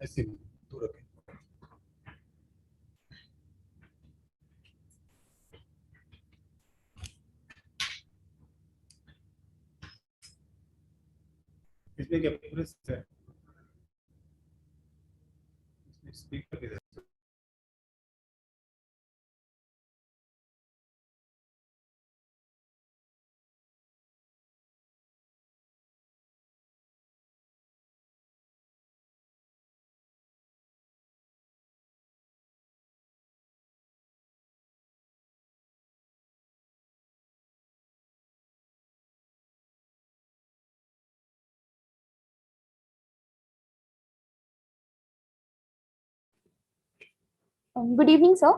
ऐसे दूर रखें। इसमें क्या पूरे स्पीकर किधर? Good evening, sir.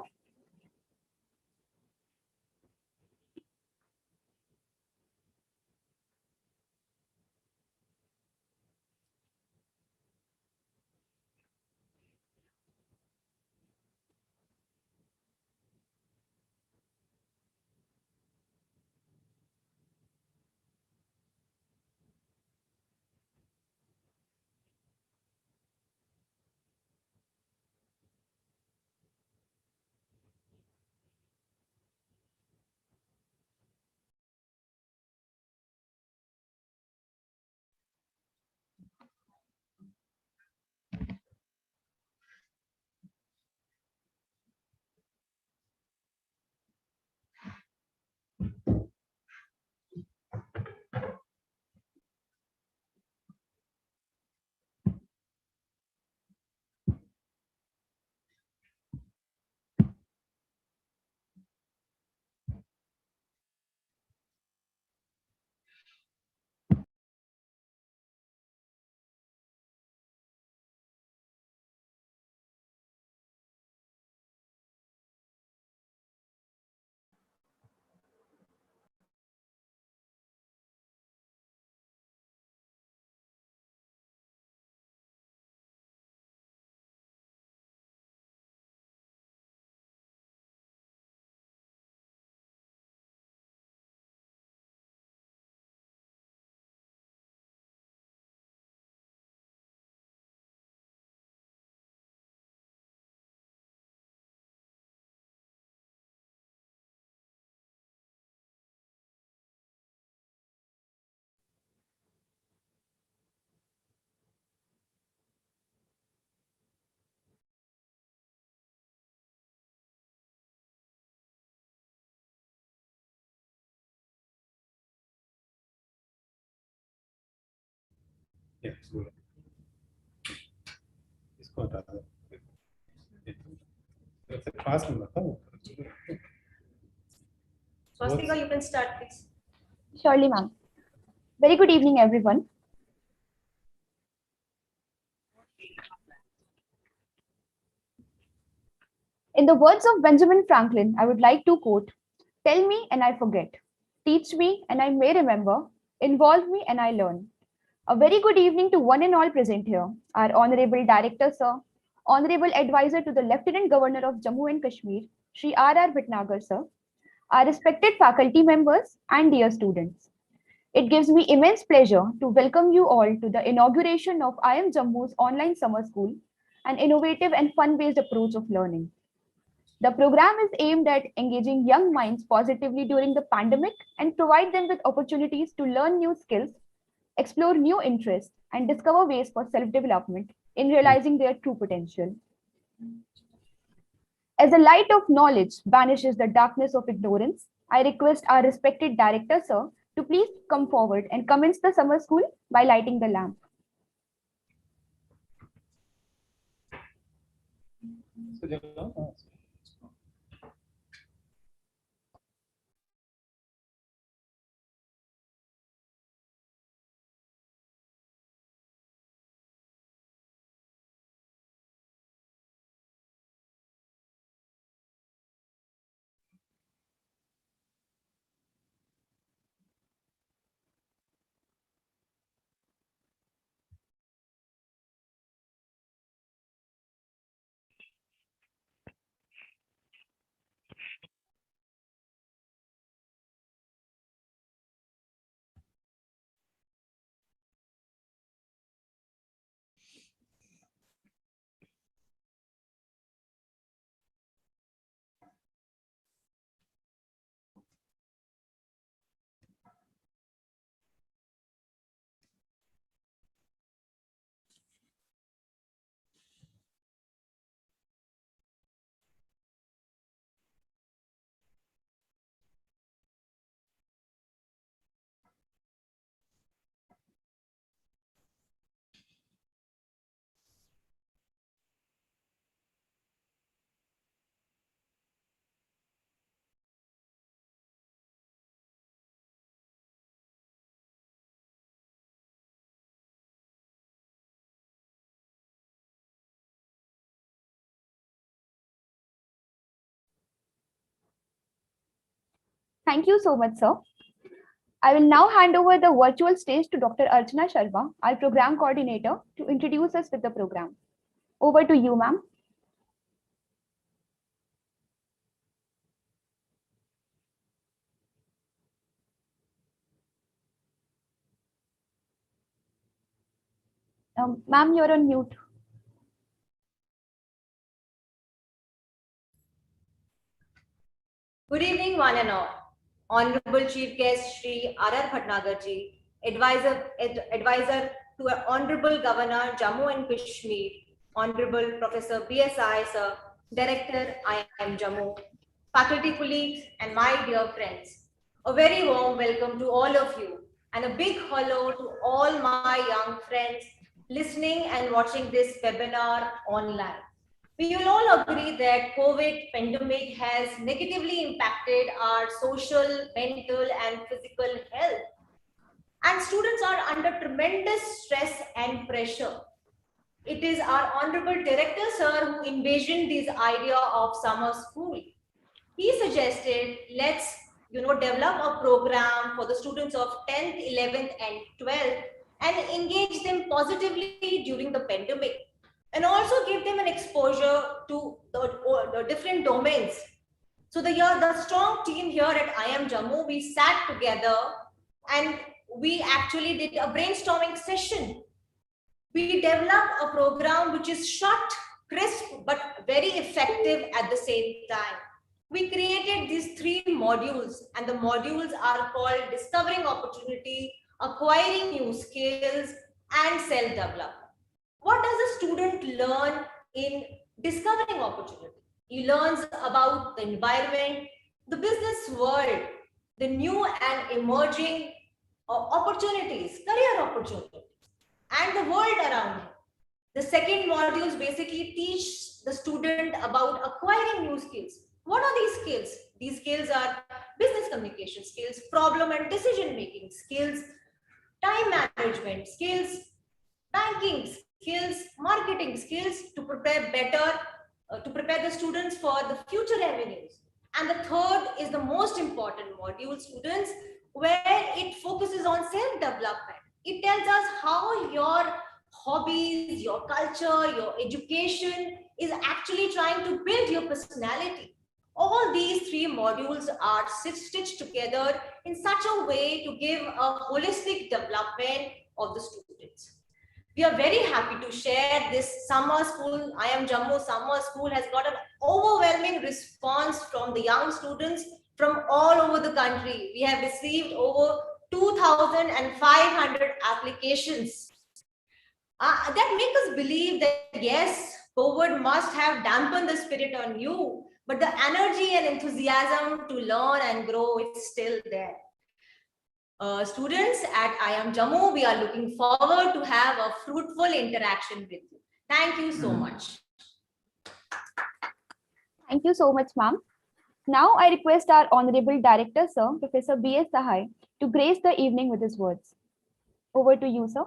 इसको हटा दो। क्लास में बताओ। Swastika, you can start, please. Surely, ma'am. Very good evening, everyone. In the words of Benjamin Franklin, I would like to quote, "Tell me and I forget. Teach me and I may remember. Involve me and I learn." A very good evening to one and all present here. Our Honorable Director, Sir, Honorable Advisor to the Lieutenant Governor of Jammu and Kashmir, Shri R.R. Bhatnagar, Sir, our respected faculty members and dear students. It gives me immense pleasure to welcome you all to the inauguration of IIM Jammu's online summer school, an innovative and fun-based approach of learning. The program is aimed at engaging young minds positively during the pandemic and provide them with opportunities to learn new skills, explore new interests, and discover ways for self-development in realizing their true potential. As the light of knowledge banishes the darkness of ignorance, I request our respected director, sir, to please come forward and commence the summer school by lighting the lamp. Thank you so much, sir. I will now hand over the virtual stage to Dr. Archana Sharma, our program coordinator, to introduce us with the program. Over to you, ma'am. Ma'am, you're on mute. Good evening, one and all. Honorable Chief Guest Shri R.R. Bhatnagar ji, advisor to Honorable Governor Jammu and Kashmir, Honorable Professor B.S.I. Sir, Director IIM Jammu, faculty colleagues, and my dear friends. A very warm welcome to all of you, and a big hello to all my young friends listening and watching this webinar online. We will all agree that COVID pandemic has negatively impacted our social, mental, and physical health. And students are under tremendous stress and pressure. It is our Honorable Director, sir, who envisioned this idea of summer school. He suggested, let's develop a program for the students of 10th, 11th, and 12th and engage them positively during the pandemic, and also give them an exposure to the different domains. So the strong team here at IIM Jammu, we sat together and we actually did a brainstorming session. We developed a program which is short, crisp, but very effective at the same time. We created these 3 modules, and the modules are called Discovering Opportunity, Acquiring New Skills, and Self-Development. What does a student learn in discovering opportunity? He learns about the environment, the business world, the new and emerging opportunities, career opportunities, and the world around him. The second modules basically teach the student about acquiring new skills. What are these skills? These skills are business communication skills, problem and decision making skills, time management skills, banking skills, marketing skills, to prepare better, to prepare the students for the future avenues. And the third is the most important module, students, where it focuses on self-development. It tells us how your hobbies, your culture, your education is actually trying to build your personality. All these 3 modules are stitched together in such a way to give a holistic development of the students. We are very happy to share this summer school. IIM Jammu summer school has got an overwhelming response from the young students from all over the country. We have received over 2,500 applications. That makes us believe that yes, COVID must have dampened the spirit on you, but the energy and enthusiasm to learn and grow is still there. Students at IIM Jammu, we are looking forward to have a fruitful interaction with you. Thank you so much. Thank you so much, ma'am. Now I request our Honorable Director, Sir, Professor B.S. Sahai, to grace the evening with his words. Over to you, sir.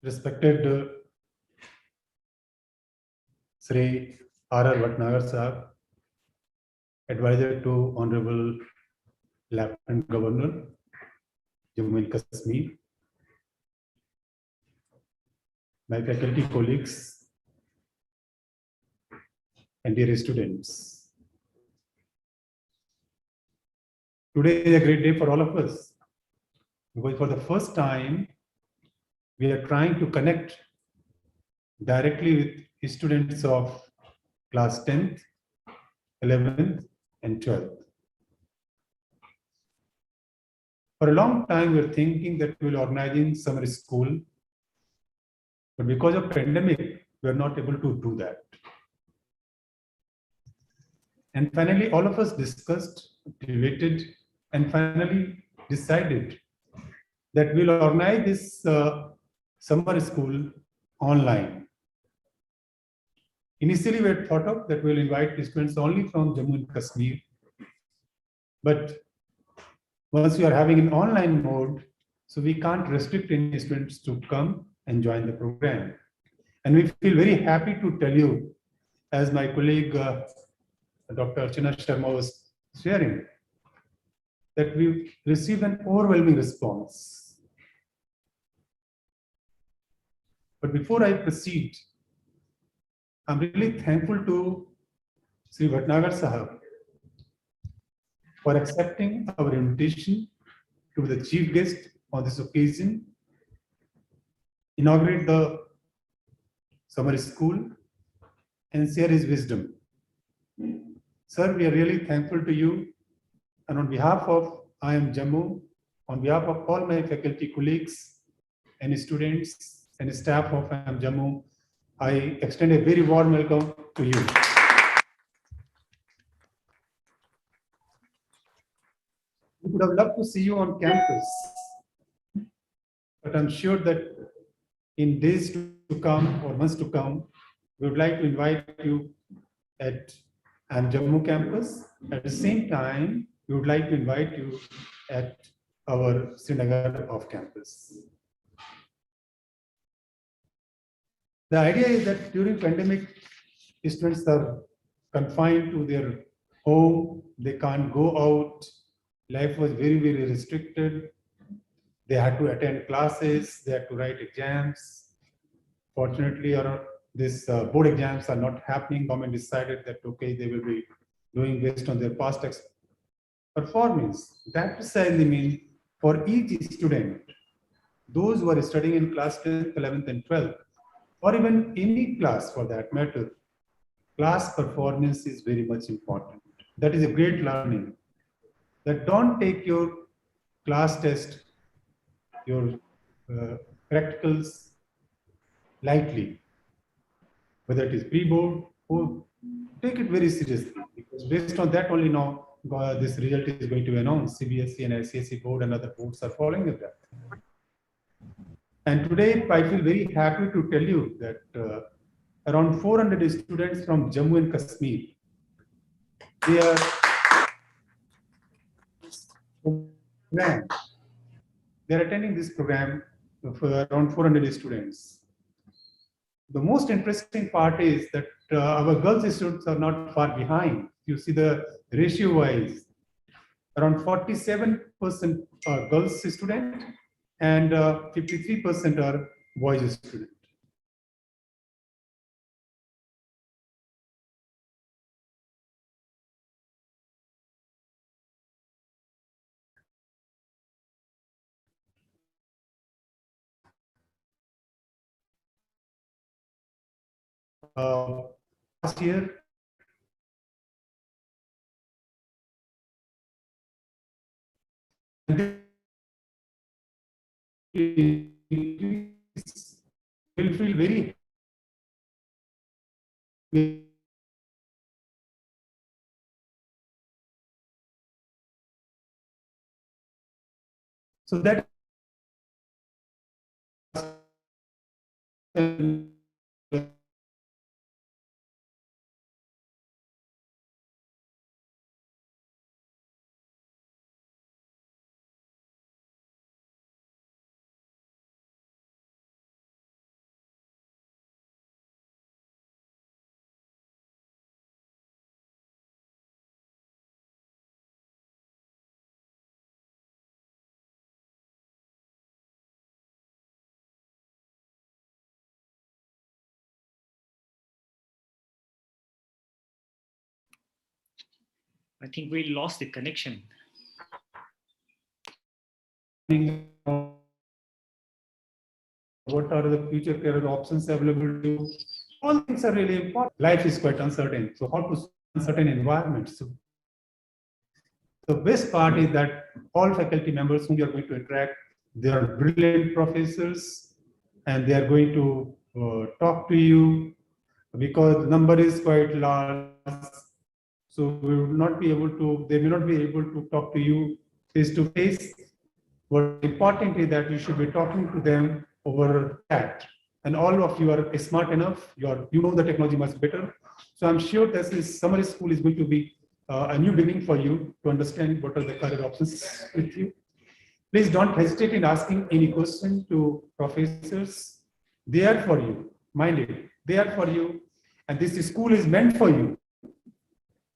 Respected Sri R.R. Bhatnagar Sahab, Advisor to Honorable Lieutenant Governor, Jammu and Kashmir, my faculty colleagues, and dear students. Today is a great day for all of us, because for the first time, we are trying to connect directly with students of class 10th, 11th, and 12th. For a long time, we were thinking that we will organize summer school, but because of pandemic, we are not able to do that. And finally, all of us discussed, debated, and finally decided that we'll organize this summer school online. Initially, we had thought of that we'll invite students only from Jammu and Kashmir, but once we are having an online mode, so we can't restrict any students to come and join the program. And we feel very happy to tell you as my colleague Dr. Archana Sharma was sharing, that we received an overwhelming response. But before I proceed, I'm really thankful to Sri Bhatnagar Sahab for accepting our invitation to be the chief guest on this occasion, inaugurate the summer school, and share his wisdom. Sir, we are really thankful to you. And on behalf of IIM Jammu, on behalf of all my faculty colleagues and students and staff of IIM Jammu, I extend a very warm welcome to you. We would have loved to see you on campus, but I'm sure that in days to come or months to come, we would like to invite you at IIM Jammu campus. At the same time, we would like to invite you at our Srinagar off campus. The idea is that during pandemic, students are confined to their home. They can't go out. Life was very, very restricted. They had to attend classes. They had to write exams. Fortunately, these board exams are not happening. Government decided that, okay, they will be doing based on their past performance. That precisely means for each student, those who are studying in class 10th, 11th, and 12th, or even any class for that matter, class performance is very much important. That is a great learning. That don't take your class test, your practicals lightly, whether it is pre-board, or take it very seriously, because based on that only now this result is going to be announced. CBSE and ICSE board and other boards are following with that. And today I feel very happy to tell you that around 400 students from Jammu and Kashmir, they are attending this program for around 400 students. The most interesting part is that our girls students are not far behind. You see the ratio wise, around 47% are girls students and 53% are boys students. Last year, will feel very so that I think we lost the connection. what are the future career options available to you? All things are really important. Life is quite uncertain. So how to uncertain environments? So the best part is that all faculty members whom you are going to interact, they are brilliant professors and they are going to talk to you because the number is quite large. So we will not be able to, they may not be able to talk to you face to face. What important is that you should be talking to them over chat. And all of you are smart enough, you know the technology much better. So I'm sure that this summer school is going to be a new beginning for you to understand what are the career options with you. Please don't hesitate in asking any question to professors. They are for you, mind it, they are for you. And this school is meant for you.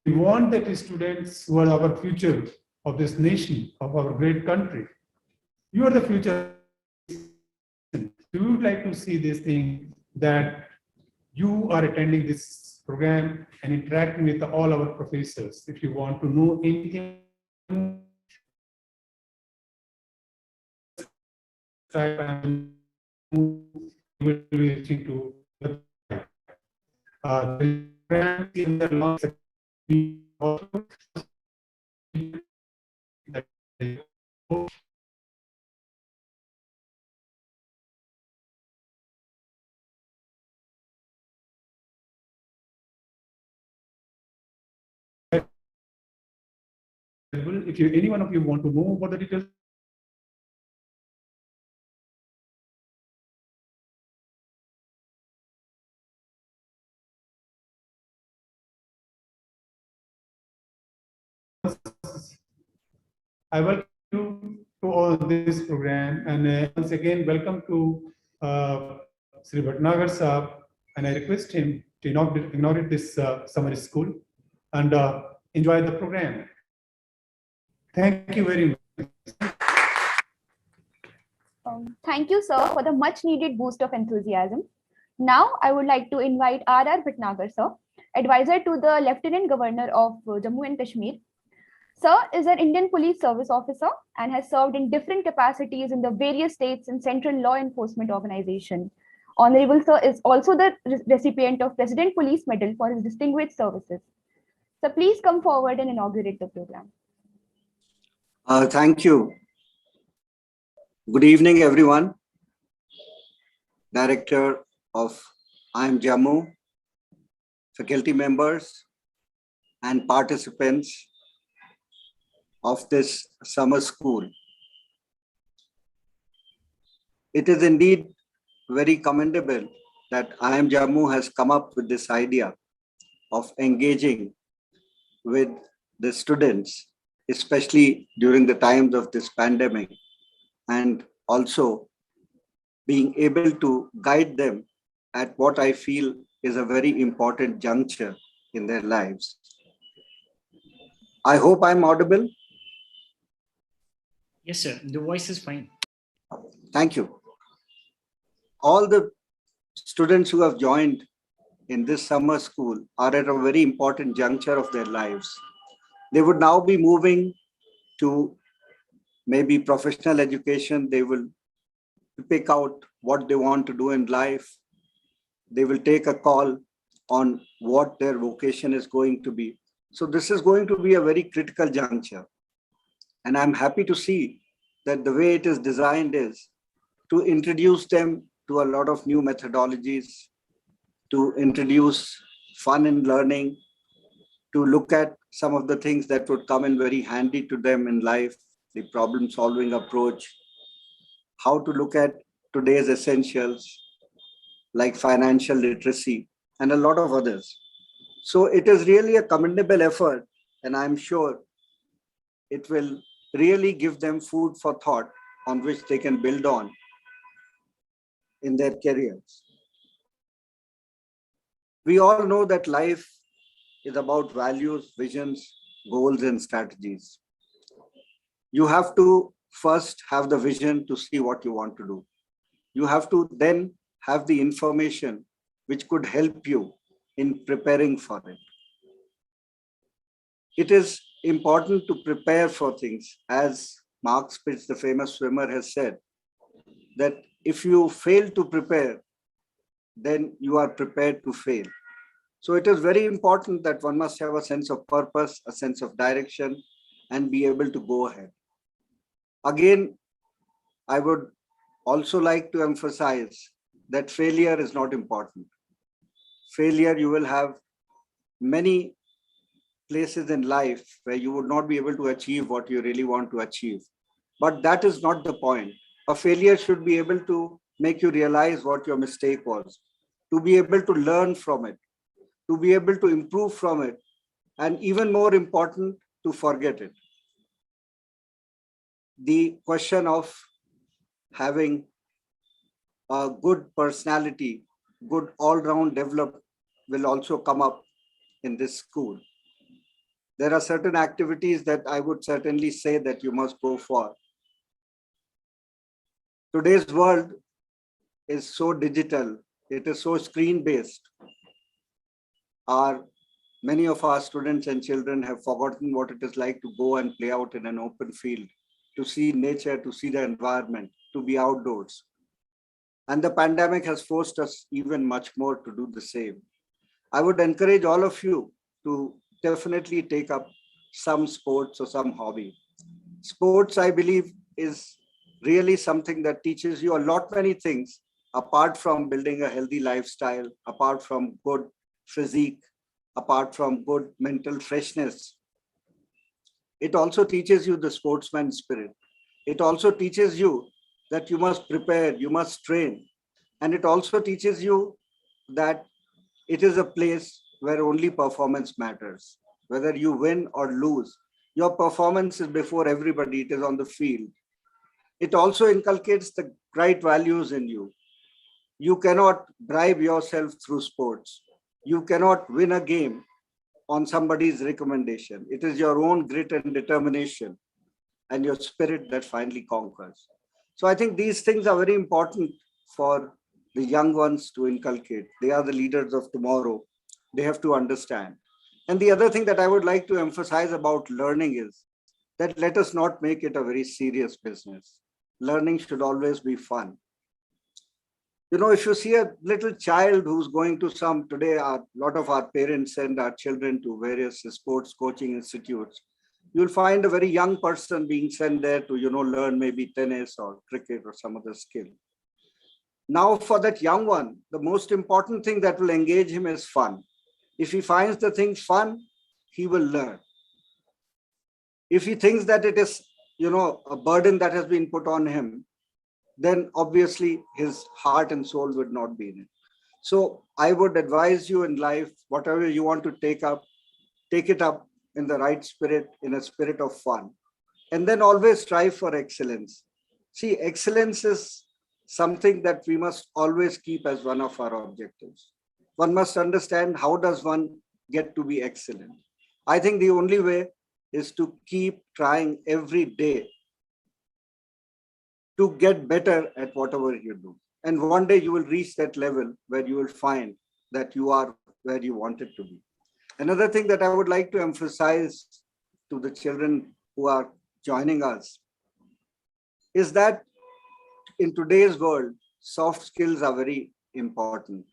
We want that the students who are our future of this nation, of our great country. You are the future. We would like to see this thing that you are attending this program and interacting with all our professors. If you want to know anything, you will be reaching to the program in the long if you any one of you want to know about the details, I welcome you to all this program, and once again welcome to Sri Bhatnagar Saab, and I request him to inaugurate this summer school and enjoy the program. Thank you very much. Thank you, sir, for the much needed boost of enthusiasm. Now, I would like to invite R.R. Bhatnagar, sir, advisor to the Lieutenant Governor of Jammu and Kashmir. Sir is an Indian Police Service officer and has served in different capacities in the various states and central law enforcement organization. Honorable sir is also the recipient of President Police Medal for his distinguished services. So please come forward and inaugurate the program. Thank you. Good evening, everyone. Director of IIM Jammu, faculty members, and participants of this summer school. It is indeed very commendable that IIM Jammu has come up with this idea of engaging with the students, especially during the times of this pandemic, and also being able to guide them at what I feel is a very important juncture in their lives. I hope I'm audible. Yes, sir. The voice is fine. Thank you. All the students who have joined in this summer school are at a very important juncture of their lives. They would now be moving to maybe professional education. They will pick out what they want to do in life. They will take a call on what their vocation is going to be. So this is going to be a very critical juncture. And I'm happy to see that the way it is designed is to introduce them to a lot of new methodologies, to introduce fun in learning, to look at some of the things that would come in very handy to them in life, the problem-solving approach, how to look at today's essentials like financial literacy and a lot of others. So it is really a commendable effort, and I'm sure it will really give them food for thought on which they can build on in their careers. We all know that life is about values, visions, goals, and strategies. You have to first have the vision to see what you want to do. You have to then have the information which could help you in preparing for it. It is important to prepare for things. As Mark Spitz, the famous swimmer, has said, that if you fail to prepare, then you are prepared to fail. So it is very important that one must have a sense of purpose, a sense of direction, and be able to go ahead. Again, I would also like to emphasize that failure is not important. Failure, you will have many places in life where you would not be able to achieve what you really want to achieve. But that is not the point. A failure should be able to make you realize what your mistake was, to be able to learn from it, to be able to improve from it, and even more important, to forget it. The question of having a good personality, good all-round developed will also come up in this school. There are certain activities that I would certainly say that you must go for. Today's world is so digital, it is so screen-based. Many of our students and children have forgotten what it is like to go and play out in an open field, to see nature, to see the environment, to be outdoors. And the pandemic has forced us even much more to do the same. I would encourage all of you to definitely take up some sports or some hobby. Sports, I believe, is really something that teaches you a lot many things apart from building a healthy lifestyle, apart from good physique, apart from good mental freshness. It also teaches you the sportsman spirit. It also teaches you that you must prepare, you must train. And it also teaches you that it is a place where only performance matters. Whether you win or lose, your performance is before everybody, it is on the field. It also inculcates the right values in you. You cannot bribe yourself through sports. You cannot win a game on somebody's recommendation. It is your own grit and determination and your spirit that finally conquers. So I think these things are very important for the young ones to inculcate. They are the leaders of tomorrow. They have to understand. And the other thing that I would like to emphasize about learning is that let us not make it a very serious business. Learning should always be fun. You know, if you see a little child who's going to today, a lot of our parents send our children to various sports coaching institutes. You'll find a very young person being sent there to, learn maybe tennis or cricket or some other skill. Now, for that young one, the most important thing that will engage him is fun. If he finds the thing fun, he will learn. If he thinks that it is, a burden that has been put on him, then obviously his heart and soul would not be in it. So I would advise you in life, whatever you want to take it up in the right spirit, in a spirit of fun. And then always strive for excellence. See, excellence is something that we must always keep as one of our objectives. One must understand, how does one get to be excellent? I think the only way is to keep trying every day to get better at whatever you do. And one day you will reach that level where you will find that you are where you wanted to be. Another thing that I would like to emphasize to the children who are joining us is that in today's world, soft skills are very important.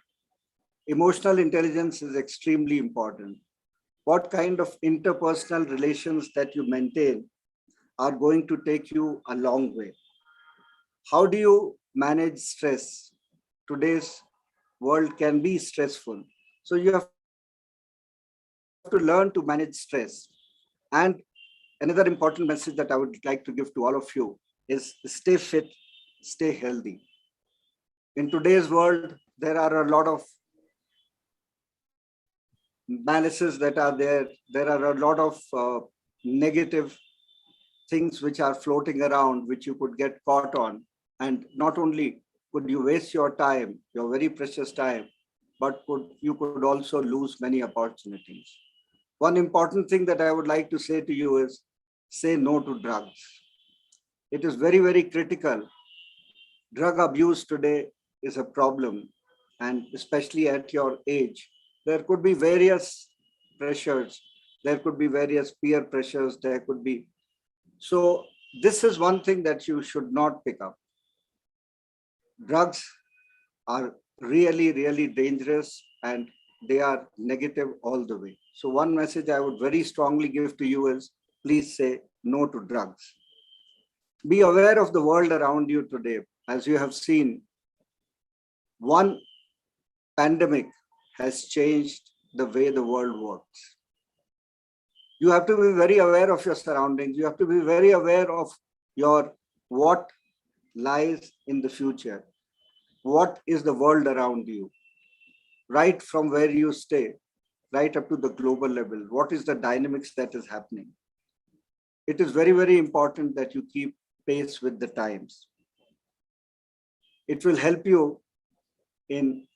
Emotional intelligence is extremely important. What kind of interpersonal relations that you maintain are going to take you a long way. How do you manage stress? Today's world can be stressful. So you have to learn to manage stress. And another important message that I would like to give to all of you is stay fit, stay healthy. In today's world, there are a lot of malices that are there. There are a lot of negative things which are floating around, which you could get caught on. And not only could you waste your time, your very precious time, but you could also lose many opportunities. One important thing that I would like to say to you is say no to drugs. It is very, very critical. Drug abuse today is a problem, and especially at your age, there could be various pressures. There could be various peer pressures. So this is one thing that you should not pick up. Drugs are really, really dangerous, and they are negative all the way. So one message I would very strongly give to you is, please say no to drugs. Be aware of the world around you today. As you have seen, one pandemic has changed the way the world works. You have to be very aware of your surroundings. You have to be very aware of what lies in the future. What is the world around you? Right from where you stay, right up to the global level. What is the dynamics that is happening? It is very, very important that you keep pace with the times. It will help you in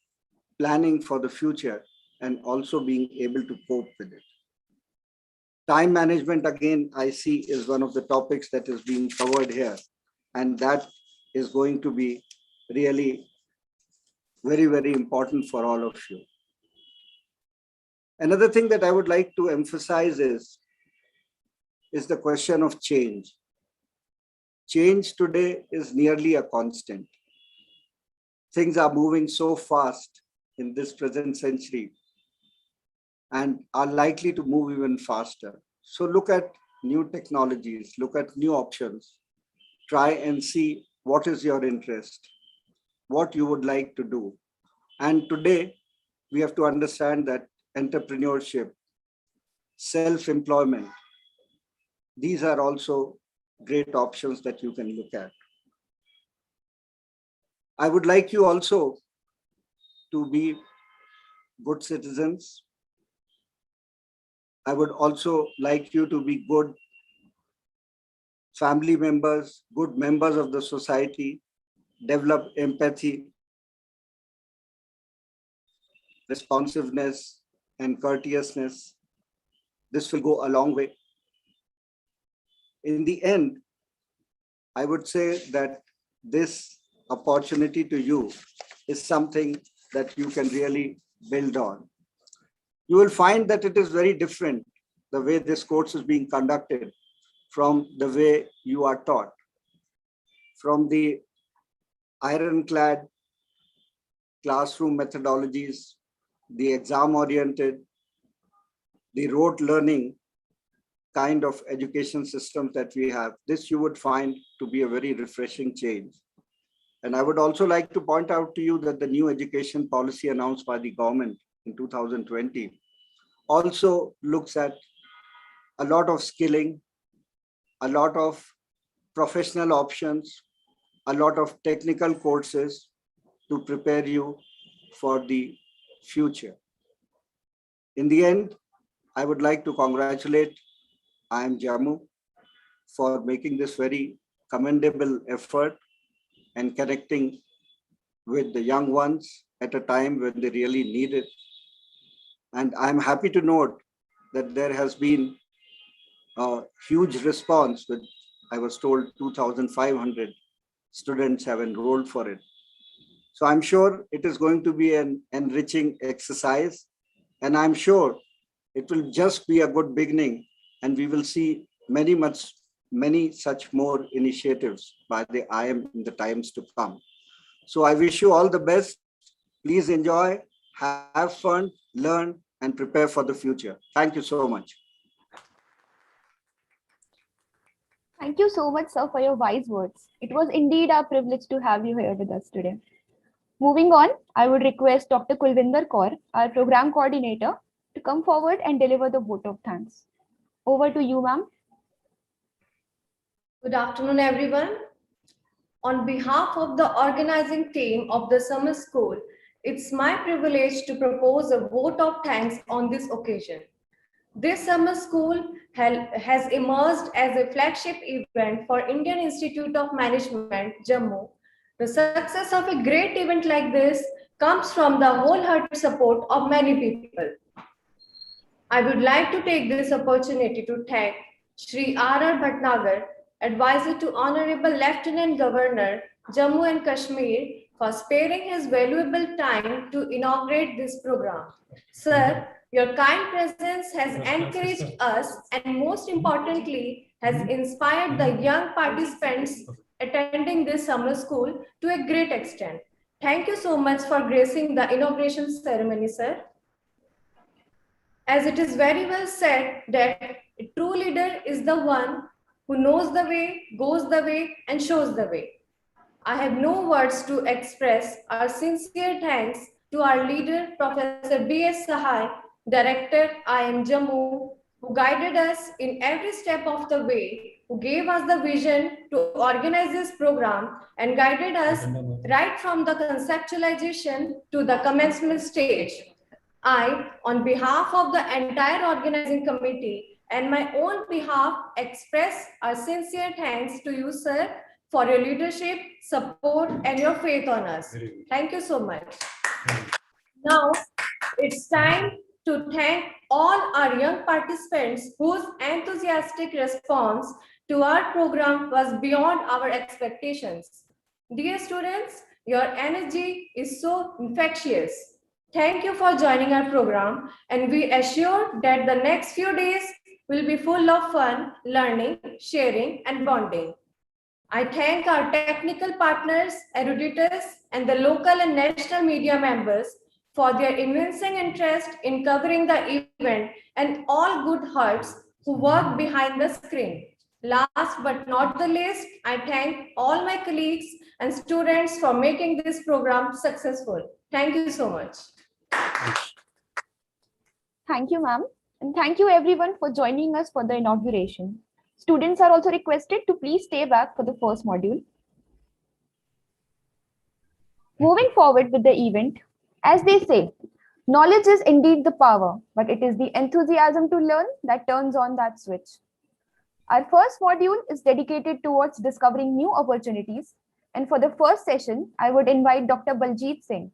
planning for the future, and also being able to cope with it. Time management, again, I see is one of the topics that is being covered here. And that is going to be really very, very important for all of you. Another thing that I would like to emphasize is the question of change. Change today is nearly a constant. Things are moving so fast in this present century and are likely to move even faster. So look at new technologies, look at new options, try and see what is your interest, what you would like to do. And today we have to understand that entrepreneurship, self-employment, these are also great options that you can look at. I would like you also to be good citizens. I would also like you to be good family members, good members of the society, develop empathy, responsiveness, and courteousness. This will go a long way. In the end, I would say that this opportunity to you is something that you can really build on. You will find that it is very different, the way this course is being conducted from the way you are taught. From the ironclad classroom methodologies, the exam-oriented, the rote learning kind of education systems that we have, this you would find to be a very refreshing change. And I would also like to point out to you that the new education policy announced by the government in 2020 also looks at a lot of skilling, a lot of professional options, a lot of technical courses to prepare you for the future. In the end, I would like to congratulate IIM Jammu for making this very commendable effort and connecting with the young ones at a time when they really need it. And I'm happy to note that there has been a huge response with, I was told 2,500 students have enrolled for it. So I'm sure it is going to be an enriching exercise, and I'm sure it will just be a good beginning, and we will see many such more initiatives by the IIM in the times to come. So I wish you all the best. Please enjoy, have fun, learn, and prepare for the future. Thank you so much. Thank you so much, sir, for your wise words. It was indeed our privilege to have you here with us today. Moving on, I would request Dr. Kulvinder Kaur, our program coordinator, to come forward and deliver the vote of thanks. Over to you, ma'am. Good afternoon, everyone. On behalf of the organizing team of the summer school, it's my privilege to propose a vote of thanks on this occasion. This summer school has emerged as a flagship event for Indian Institute of Management Jammu. The success of a great event like this comes from the wholehearted support of many people. I would like to take this opportunity to thank Shri R.R. Bhatnagar, Advisor to Honorable Lieutenant Governor, Jammu and Kashmir, for sparing his valuable time to inaugurate this program. Sir, your kind presence has encouraged us and most importantly, has inspired the young participants attending this summer school to a great extent. Thank you so much for gracing the inauguration ceremony, sir. As it is very well said that a true leader is the one who knows the way, goes the way, and shows the way. I have no words to express our sincere thanks to our leader, Professor B.S. Sahai, Director, IIM Jammu, who guided us in every step of the way, who gave us the vision to organize this program and guided us right from the conceptualization to the commencement stage. I, on behalf of the entire organizing committee and my own behalf, express our sincere thanks to you, sir, for your leadership, support, and your faith on us. Thank you so much. Now, It's time to thank all our young participants whose enthusiastic response to our program was beyond our expectations. Dear students, your energy is so infectious. Thank you for joining our program, and we assure that the next few days will be full of fun, learning, sharing, and bonding. I thank our technical partners, editors, and the local and national media members for their evincing interest in covering the event and all good hearts who work behind the screen. Last but not the least, I thank all my colleagues and students for making this program successful. Thank you so much. Thank you, ma'am. And thank you everyone for joining us for the inauguration. Students are also requested to please stay back for the first module. Moving forward with the event, as they say, knowledge is indeed the power, but it is the enthusiasm to learn that turns on that switch. Our first module is dedicated towards discovering new opportunities. And for the first session, I would invite Dr. Baljeet Singh.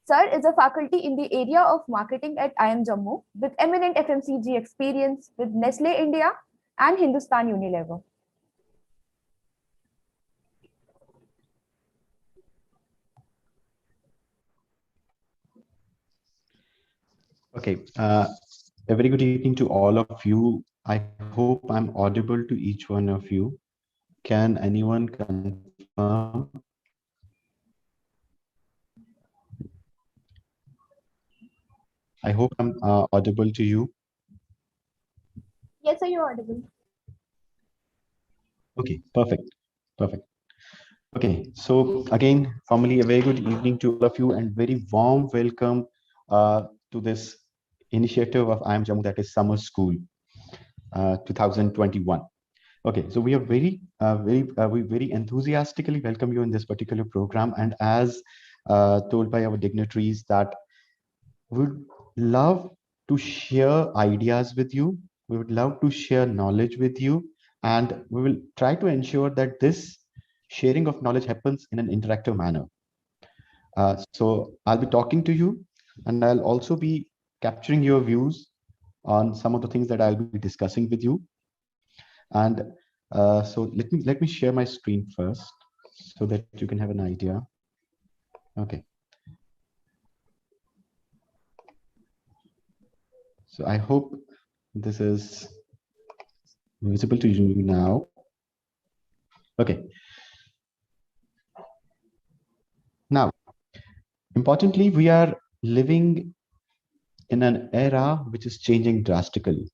Sir is a faculty in the area of marketing at IIM Jammu with eminent FMCG experience with Nestle India and Hindustan Unilever. Okay, a very good evening to all of you. I hope I'm audible to each one of you. Can anyone confirm? I hope I'm audible to you. Yes, sir, you're audible. Okay, perfect, perfect. Okay, so again, formally, a very good evening to all of you and very warm welcome to this initiative of IIM Jammu, that is Summer School 2021. Okay, so we are we very enthusiastically welcome you in this particular program, and as told by our dignitaries that we would love to share ideas with you. We would love to share knowledge with you, and we will try to ensure that this sharing of knowledge happens in an interactive manner. So I'll be talking to you, and I'll also be capturing your views on some of the things that I'll be discussing with you. And so let me share my screen first so that you can have an idea. Okay. So I hope this is visible to you now. Okay. Now, importantly, we are living in an era which is changing drastically.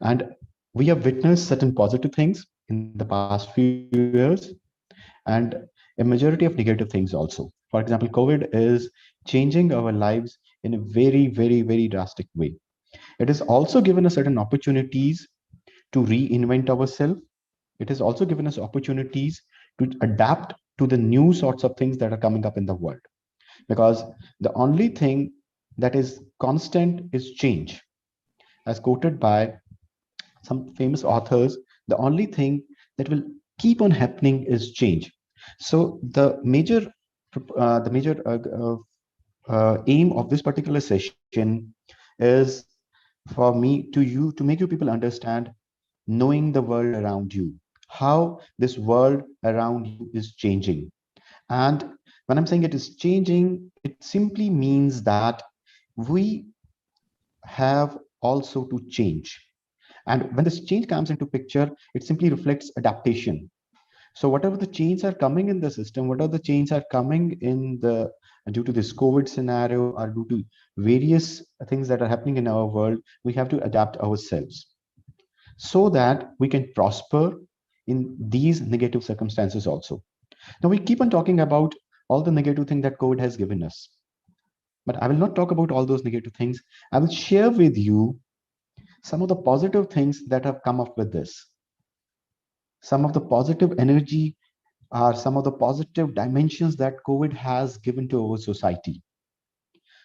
And we have witnessed certain positive things in the past few years and a majority of negative things also. For example, COVID is changing our lives in a very, very, very drastic way. It has also given us certain opportunities to reinvent ourselves. It has also given us opportunities to adapt to the new sorts of things that are coming up in the world. Because the only thing that is constant is change. As quoted by some famous authors, the only thing that will keep on happening is change. So the major aim of this particular session is for me to make you people understand knowing the world around you, how this world around you is changing. And when I'm saying it is changing, it simply means that we have also to change. And when this change comes into picture, it simply reflects adaptation. So whatever the changes are coming in the system, whatever the changes are coming in the due to this COVID scenario or due to various things that are happening in our world, we have to adapt ourselves so that we can prosper in these negative circumstances also. Now we keep on talking about all the negative things that COVID has given us. But I will not talk about all those negative things. I will share with you some of the positive things that have come up with this. Some of the positive energy are some of the positive dimensions that COVID has given to our society.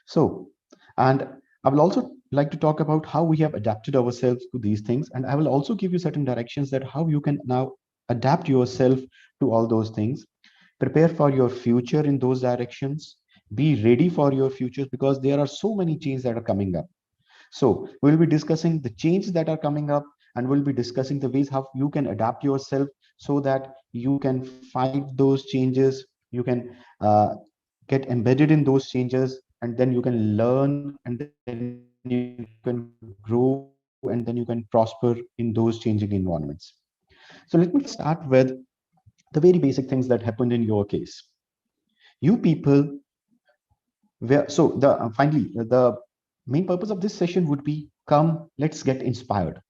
So, and I will also like to talk about how we have adapted ourselves to these things. And I will also give you certain directions that how you can now adapt yourself to all those things, prepare for your future in those directions, be ready for your futures, because there are so many changes that are coming up. So we'll be discussing the changes that are coming up, and we'll be discussing the ways how you can adapt yourself so that you can fight those changes, you can get embedded in those changes, and then you can learn, and then you can grow, and then you can prosper in those changing environments. So let me first start with the very basic things that happened in your case. You people were, so the finally the main purpose of this session would be, come, let's get inspired.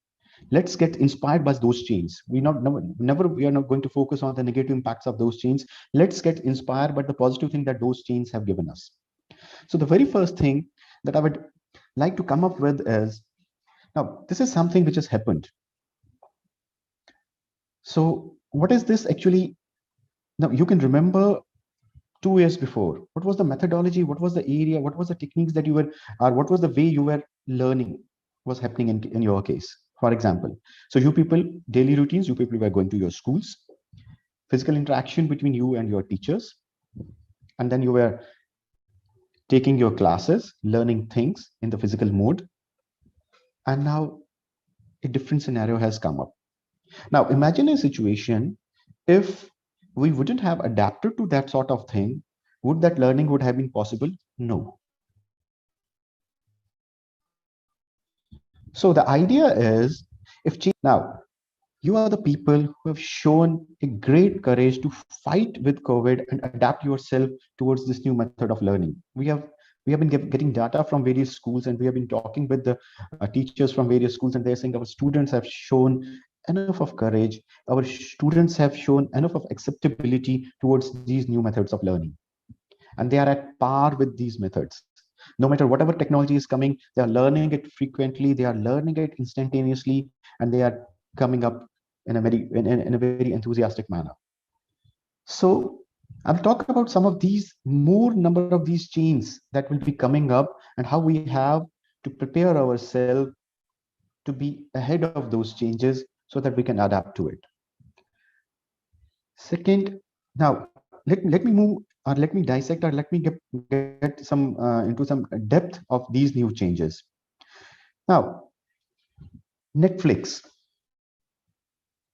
Let's get inspired by those chains. We are not going to focus on the negative impacts of those chains. Let's get inspired by the positive thing that those chains have given us. So the very first thing that I would like to come up with is, now this is something which has happened. So what is this actually? Now you can remember 2 years before, what was the methodology, what was the area, what was the techniques that you were, or what was the way you were learning was happening in your case. For example, so you people, daily routines, you people were going to your schools, physical interaction between you and your teachers, and then you were taking your classes, learning things in the physical mode. And now a different scenario has come up. Now imagine a situation, if we wouldn't have adapted to that sort of thing, would that learning would have been possible? No. So the idea is, if now you are the people who have shown a great courage to fight with COVID and adapt yourself towards this new method of learning. We have been getting data from various schools, and we have been talking with the teachers from various schools, and they're saying our students have shown enough of courage, our students have shown enough of acceptability towards these new methods of learning, and they are at par with these methods. No matter whatever technology is coming, they are learning it frequently, they are learning it instantaneously, and they are coming up in a very enthusiastic manner. So I'll talk about some of these, more number of these chains that will be coming up, and how we have to prepare ourselves to be ahead of those changes so that we can adapt to it. Second, now let me move, or let me dissect, or let me get some into some depth of these new changes. Now, Netflix.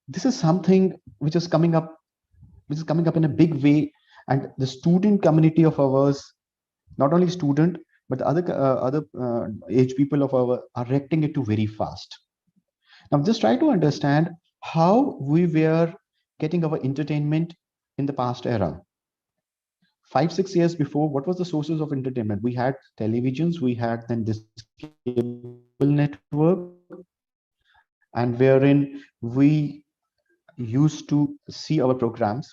This is something which is coming up in a big way, and the student community of ours, not only student but the other age people of our, are reacting it to very fast. Now just try to understand how we were getting our entertainment in the past era. 5-6 years before, what was the sources of entertainment? We had televisions, we had then this cable network, and wherein we used to see our programs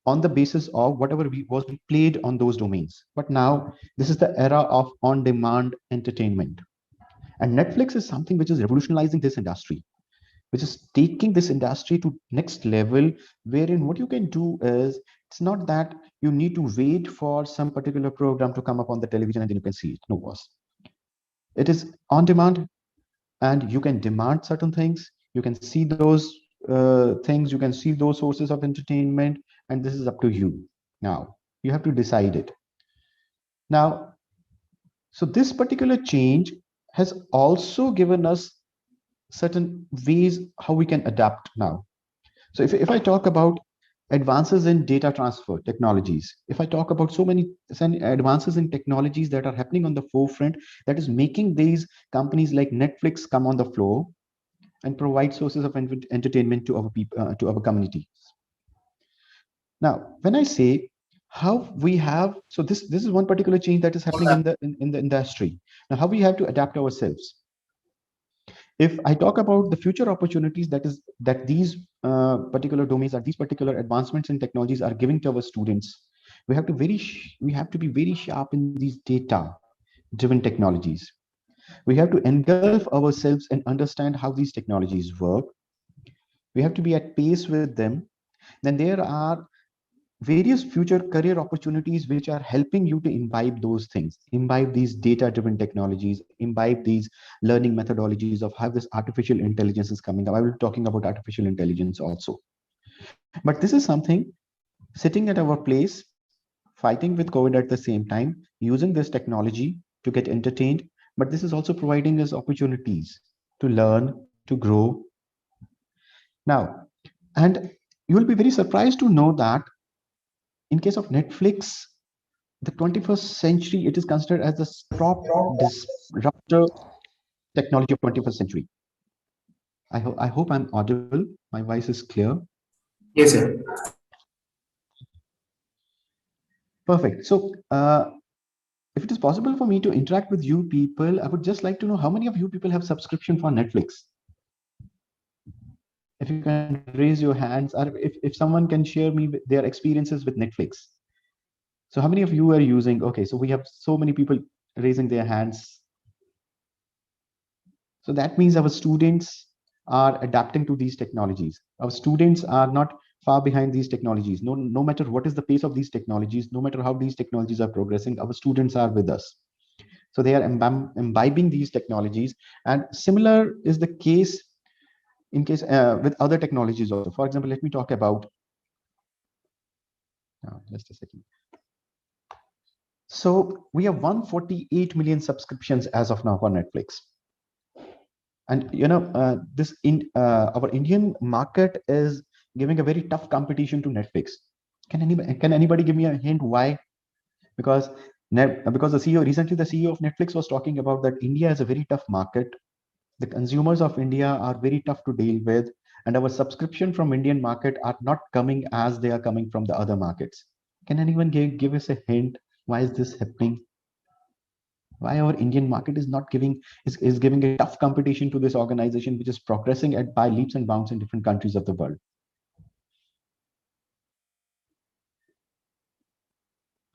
on the basis of whatever was played on those domains. But now this is the era of on-demand entertainment. And Netflix is something which is revolutionizing this industry, which is taking this industry to next level, wherein what you can do is, it's not that you need to wait for some particular program to come up on the television and then you can see it. No, boss. It is on demand, and you can demand certain things. You can see those things, you can see those sources of entertainment, and this is up to you. Now you have to decide it. Now, so this particular change has also given us certain ways how we can adapt now. So if I talk about advances in data transfer technologies, if I talk about so many advances in technologies that are happening on the forefront, that is making these companies like Netflix come on the floor and provide sources of entertainment to our people, to our communities. Now, when I say how we have, so this is one particular change that is happening in the industry. Now, how we have to adapt ourselves. If I talk about the future opportunities that these particular domains, or these particular advancements in technologies are giving to our students, we have to be very sharp in these data-driven technologies. We have to engulf ourselves and understand how these technologies work. We have to be at pace with them. Then there are various future career opportunities which are helping you to imbibe those things, imbibe these data-driven technologies, imbibe these learning methodologies of how this artificial intelligence is coming up. I will be talking about artificial intelligence also. But this is something sitting at our place fighting with COVID at the same time, using this technology to get entertained, but this is also providing us opportunities to learn, to grow. Now, and you will be very surprised to know that in case of Netflix, the 21st century, it is considered as the top disruptor technology of 21st century. I hope I'm audible. My voice is clear. Yes, sir. Perfect. So, if it is possible for me to interact with you people, I would just like to know how many of you people have subscription for Netflix. If you can raise your hands, or if someone can share me their experiences with Netflix. So how many of you are using? Okay, so we have so many people raising their hands. So that means our students are adapting to these technologies. Our students are not far behind these technologies. No matter what is the pace of these technologies, no matter how these technologies are progressing, our students are with us. So they are imbibing these technologies. And similar is the case in case with other technologies also. For example, let me talk about, just a second. So we have 148 million subscriptions as of now for Netflix. And you know, our Indian market is giving a very tough competition to Netflix. Can anybody give me a hint why? Because the CEO recently, the CEO of Netflix was talking about that India is a very tough market. The consumers of India are very tough to deal with, and our subscription from Indian market are not coming as they are coming from the other markets. Can anyone give us a hint? Why is this happening? Why our Indian market is not giving is giving a tough competition to this organization, which is progressing by leaps and bounds in different countries of the world?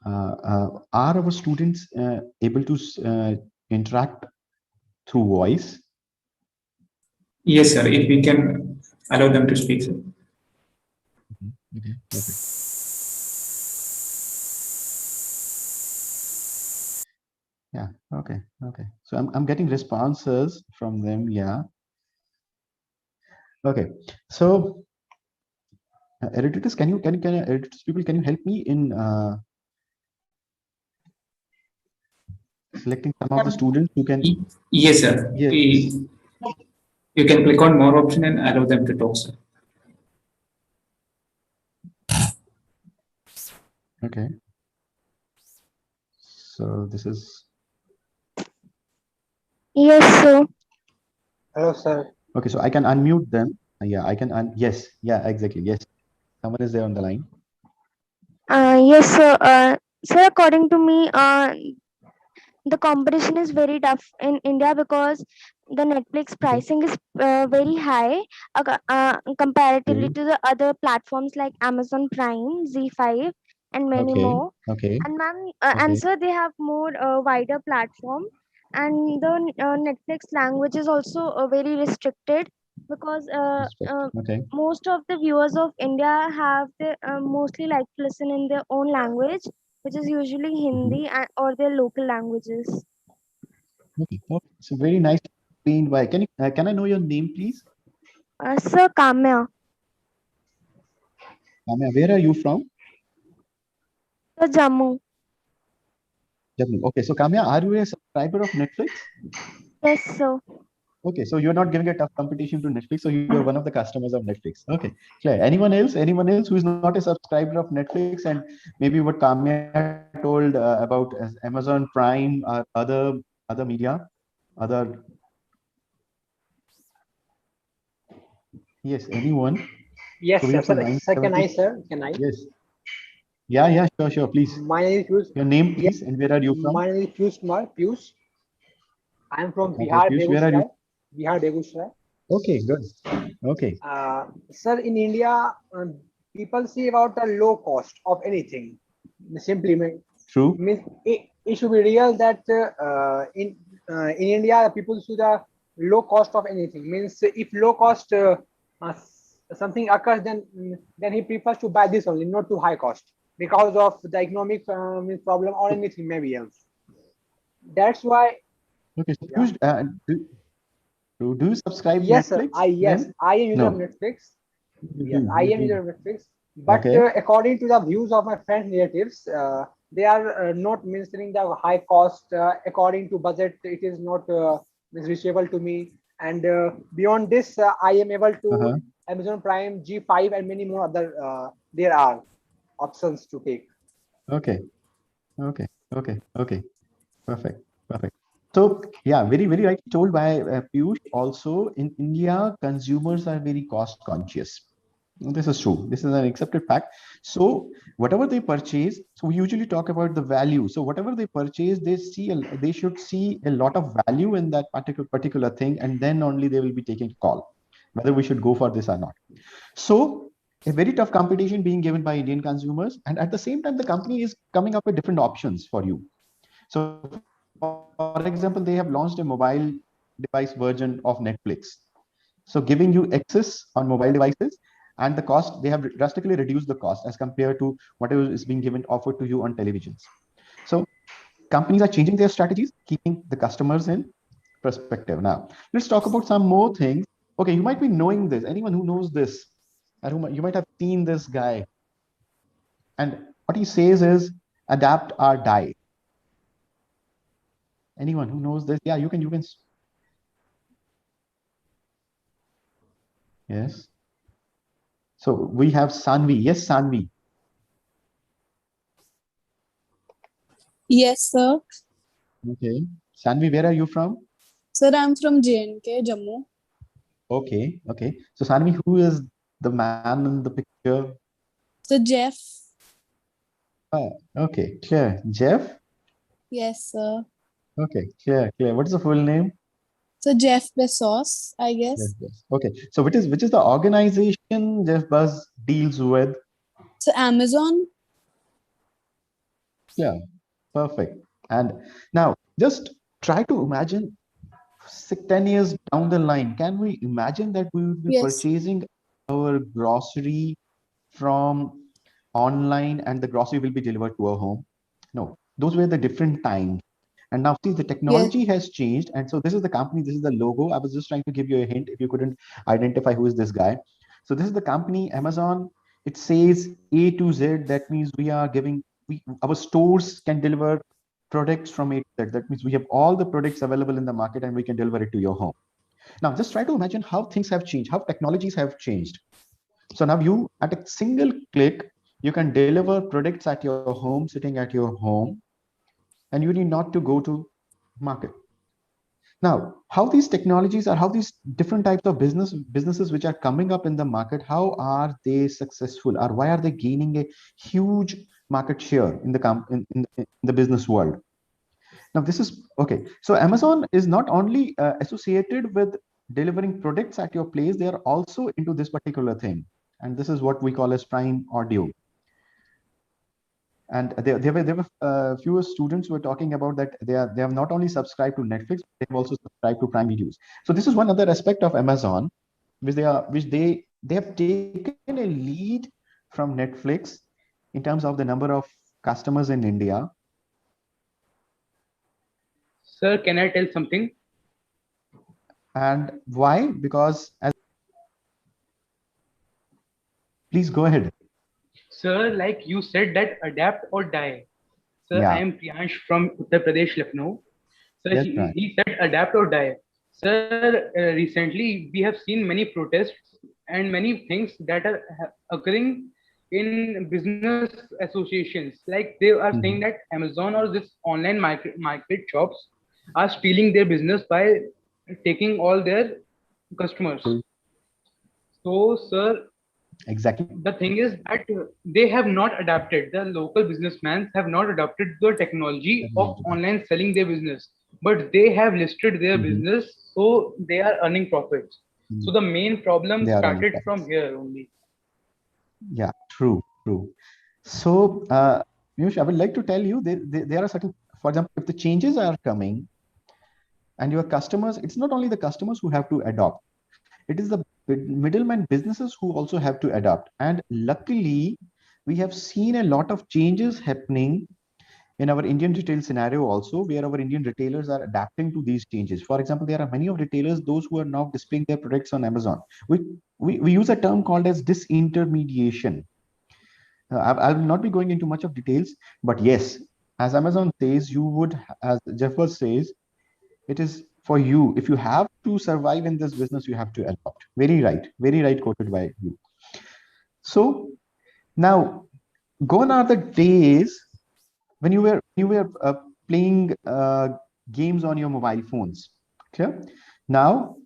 Are our students able to interact through voice? Yes, sir. If we can allow them to speak, sir. Okay, perfect. Yeah, okay. So I'm getting responses from them. Yeah. Okay. So editors, editors people, can you help me in selecting some of the students who can? Yes, sir. Yes. You can click on more option and allow them to talk, sir. Okay. So this is. Yes, sir. Hello, sir. Okay, so I can unmute them. Yeah, I can. Yes, yeah, exactly. Yes, someone is there on the line. Yes, sir. Sir, according to me, the competition is very tough in India because the Netflix pricing is very high comparatively to the other platforms like Amazon Prime, Z5, and many more. Okay. And ma'am, and sir, they have more wider platform, and the Netflix language is also very restricted because Okay. most of the viewers of India have the mostly like to listen in their own language, which is usually Hindi or their local languages. Okay. So very nice explained why. Can I know your name, please? Sir, Kamya. Kamya, where are you from? Sir, Jammu. Jammu. Okay, so Kamya, are you a subscriber of Netflix? Yes, sir. Okay, so you're not giving a tough competition to Netflix, so you're one of the customers of Netflix. Okay, clear. Anyone else? Anyone else who is not a subscriber of Netflix, and maybe what Kamya told about Amazon Prime or other media, other. Yes, anyone? Yes, So we sir. have some Can I, sir? Can I? Yes. Yeah, sure, please. My name is Piyush. Your name, please, and where are you from? My name is Piyush. I am from Okay, Bihar, Piyush, where are you? Begusrai. Okay, good. Okay. Sir, in India, people see about the low cost of anything. Simply True. means it should be real that in India people see the low cost of anything. Means if low cost something occurs, then he prefers to buy this only, not to high cost because of the economic problem or anything maybe else. That's why. Okay, so Piyush, do you subscribe Yes, Netflix? sir. I am user of No. Netflix. You Yes, do, I you am do. user of Netflix. But Okay. according to the views of my friends, relatives, they are not mentioning the high cost according to budget. It is not is reachable to me. And beyond this, I am able to Uh-huh. Amazon Prime, G5, and many more other. There are options to take. Okay. Okay. Okay. Okay. Perfect. Perfect. So yeah, very, very rightly told by Piyush. Also, in India, consumers are very cost conscious. This is true. This is an accepted fact. So whatever they purchase, so we usually talk about the value. So whatever they purchase, they should see a lot of value in that particular thing, and then only they will be taking a call whether we should go for this or not. So a very tough competition being given by Indian consumers, and at the same time, the company is coming up with different options for you. So, for example, they have launched a mobile device version of Netflix. So, giving you access on mobile devices, and the cost, they have drastically reduced the cost as compared to whatever is being given offered to you on televisions. So, companies are changing their strategies, keeping the customers in perspective. Now, let's talk about some more things. Okay, you might be knowing this. Anyone who knows this, or you might have seen this guy, and what he says is adapt or die. Anyone who knows this, yeah, you can. Yes. So we have Sanvi. Yes, Sanvi. Yes, sir. Okay. Sanvi, where are you from? Sir, I'm from JNK, Jammu. Okay. Okay. So Sanvi, who is the man in the picture? So Jeff. Okay. Clear. Jeff? Yes, sir. Okay. Clear. Clear. What is the full name? So Jeff Bezos, I Yes. guess. Yes. Okay. So which is the organization Jeff Buzz deals with? So Amazon. Yeah. Perfect. And now just try to imagine 10 years down the line. Can we imagine that we would be Yes. purchasing our grocery from online and the grocery will be delivered to our home? No, those were the different times. And now see, the Yes. technology has changed. And so this is the company, this is the logo. I was just trying to give you a hint if you couldn't identify who is this guy. So this is the company, Amazon. It says A to Z. That means we are giving, our stores can deliver products from A to Z. That means we have all the products available in the market and we can deliver it to your home. Now, just try to imagine how things have changed, how technologies have changed. So now you, at a single click, you can deliver products at your home, sitting at your home, and you need not to go to market. Now, how these technologies are, how these different types of businesses which are coming up in the market, how are they successful, or why are they gaining a huge market share in in the business world? Now, this is okay. So Amazon is not only associated with delivering products at your place, they are also into this particular thing. And this is what we call as Prime Audio. And there were fewer students who were talking about that they have not only subscribed to Netflix, they have also subscribed to Prime Videos. So this is one other aspect of Amazon, which they have taken a lead from Netflix in terms of the number of customers in India. Sir, can I tell something? And why? Because please go ahead. Sir, like you said that adapt or die. Sir, I Yeah. am Priyansh from Uttar Pradesh, Lucknow. Sir, Yes, he, Brian. he said adapt or die. Sir, recently we have seen many protests and many things that are occurring in business associations. Like they are saying that Amazon or this online market shops are stealing their business by taking all their customers. So, sir, Exactly. the thing is that they have not adapted. The local businessmen have not adapted the technology of online selling their business, but they have listed their business, so they are earning profits. So the main problem They are earning started from profits. here only. Yeah, true, true. So, Piyush, I would like to tell you there are certain, for example, if the changes are coming and your customers, it's not only the customers who have to adopt, it is the middlemen businesses who also have to adapt. And luckily, we have seen a lot of changes happening in our Indian retail scenario also, where our Indian retailers are adapting to these changes. For example, there are many of retailers, those who are now displaying their products on Amazon. We use a term called as disintermediation. I will not be going into much of details, but yes, as Amazon says, you would, as Jeffers says, it is for you. If you have to survive in this business, you have to adopt. Very right quoted by you. So now, gone are the days when you were playing games on your mobile phones. Clear? Now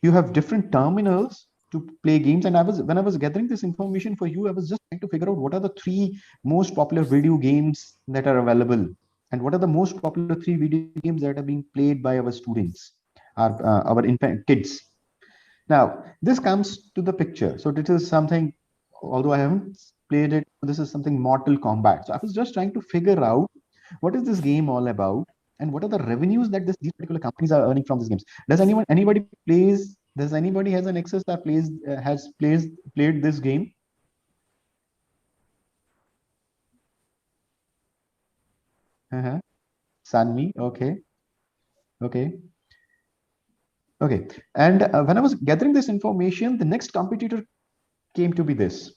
you have different terminals to play games. And when I was gathering this information for you, I was just trying to figure out what are the three most popular video games that are available, and what are the most popular three video games that are being played by our students, our infant kids. Now, this comes to the picture. So this is something, although I haven't played it, this is something Mortal Kombat. So I was just trying to figure out what is this game all about, and what are the revenues that these particular companies are earning from these games. Does anybody has an access that played this game? Sanmi, okay. And when I was gathering this information, the next competitor came to be this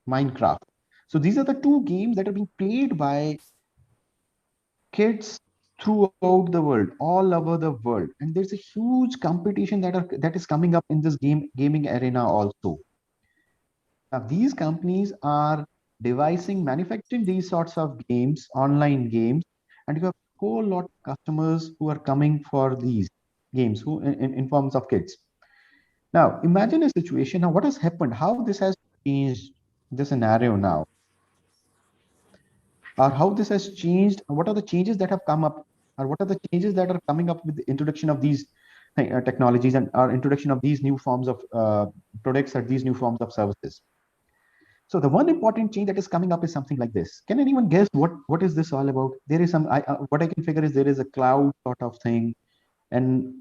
Minecraft. So these are the two games that are being played by kids throughout the world, all over the world, and there's a huge competition that is coming up in this gaming arena also. Now these companies are devising, manufacturing these sorts of games, online games, and you have a whole lot of customers who are coming for these games, who in forms of kids. Now imagine a situation. Now what has happened? How this has changed the scenario now, or how this has changed? What are the changes that have come up, or what are the changes that are coming up with the introduction of these technologies, and our introduction of these new forms of products, or these new forms of services? So the one important change that is coming up is something like this. Can anyone guess what is this all about? There is what I can figure is there is a cloud sort of thing, and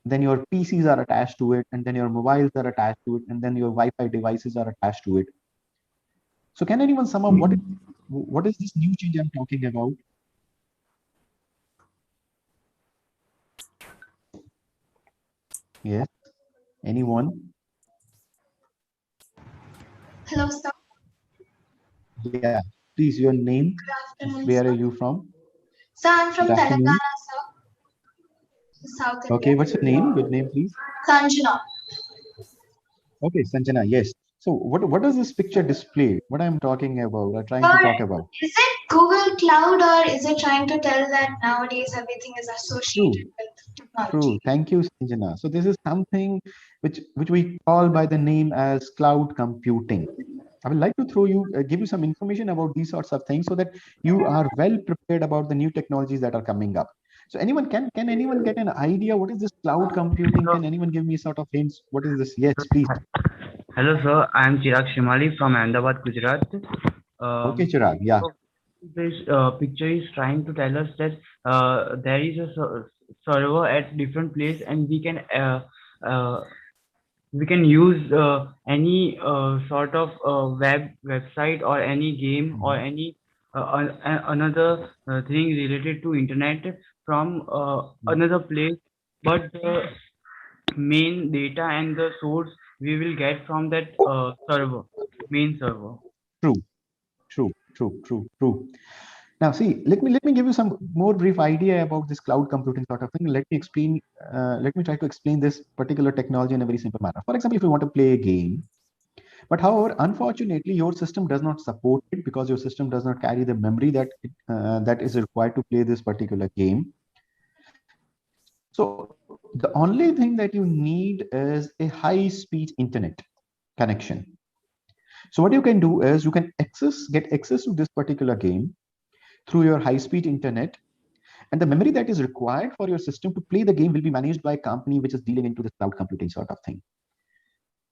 then your PCs are attached to it, and then your mobiles are attached to it, and then your Wi-Fi devices are attached to it. So can anyone sum up what is this new change I'm talking about? Yes, anyone? Hello, sir. Yeah, please, your name. Good afternoon, Where sir. are you from? So I'm from Good afternoon. Telangana, sir. South Okay, India. what's your name? Good name, please. Sanjana. Okay, Sanjana, yes. So what does this picture display? What I'm talking about, or trying to Sir, talk about? is it Google Cloud or is it trying to tell that nowadays everything is True, associated with technology? true. Thank you, Sanjana. So this is something which we call by the name as cloud computing. I would like to give you some information about these sorts of things so that you are well prepared about the new technologies that are coming up. So can anyone get an idea what is this cloud computing? Can anyone give me sort of hints? What is this? Yes, please. Hello, sir. I am Chirag Shimali from Ahmedabad, Gujarat. Okay, Chirag. Yeah. So this picture is trying to tell us that there is a server at different place, and we can use any sort of website or any game or any another thing related to internet from another place, but the main data and the source we will get from that main server. True. Now, see, let me give you some more brief idea about this cloud computing sort of thing. Let me explain. Let me try to explain this particular technology in a very simple manner. For example, if you want to play a game, but however, unfortunately, your system does not support it because your system does not carry the memory that is required to play this particular game. So the only thing that you need is a high-speed internet connection. So what you can do is you can get access to this particular game through your high-speed internet, and the memory that is required for your system to play the game will be managed by a company which is dealing into this cloud computing sort of thing.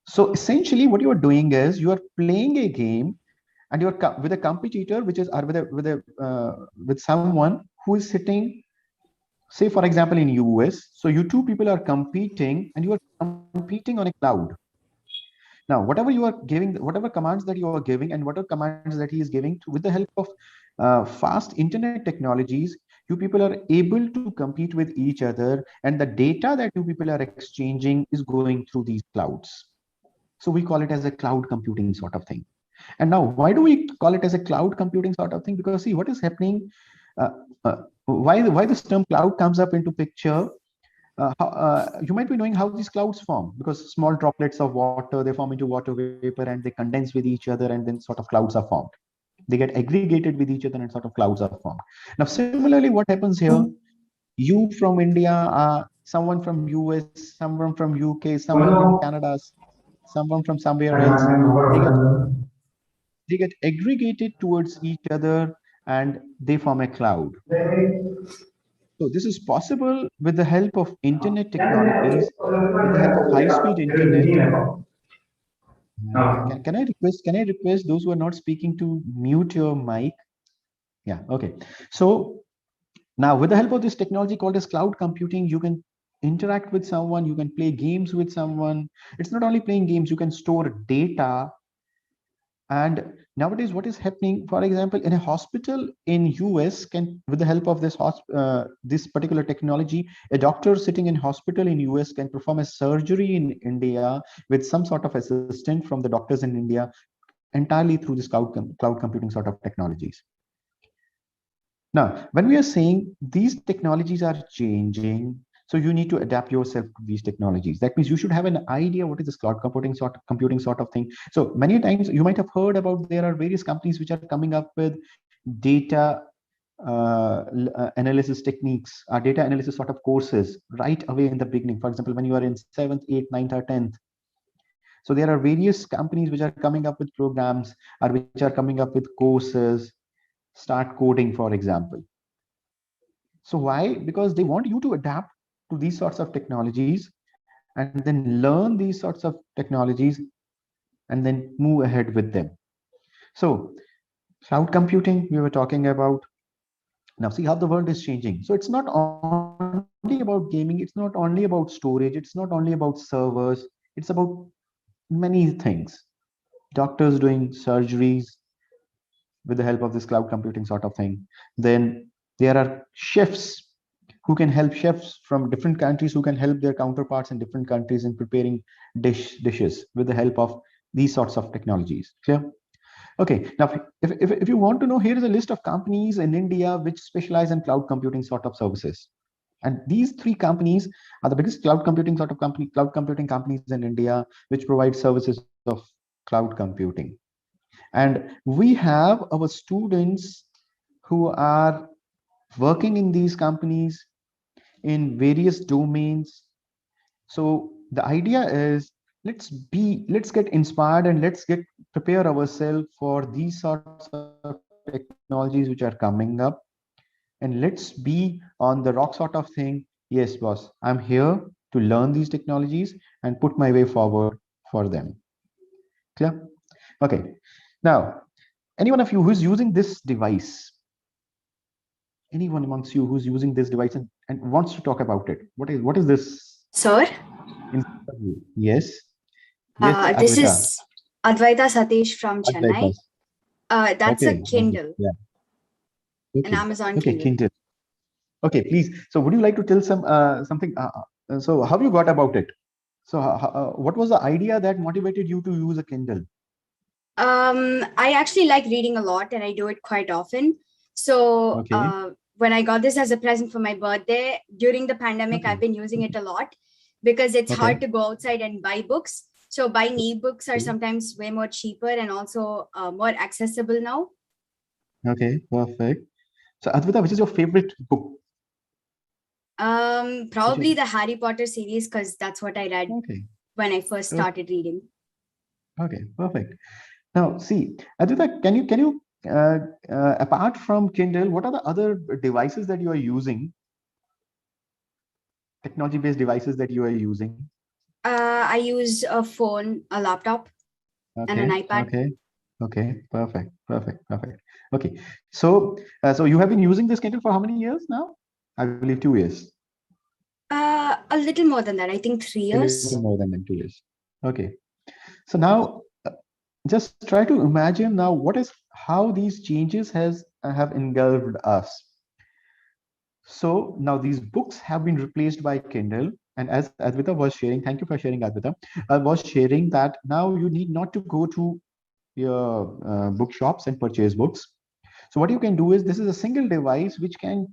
So essentially what you are doing is you are playing a game, and you're with a competitor, which is, or with someone who is sitting, say for example in US. So you two people are competing, and you are competing on a cloud. Now whatever you are giving, whatever commands that you are giving, and whatever commands that he is giving, with the help of fast internet technologies, you people are able to compete with each other, and the data that you people are exchanging is going through these clouds. So we call it as a cloud computing sort of thing. And now, why do we call it as a cloud computing sort of thing? Because see, what is happening, uh, why this term cloud comes up into picture. You might be knowing how these clouds form, because small droplets of water, they form into water vapor and they condense with each other, and then sort of clouds are formed. They get aggregated with each other and sort of clouds are formed. Now, similarly, what happens here? You from India, someone from US, someone from UK, someone from Canada, someone from somewhere else, they get aggregated towards each other and they form a cloud. So this is possible with the help of internet technologies, with the help of high-speed internet. Can I request those who are not speaking to mute your mic? Yeah, okay. So now with the help of this technology called as cloud computing, you can interact with someone, you can play games with someone. It's not only playing games, you can store data. And nowadays, what is happening, for example, in a hospital in US, can, with the help of this particular technology, a doctor sitting in hospital in US can perform a surgery in India with some sort of assistant from the doctors in India, entirely through this cloud computing sort of technologies. Now, when we are saying these technologies are changing, so you need to adapt yourself to these technologies. That means you should have an idea what is this cloud computing sort of thing. So many times you might have heard about, there are various companies which are coming up with data analysis techniques, data analysis sort of courses right away in the beginning. For example, when you are in 7th, 8th, 9th, or 10th. So there are various companies which are coming up with programs, or which are coming up with courses, start coding, for example. So why? Because they want you to adapt to these sorts of technologies and then learn these sorts of technologies and then move ahead with them. So cloud computing, we were talking about. Now see how the world is changing. So it's not only about gaming, it's not only about storage, it's not only about servers, it's about many things. Doctors doing surgeries with the help of this cloud computing sort of thing. Then there are chefs who can help, chefs from different countries who can help their counterparts in different countries in preparing dishes with the help of these sorts of technologies. Clear? Okay, now if you want to know, here is a list of companies in India which specialize in cloud computing sort of services. And these three companies are the biggest cloud computing companies in India, which provide services of cloud computing. And we have our students who are working in these companies in various domains. So the idea is, let's get inspired and let's prepare ourselves for these sorts of technologies which are coming up, and let's be on the rock sort of thing. Yes, boss, I'm here to learn these technologies and put my way forward for them. Clear? Okay. Now, anyone of you who's using this device, anyone amongst you who's using this device and wants to talk about it, what is this? Sir? Yes. Yes, This Advaita. is Advaita Satish from Advaita. Chennai. That's Okay. a Kindle, Yeah. an Amazon Okay, Kindle. Kindle. Okay, please. So would you like to tell something? So how you got about it? So what was the idea that motivated you to use a Kindle? I actually like reading a lot and I do it quite often. So Okay. when I got this as a present for my birthday, during the pandemic, Okay. I've been using it a lot because it's Okay. hard to go outside and buy books. So buying ebooks are sometimes way more cheaper and also more accessible now. Okay, perfect. So Advaita, which is your favorite book? Probably the Harry Potter series, because that's what I read when I first started reading. Okay, perfect. Now, see, Advaita, can you apart from Kindle, what are the other devices that you are using? Technology-based devices that you are using? I use a phone, a laptop, and an iPad. Okay, perfect. Okay, so so you have been using this Kindle for how many years now? I believe 2 years. A little more than that. I think 3 years. A little more than 2 years. Okay, so now just try to imagine now how these changes have engulfed us. So now these books have been replaced by Kindle. And as Advaita was sharing, thank you for sharing, Advaita, was sharing that now you need not to go to your bookshops and purchase books. So what you can do is, this is a single device which can,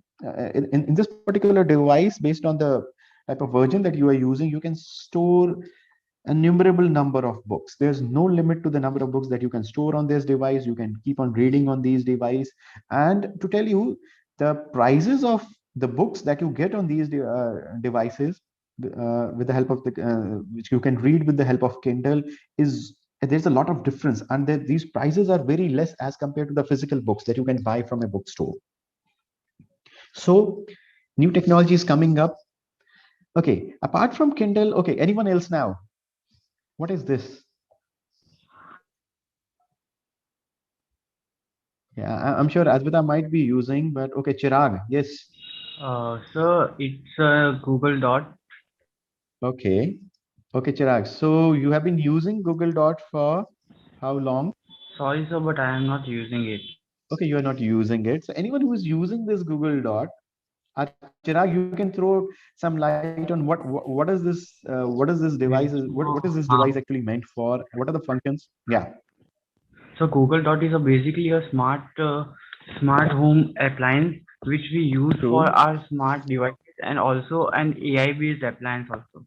in this particular device, based on the type of version that you are using, you can store innumerable number of books. There's no limit to the number of books that you can store on this device. You can keep on reading on these device. And to tell you, the prices of the books that you get on these devices, with the help of the which you can read with the help of Kindle, is, there's a lot of difference, and these prices are very less as compared to the physical books that you can buy from a bookstore. So new technology is coming up. Okay, apart from Kindle, okay, anyone else now? What is this? Yeah, I'm sure Advita might be using, but okay, Chirag, yes. So it's a Google Dot. Okay. Okay, Chirag. So you have been using Google Dot for how long? Sorry, sir, but I am not using it. Okay, you are not using it. So anyone who is using this Google Dot, Chirag, you can throw some light on what is this device? What is this device actually meant for? What are the functions? Yeah. So Google Dot is basically a smart home appliance which we use for our smart devices, and also an AI based appliance also.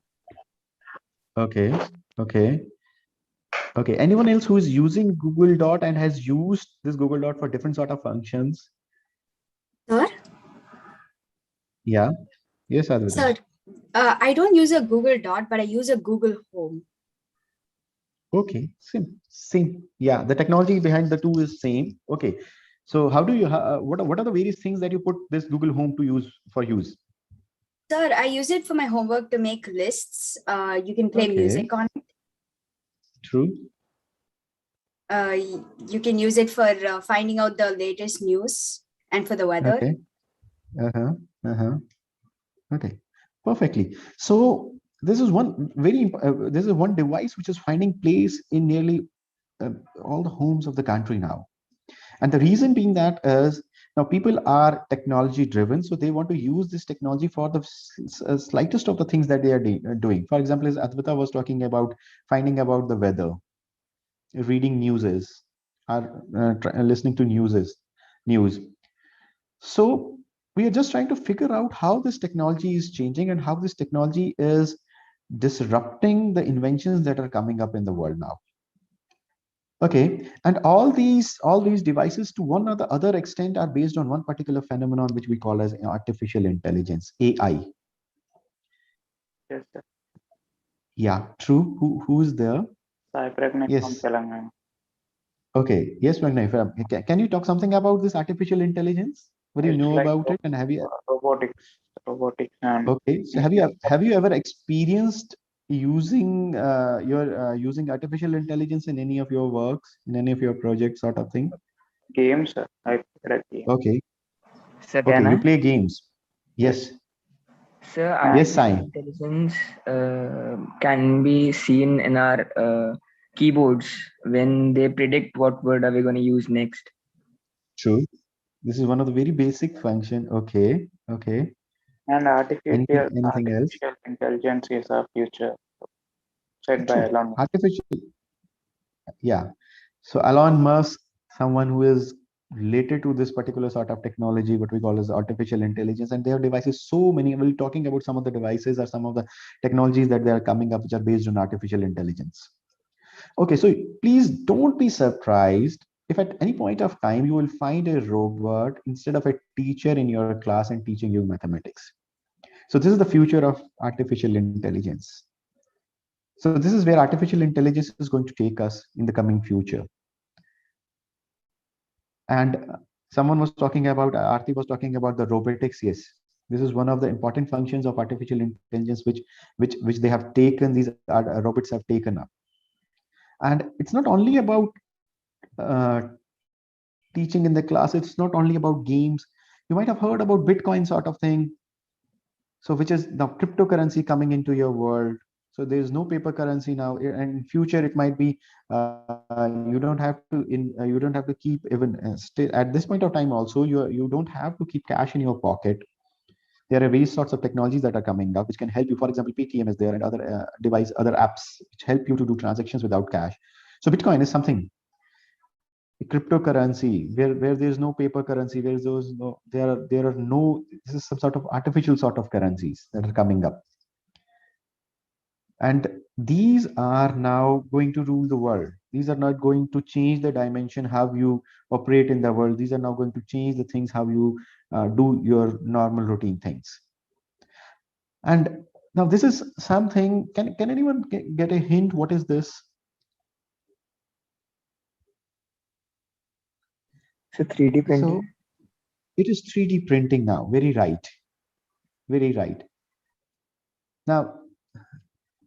Okay. Okay. Okay. Anyone else who is using Google Dot and has used this Google Dot for different sort of functions? Sir? Yeah. Yes, Advita. Sir, I don't use a Google Dot, but I use a Google Home. Okay, same. Yeah, the technology behind the two is same. Okay, so how do you, what are the various things that you put this Google Home to use? Sir, I use it for my homework to make lists. You can play music on it. True. You can use it for finding out the latest news and for the weather. Okay. Okay, perfectly. So this is one this is one device which is finding place in nearly all the homes of the country now. And the reason being that is, now people are technology driven, so they want to use this technology for the slightest of the things that they are doing. For example, as Advita was talking about, finding about the weather, reading newses, or listening to news. So we are just trying to figure out how this technology is changing and how this technology is disrupting the inventions that are coming up in the world now. Okay, and all these devices, to one or the other extent, are based on one particular phenomenon which we call as artificial intelligence, AI. Yes, sir. Yeah, true. Who's there? Sai Pragna Yes. from Telangana. Okay, yes, Pragna. Can you talk something about this artificial intelligence? What do you know like about it, and have you? robotics and Okay, so have you ever experienced using using artificial intelligence in any of your works, in any of your projects, sort of thing? games, sir. I played a game. Okay. Sir, Okay, can you I? play games. Yes. Sir, Yes, artificial Sai. intelligence can be seen in our keyboards when they predict what word are we going to use next. True. This is one of the very basic function. Okay. Okay. And Anything else? artificial intelligence is our future, said by True. Elon Musk. Artificial. Yeah. So Elon Musk, someone who is related to this particular sort of technology, what we call as artificial intelligence, and they have devices, so many. We'll be talking about some of the devices or some of the technologies that they are coming up which are based on artificial intelligence. Okay, so please don't be surprised if at any point of time you will find a robot instead of a teacher in your class and teaching you mathematics. So this is the future of artificial intelligence. So this is where artificial intelligence is going to take us in the coming future. And someone was talking about, Aarti was talking about the robotics. Yes, this is one of the important functions of artificial intelligence, which they have taken, these robots have taken up. And it's not only about teaching in the class, it's not only about games. You might have heard about Bitcoin sort of thing, so which is the cryptocurrency coming into your world. So there is no paper currency now, and in future it might be you don't have to keep even still at this point of time also, you don't have to keep cash in your pocket. There are various sorts of technologies that are coming up which can help you. For example, Paytm is there, and other other apps which help you to do transactions without cash. So Bitcoin is something cryptocurrency, where there's no paper currency, there are no, this is some sort of artificial sort of currencies that are coming up. And these are now going to rule the world. These are not going to change the dimension, how you operate in the world. These are now going to change the things, how you do your normal routine things. And now this is something, can anyone get a hint? What is this? So 3D printing. So it is 3D printing now. Very right. Very right. Now,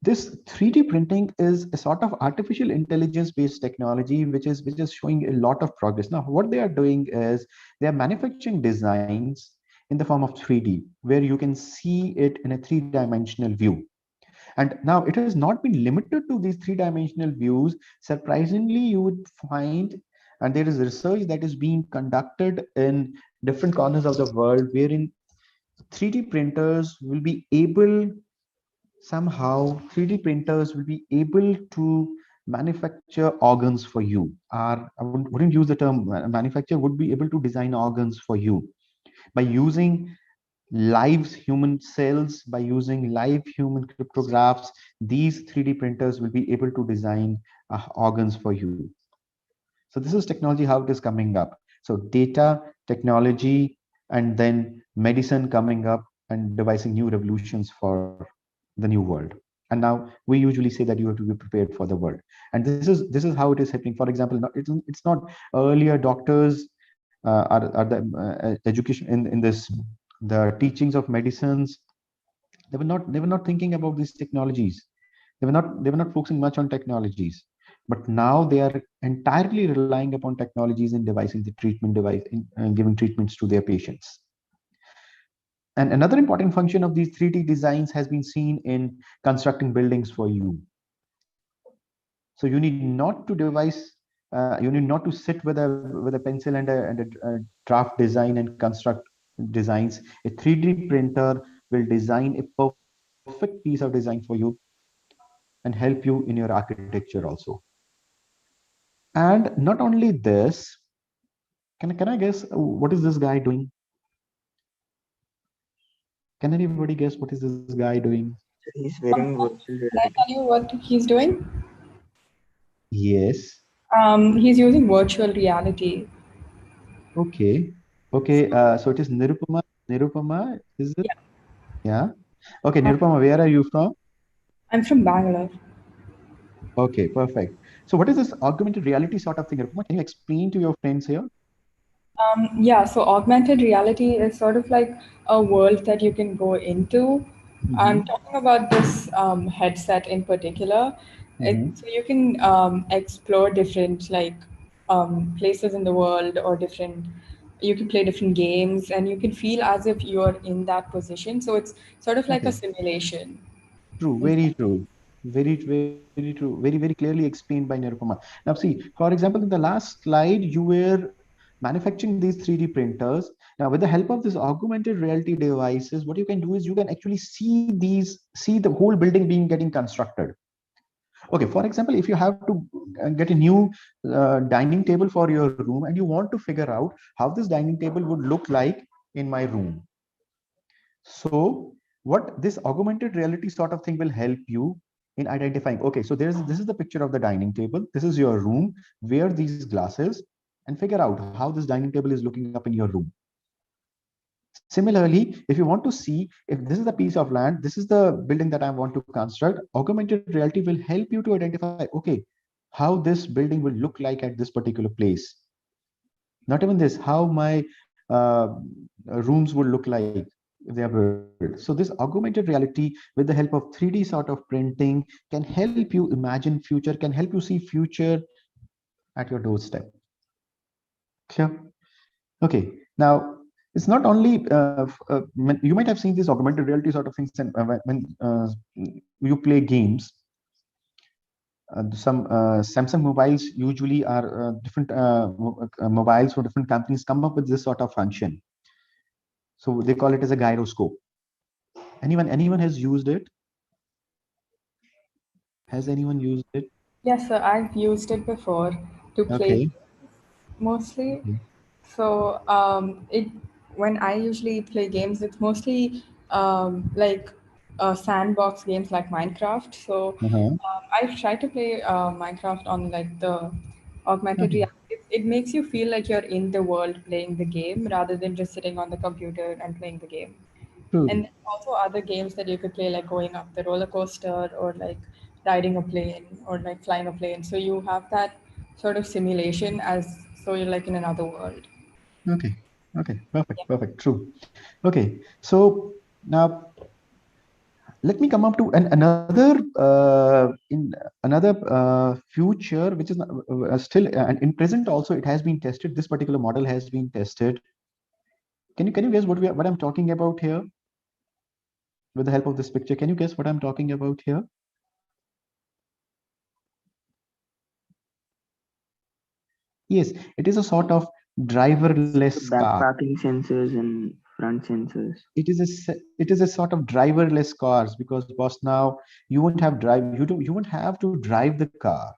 this 3D printing is a sort of artificial intelligence based technology, which is showing a lot of progress. Now, what they are doing is they are manufacturing designs in the form of 3D, where you can see it in a 3-dimensional view. And now it has not been limited to these 3-dimensional views. Surprisingly, you would find, and there is research that is being conducted in different corners of the world, wherein 3D printers will be able, somehow 3D printers will be able to manufacture organs for you. Or I wouldn't use the term manufacture, would be able to design organs for you by using live human cells, by using live human cryptographs. These 3D printers will be able to design organs for you. So this is technology, how it is coming up. So data, technology, and then medicine coming up and devising new revolutions for the new world. And now we usually say that you have to be prepared for the world. And this is how it is happening. For example, it's not earlier doctors are the education in this, the teachings of medicines. They were not thinking about these technologies. They were not focusing much on technologies. But now they are entirely relying upon technologies in devising the treatment device, in giving treatments to their patients. And another important function of these 3D designs has been seen in constructing buildings for you. So you need not to devise, you need not to sit with a pencil and a draft design and construct designs. A 3D printer will design a perfect piece of design for you and help you in your architecture also. And not only this, can I guess what is this guy doing? Can anybody guess what is this guy doing? He's wearing virtual Can I reality. tell you what he's doing? Yes. He's using virtual reality. Okay. Okay. So it is Nirupama. Nirupama, is it? Yeah. Okay, Nirupama, where are you from? I'm from Bangalore. Okay, perfect. So what is this augmented reality sort of thing, Nirupama? Can you explain to your friends here? Yeah, so augmented reality is sort of like a world that you can go into. I'm talking about this headset in particular. So you can explore different places in the world, or you can play different games, and you can feel as if you're in that position. So it's sort of like a Okay. simulation. True, very true. Very true. Very, very clearly explained by Nirupama. Now, see, for example, in the last slide, you were manufacturing these 3D printers. Now, with the help of this augmented reality devices, what you can do is you can actually see the whole building getting constructed. Okay, for example, if you have to get a new dining table for your room and you want to figure out how this dining table would look like in my room. So what this augmented reality sort of thing will help you in identifying, okay, so this is the picture of the dining table. This is your room, wear these glasses and figure out how this dining table is looking up in your room. Similarly, if you want to see if this is the piece of land, this is the building that I want to construct, augmented reality will help you to identify, okay, how this building will look like at this particular place. Not even this, how my rooms would look like if they are built. So this augmented reality with the help of 3D sort of printing can help you imagine future, can help you see future at your doorstep. Clear? Okay, now it's not only you might have seen these augmented reality sort of things when you play games. Some Samsung mobiles usually are different mobiles for different companies come up with this sort of function. So they call it as a gyroscope. Anyone has used it? Has anyone used it? Yes, sir, I've used it before to play. Okay. mostly. Okay. So when I usually play games, it's mostly like sandbox games like Minecraft. So I try to play Minecraft on like the augmented Okay. reality. It makes you feel like you're in the world playing the game rather than just sitting on the computer and playing the game. True. And also other games that you could play, like going up the roller coaster or like riding a plane or like flying a plane. So you have that sort of simulation as so you're like in another world. Okay. Okay. Perfect. Perfect. True. Okay. So now let me come up to another in another future, which is still and in present also it has been tested. This particular model has been tested. Can you guess what I'm talking about here? With the help of this picture, can you guess what I'm talking about here? Yes, it is a sort of driverless Back car. parking sensors and front sensors. It is a sort of driverless cars, because boss, now you won't have drive you won't have to drive the car.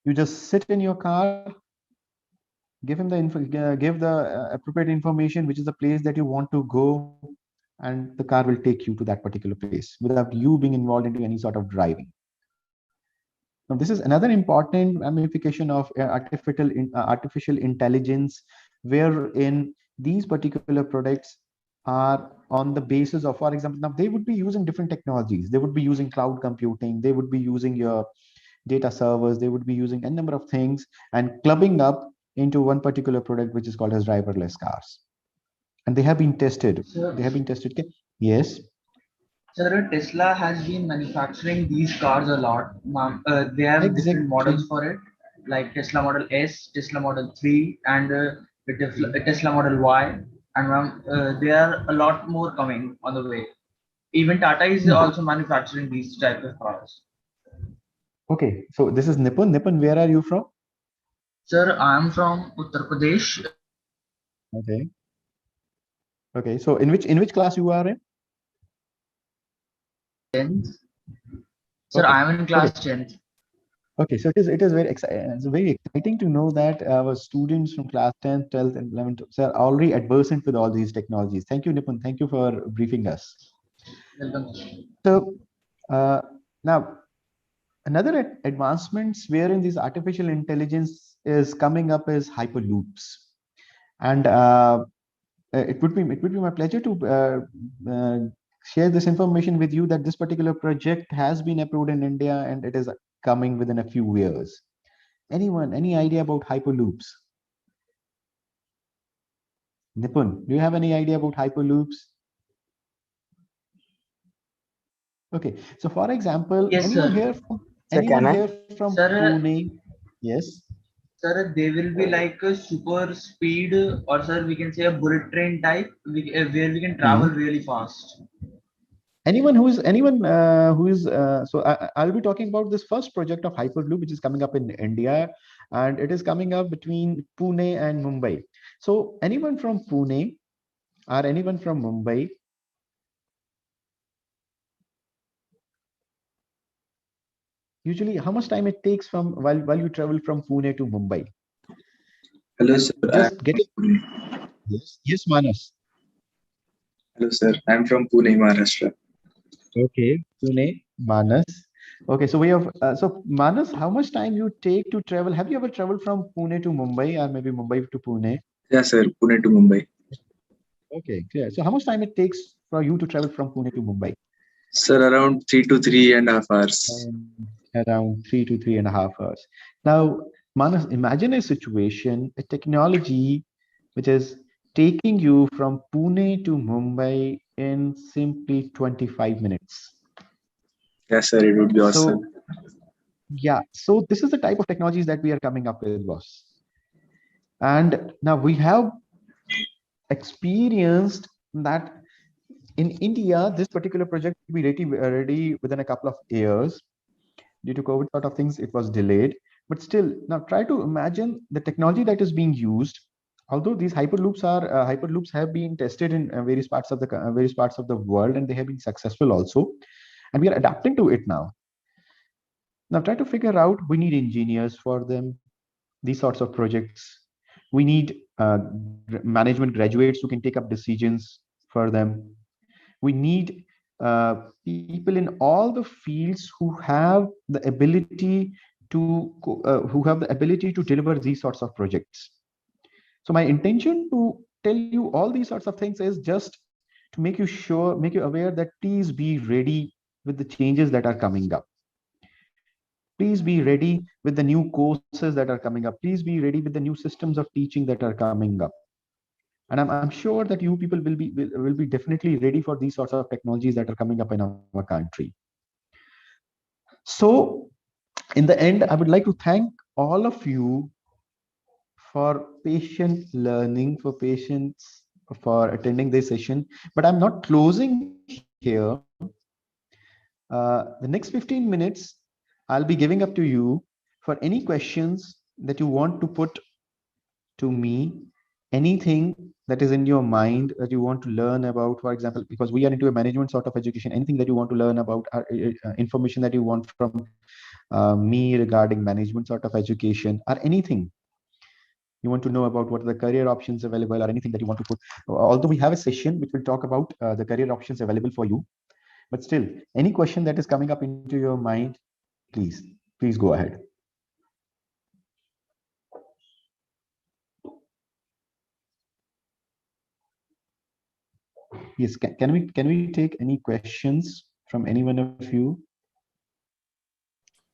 You just sit in your car, give him the give the appropriate information, which is the place that you want to go, and the car will take you to that particular place without you being involved into any sort of driving. Now, this is another important ramification of artificial intelligence, wherein these particular products are on the basis of, for example, now they would be using different technologies. They would be using cloud computing. They would be using your data servers. They would be using a number of things and clubbing up into one particular product, which is called as driverless cars. And they have been tested. Sir, They have been tested. Yes. sir, Tesla has been manufacturing these cars a lot. They have different models Exactly. for it, like Tesla Model S, Tesla Model 3, and the Tesla Model Y. And there are a lot more coming on the way. Even Tata is also manufacturing these type of cars. Okay. So this is Nippon. Nippon, where are you from? Sir, I am from Uttar Pradesh. Okay. Okay. So in which class you are in? 10th. Sir, Okay. I am in class Okay. 10th. Okay. So it is very exciting. It's very exciting to know that our students from class 10th, 12th, and 11th are already adversant with all these technologies. Thank you, Nippon. Thank you for briefing us. Welcome. So now another advancements wherein this artificial intelligence is coming up is hyperloops, and it would be my pleasure to share this information with you that this particular project has been approved in India and it is coming within a few years. Anyone, any idea about hyperloops? Nipun, do you have any idea about hyperloops? Okay, so for example, Yes, anyone sir. here from Sir, can I? Sir, Pune? Yes. sir, they will be like a super speed, or sir, we can say a bullet train type, where we can travel really fast. I'll be talking about this first project of hyperloop, which is coming up in India, and it is coming up between Pune and Mumbai. So anyone from Pune or anyone from Mumbai? Usually, how much time it takes from while you travel from Pune to Mumbai? Hello, sir. Just get it. Yes, Manas. Hello, sir. I'm from Pune, Maharashtra. Okay, Pune, Manas. Okay, so we have so Manas, how much time you take to travel? Have you ever traveled from Pune to Mumbai or maybe Mumbai to Pune? Yeah, sir. Pune to Mumbai. Okay, clear. So how much time it takes for you to travel from Pune to Mumbai? Sir, around 3 to 3.5 hours. Around 3 to 3.5 hours. Now, Manas, imagine a situation, a technology which is taking you from Pune to Mumbai in simply 25 minutes. Yes, sir. It would be awesome. Yeah, so this is the type of technologies that we are coming up with, boss. And now we have experienced that in India, this particular project will be ready within a couple of years. Due to COVID sort of things, it was delayed. But still, now try to imagine the technology that is being used. Although these hyperloops have been tested in various parts of the world, and they have been successful also, and we are adapting to it now. Now try to figure out, we need engineers for them, these sorts of projects. We need management graduates who can take up decisions for them. We need people in all the fields who have the ability to deliver these sorts of projects. So my intention to tell you all these sorts of things is just to make you aware that please be ready with the changes that are coming up. Please be ready with the new courses that are coming up. Please be ready with the new systems of teaching that are coming up. And I'm sure that you people will be definitely ready for these sorts of technologies that are coming up in our country. So in the end, I would like to thank all of you for patient learning, for patience, for attending this session. But I'm not closing here. The next 15 minutes, I'll be giving up to you for any questions that you want to put to me, anything that is in your mind that you want to learn about, for example, because we are into a management sort of education, anything that you want to learn about, information that you want from me regarding management sort of education, or anything you want to know about what are the career options available, or anything that you want to put. Although we have a session which will talk about the career options available for you, but still, any question that is coming up into your mind, please go ahead. Yes, can we take any questions from any one of you?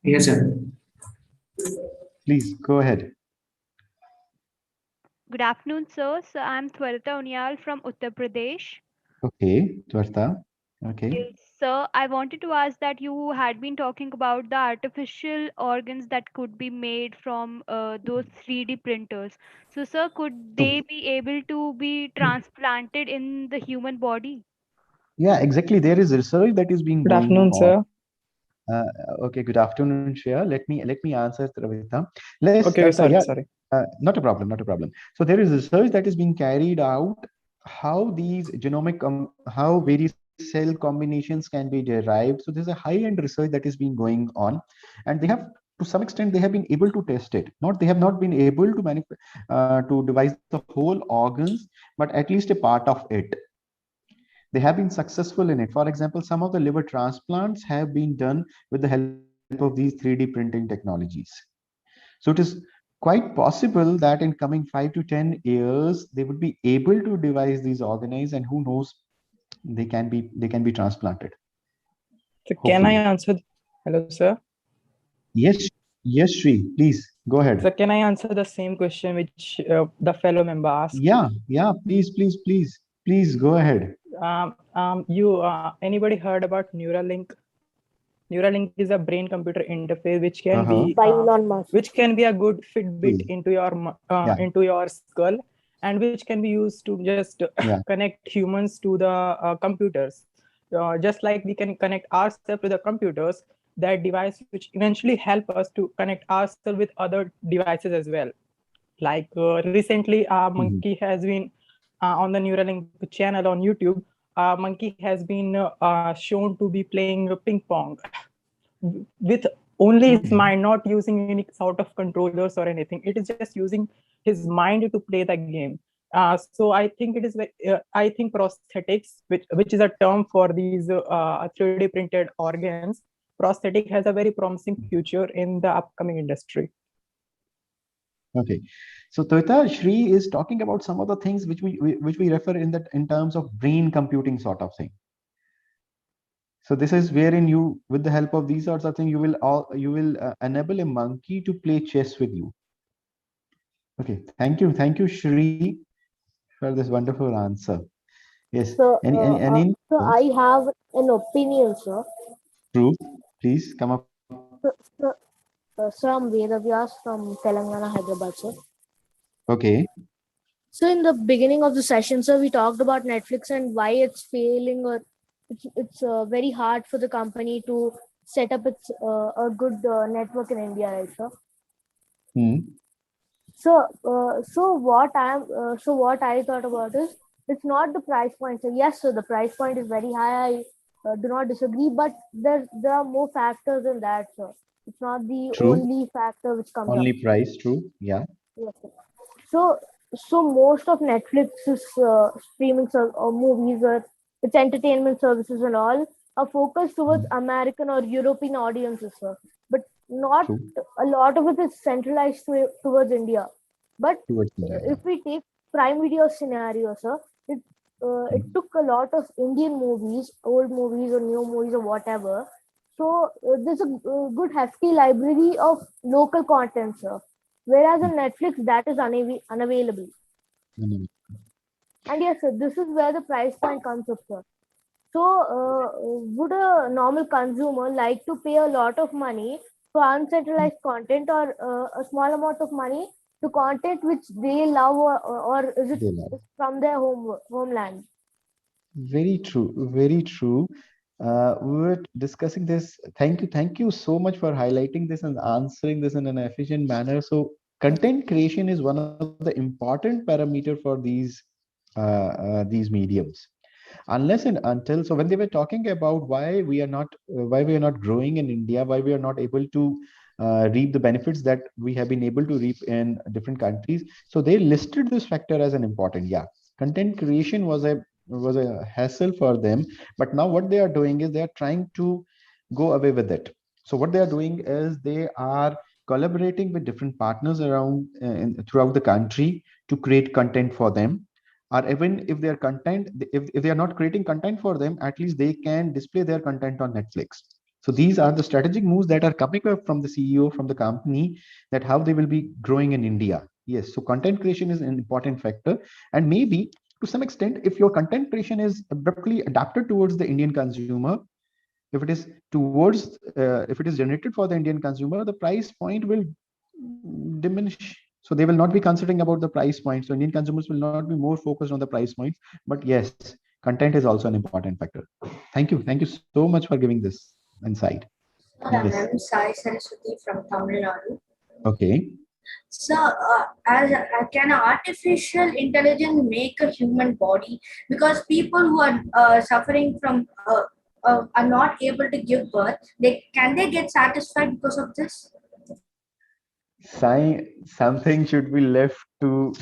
Yes, sir. Please go ahead. Good afternoon, sir. So I'm Twarita Unyal from Uttar Pradesh. Okay, Twarta. Okay. Yes, sir, I wanted to ask that you had been talking about the artificial organs that could be made from those 3D printers. So, sir, could they be able to be transplanted in the human body? Yeah, exactly. There is research that is being Good going afternoon, on. sir. Okay, good afternoon, Shreya. Let me answer, Travita. Let's Okay, sorry, yeah, sorry. not a problem, not a problem. So there is research that is being carried out how these how various cell combinations can be derived. So there's a high-end research that is being going on, and they have, to some extent, they have been able to test it. They have not been able to devise the whole organs, but at least a part of it. They have been successful in it. For example, some of the liver transplants have been done with the help of these 3D printing technologies. So it is quite possible that in coming 5 to 10 years, they would be able to devise these organs, and who knows, they can be transplanted. So can I answer? Hello, sir. Yes, Shri, please go ahead. So can I answer the same question which the fellow member asked? Yeah, please go ahead. Anybody heard about Neuralink? Neuralink is a brain-computer interface which can be By Elon Musk. which can be a good Fitbit into your skull, and which can be used to just connect humans to the computers. Just like we can connect ourselves to the computers, that device which eventually help us to connect ourselves with other devices as well. Like recently, Monkey has been on the Neuralink channel on YouTube. Monkey has been shown to be playing ping pong with only his mind, not using any sort of controllers or anything. It is just using his mind to play the game. So I think it is. I think prosthetics, which is a term for these 3D printed organs, prosthetic has a very promising future in the upcoming industry. Okay, so Toita, Shri is talking about some of the things which we refer in terms of brain computing sort of thing. So this is wherein you, with the help of these sorts of things, you will enable a monkey to play chess with you. Okay, thank you, Shri, for this wonderful answer. Yes. So, any so I have an opinion, sir. True. Please come up. So I'm Vedavyas from Telangana, Hyderabad, sir. Okay. So in the beginning of the session, sir, we talked about Netflix and why it's failing, or it's very hard for the company to set up its a good network in India, right, sir? So what I thought about is, it's not the price point. So yes, so the price point is very high. I do not disagree, but there are more factors in that, sir. It's not the True. only factor which comes Only up. price, true. Yeah. Yes, sir. So most of Netflix's streaming or movies or its entertainment services and all are focused towards American or European audiences, sir. But not a lot of it is centralized towards India. But Towards India. if we take Prime Video scenario, sir, it took a lot of Indian movies, old movies or new movies or whatever. So there's a good hefty library of local content, sir. Whereas on Netflix, that is unavailable. And yes, sir, this is where the price point comes up, sir. So, would a normal consumer like to pay a lot of money for uncentralized content or a small amount of money to content which they love, or is it from their homeland? Very true. Very true. We were discussing this. Thank you so much for highlighting this and answering this in an efficient manner. So, content creation is one of the important parameter for these mediums. Unless and until, so when they were talking about why we are not growing in India, why we are not able to reap the benefits that we have been able to reap in different countries, so they listed this factor as an important. Yeah, content creation was a hassle for them, but now what they are doing is they are trying to go away with it. So what they are doing is they are collaborating with different partners around throughout the country to create content for them, or even if their content, if they are not creating content for them, at least they can display their content on Netflix. So these are the strategic moves that are coming up from the CEO, from the company, that how they will be growing in India. Yes, so content creation is an important factor. And maybe to some extent, if your content creation is abruptly adapted towards the Indian consumer, if it is generated for the Indian consumer, the price point will diminish. So they will not be considering about the price point. So Indian consumers will not be more focused on the price points. But yes, content is also an important factor. Thank you. Thank you so much for giving this insight. Yes. I'm Sai Saraswati from Tamil Nadu. Okay. So, can artificial intelligence make a human body? Because people who are suffering from are not able to give birth, can they get satisfied because of this? Something should be left to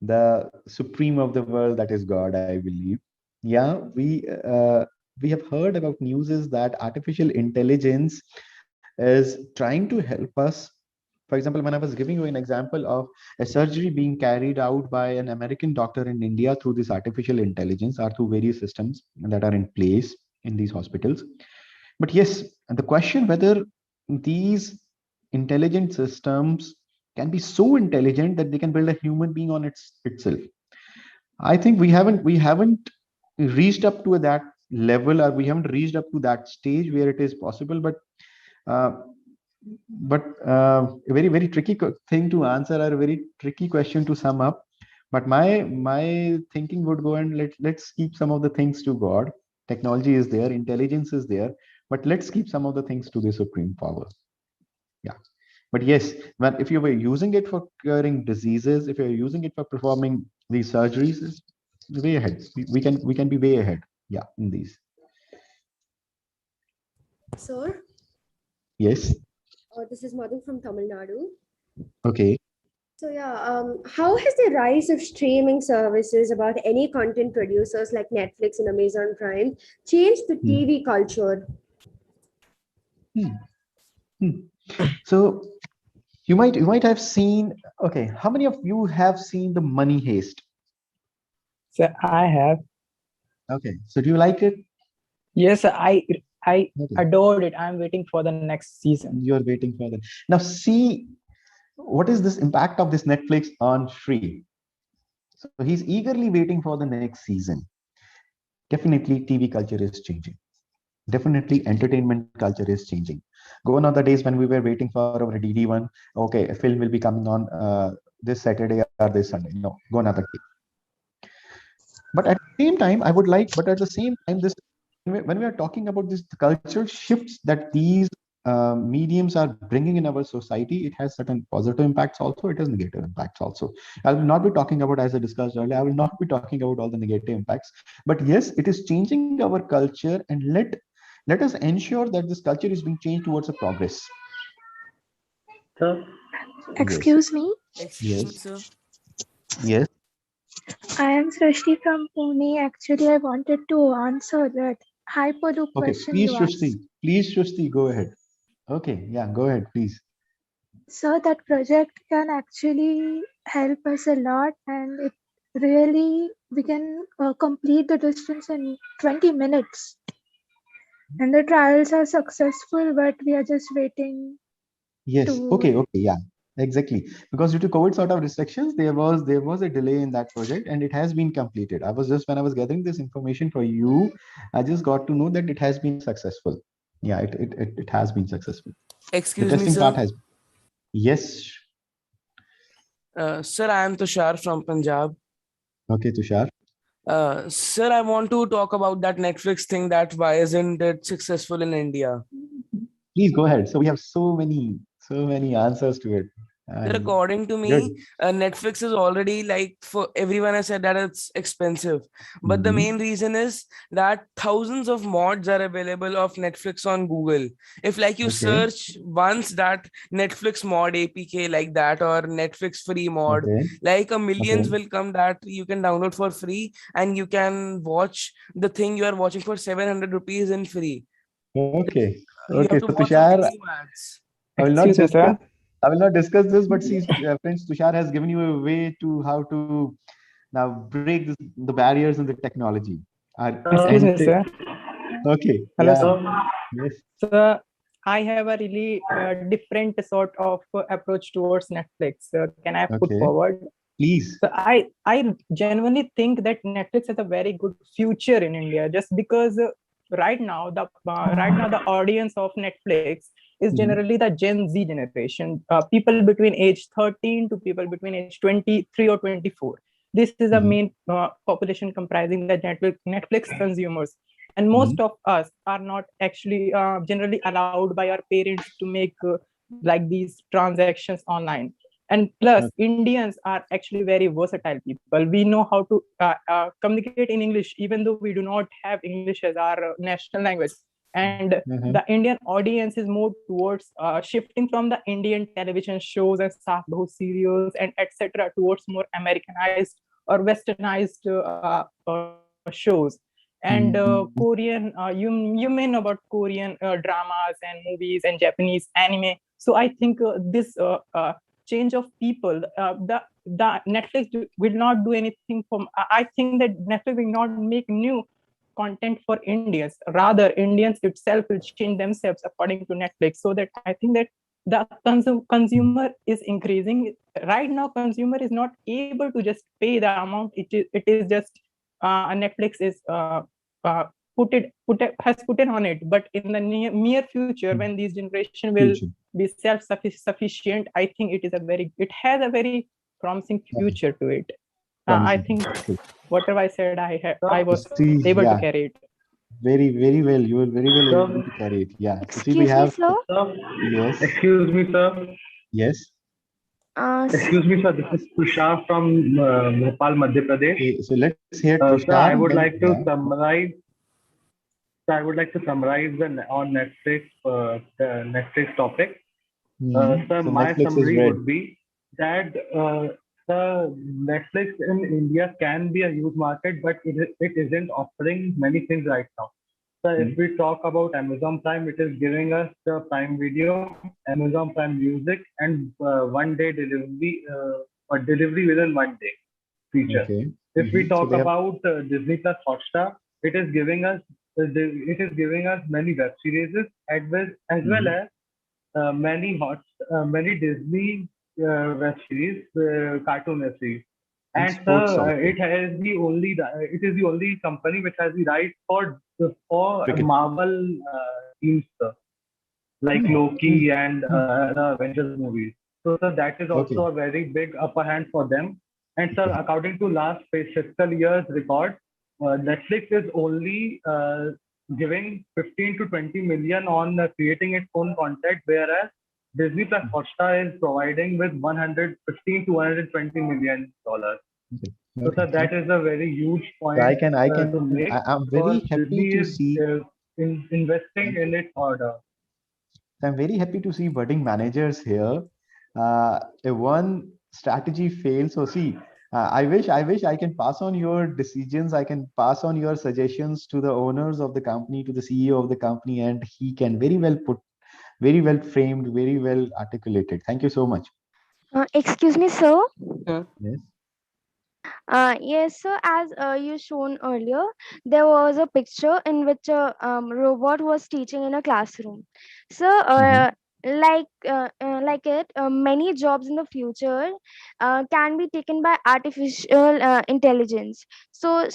the supreme of the world, that is God, I believe. Yeah, we have heard about news is that artificial intelligence is trying to help us. For example, when I was giving you an example of a surgery being carried out by an American doctor in India through this artificial intelligence or through various systems that are in place in these hospitals. But yes, and the question whether these intelligent systems can be so intelligent that they can build a human being on itself. I think we haven't reached up to that level, or we haven't reached up to that stage where it is possible. Uh, a very tricky thing to answer, or a very tricky question to sum up. But my thinking would go, and let's keep some of the things to God. Technology is there, intelligence is there, but let's keep some of the things to the supreme power. Yeah. But yes, if you were using it for curing diseases, if you're using it for performing these surgeries, it's way ahead. We can be way ahead. Yeah, in these. Sir, Yes. this is Madhu from Tamil Nadu. Okay. So yeah, how has the rise of streaming services about any content producers like Netflix and Amazon Prime changed the TV culture? So you might have seen. Okay, how many of you have seen the Money Heist? So I have. Okay, so do you like it? Yes, I adored it. I'm waiting for the next season. You're waiting for that. Now see, what is this impact of this Netflix on Shri? So he's eagerly waiting for the next season. Definitely TV culture is changing. Definitely entertainment culture is changing. Gone are the days when we were waiting for our DD1. Okay, a film will be coming on this Saturday or this Sunday. No, gone are the days. But at the same time, this, when we are talking about this, the cultural shifts that these mediums are bringing in our society, it has certain positive impacts also, it has negative impacts also. I will not be talking about, as I discussed earlier, I will not be talking about all the negative impacts, but yes, it is changing our culture, and let us ensure that this culture is being changed towards a progress. So Excuse me. Excuse me, Yes. sir. Yes. I am Srishti from Pune. Actually, I wanted to answer that Hyperloop Okay. question Please, you Shrishti. asked. Please, Shrishti, go ahead. Okay. Yeah, go ahead, please. So that project can actually help us a lot, and it really we can complete the distance in 20 minutes. And the trials are successful, but we are just waiting Yes. to. Okay. Okay. Yeah. Exactly. Because due to COVID sort of restrictions, there was a delay in that project, and it has been completed. I was just when I was gathering this information for you, I just got to know that it has been successful. Yeah, it has been successful. The Excuse me, testing part sir. has. Yes. Sir, I am Tushar from Punjab. Okay, Tushar. Sir, I want to talk about that Netflix thing. That why isn't it successful in India? Please go ahead. So we have so many answers to it. Sir, And according to good. me, Netflix is already like for everyone has said that it's expensive. But the main reason is that thousands of mods are available of Netflix on Google. If like you Okay. search once that Netflix mod APK like that or Netflix free mod, Okay. like a millions Okay. will come that you can download for free and you can watch the thing you are watching for 700 rupees in free. Okay. You have Okay. to So watch for Tushar, minimum ads. I will not Excuse me, discuss. sir. I will not discuss this, but see, friends, Tushar has given you a way to how to now break the barriers in the technology. Excuse And me, sir. okay, Hello, yeah, sir. yes, So I have a really different sort of approach towards Netflix. Can I put okay, forward? please. So I genuinely think that Netflix has a very good future in India, just because right now the audience of Netflix is generally the Gen Z generation, people between age 13 to people between age 23 or 24. This is the main population comprising the Netflix consumers, and most of us are not actually generally allowed by our parents to make like these transactions online. And plus Indians are actually very versatile people. We know how to communicate in English even though we do not have English as our national language. And the Indian audience is more towards shifting from the Indian television shows and Saas Bahu serials and etc. towards more Americanized or westernized shows. And Korean, you may know about Korean dramas and movies and Japanese anime. So I think this change of people, the Netflix will not do anything for. I think that Netflix will not make new content for Indians. Rather, Indians itself will change themselves according to Netflix. So that I think that the consumer is increasing. Right now, consumer is not able to just pay the amount. It is just Netflix is has put it on it. But in the near future, when this generation will be self-sufficient, I think it has a very promising future to it. I think whatever I said, I was See, able to yeah, carry it. very, very well. You were very well Sir, able to carry it. Yeah. So see, we Excuse me, have. sir. Yes. Excuse me, sir. Yes. Excuse me, sir. This is Tushar from Bhopal, Madhya Pradesh. Okay, so let's hear Sir, I Tushar. would Then like to yeah. summarize. So I would like to summarize on Netflix the Netflix topic. Sir, So my Netflix is summary red. would be that the Netflix in India can be a huge market, but it isn't offering many things right now. So if we talk about Amazon Prime, it is giving us the Prime Video, Amazon Prime Music, and one day delivery or delivery within one day feature. Okay. If we So talk they have. about Disney Plus Hotstar, it is giving us many web series as well as many Disney web series, cartoon web series. And And sports also. it is the only company which has the right for Cricket. Marvel teams, sir, like Loki and the Avengers movies. So sir, that is Okay. also a very big upper hand for them. And sir, according to last fiscal year's record, Netflix is only giving 15 to 20 million on creating its own content, whereas Disney Plus Hotstar is providing with 115 to 120 million dollars. So sir, that is a very huge So point to make I'm very because happy Disney to is see. investing in its order. I'm very happy to see budding managers here If one strategy fails, so see, I wish I can pass on your decisions, I can pass on your suggestions to the owners of the company, to the CEO of the company, and he can very well put, very well framed, very well articulated. Thank you so much. Excuse me, sir. Yes. Yes, sir. As you shown earlier, there was a picture in which a robot was teaching in a classroom. So, many jobs in the future can be taken by artificial intelligence. So,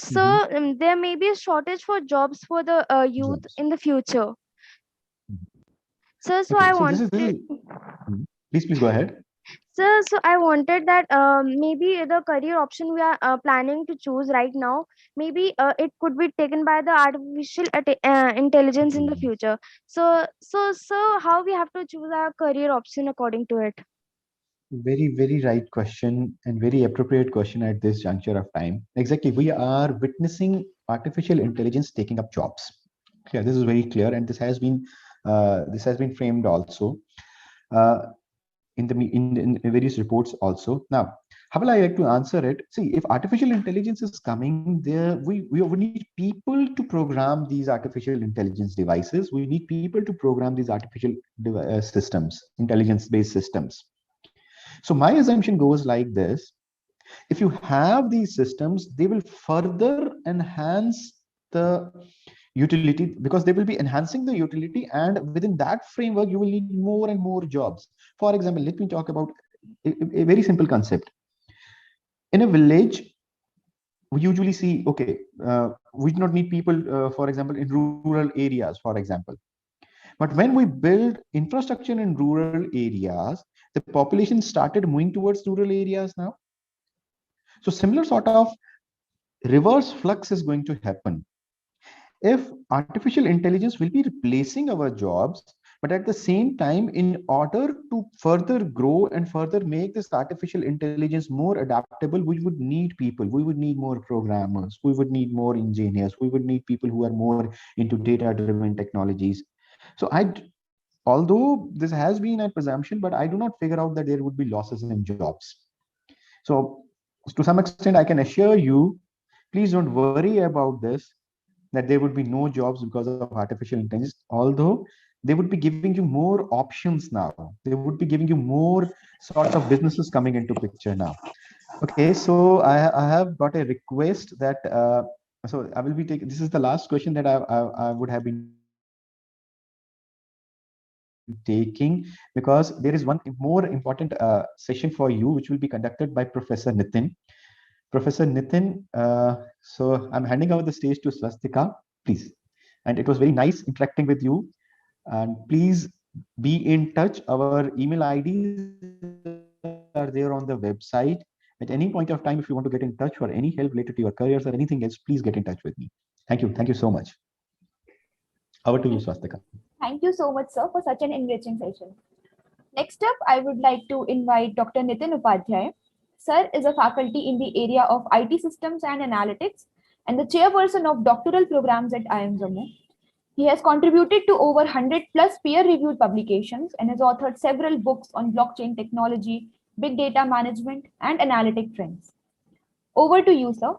there may be a shortage for jobs for the youth Jobs. in the future. So Okay, I so this wanted. is please go ahead. So I wanted that maybe the career option we are planning to choose right now, maybe it could be taken by the artificial intelligence in the future. So how we have to choose our career option according to it? Very right question and very appropriate question at this juncture of time. Exactly, we are witnessing artificial intelligence taking up jobs. Yeah, this is very clear, and this has been framed also uh, in various reports also. Now, how will I like to answer it? See, if artificial intelligence is coming, there we need people to program these artificial intelligence devices. We need people to program these artificial systems, intelligence-based systems. So my assumption goes like this: if you have these systems, they will further enhance the utility, because they will be enhancing the utility, and within that framework, you will need more and more jobs. For example, let me talk about a very simple concept. In a village, we usually see, okay, we do not need people, for example, in rural areas, for example. But when we build infrastructure in rural areas, the population started moving towards rural areas now. So similar sort of reverse flux is going to happen. If artificial intelligence will be replacing our jobs, but at the same time, in order to further grow and further make this artificial intelligence more adaptable, we would need people, we would need more programmers, we would need more engineers, we would need people who are more into data driven technologies. So although this has been a presumption, but I do not figure out that there would be losses in jobs. So to some extent, I can assure you, please don't worry about this, that there would be no jobs because of artificial intelligence, although they would be giving you more options now. They would be giving you more sorts of businesses coming into picture now. Okay, so I have got a request that, so I will be taking, this is the last question that I would have been taking, because there is one more important session for you, which will be conducted by Professor Nitin. Professor Nitin, so I'm handing over the stage to Swastika, please. And it was very nice interacting with you. And please be in touch. Our email IDs are there on the website. At any point of time, if you want to get in touch for any help related to your careers or anything else, please get in touch with me. Thank you. Thank you so much. Over to you, Swastika. Thank you so much, sir, for such an enriching session. Next up, I would like to invite Dr. Nitin Upadhyay. Sir is a faculty in the area of IT systems and analytics and the chairperson of doctoral programs at IIM Jammu. He has contributed to over 100 plus peer-reviewed publications and has authored several books on blockchain technology, big data management, and analytic trends. Over to you, sir.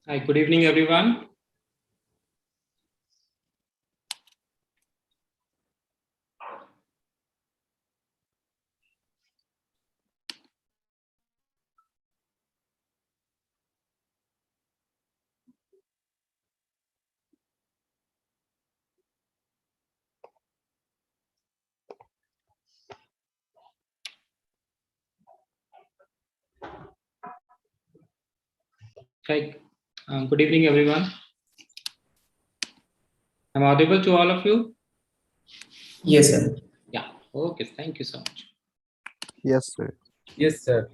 Hi, good evening, everyone. Hi, good evening, everyone. I'm audible to all of you? Yes, sir. Yeah, okay, thank you so much. Yes, sir. Yes, sir.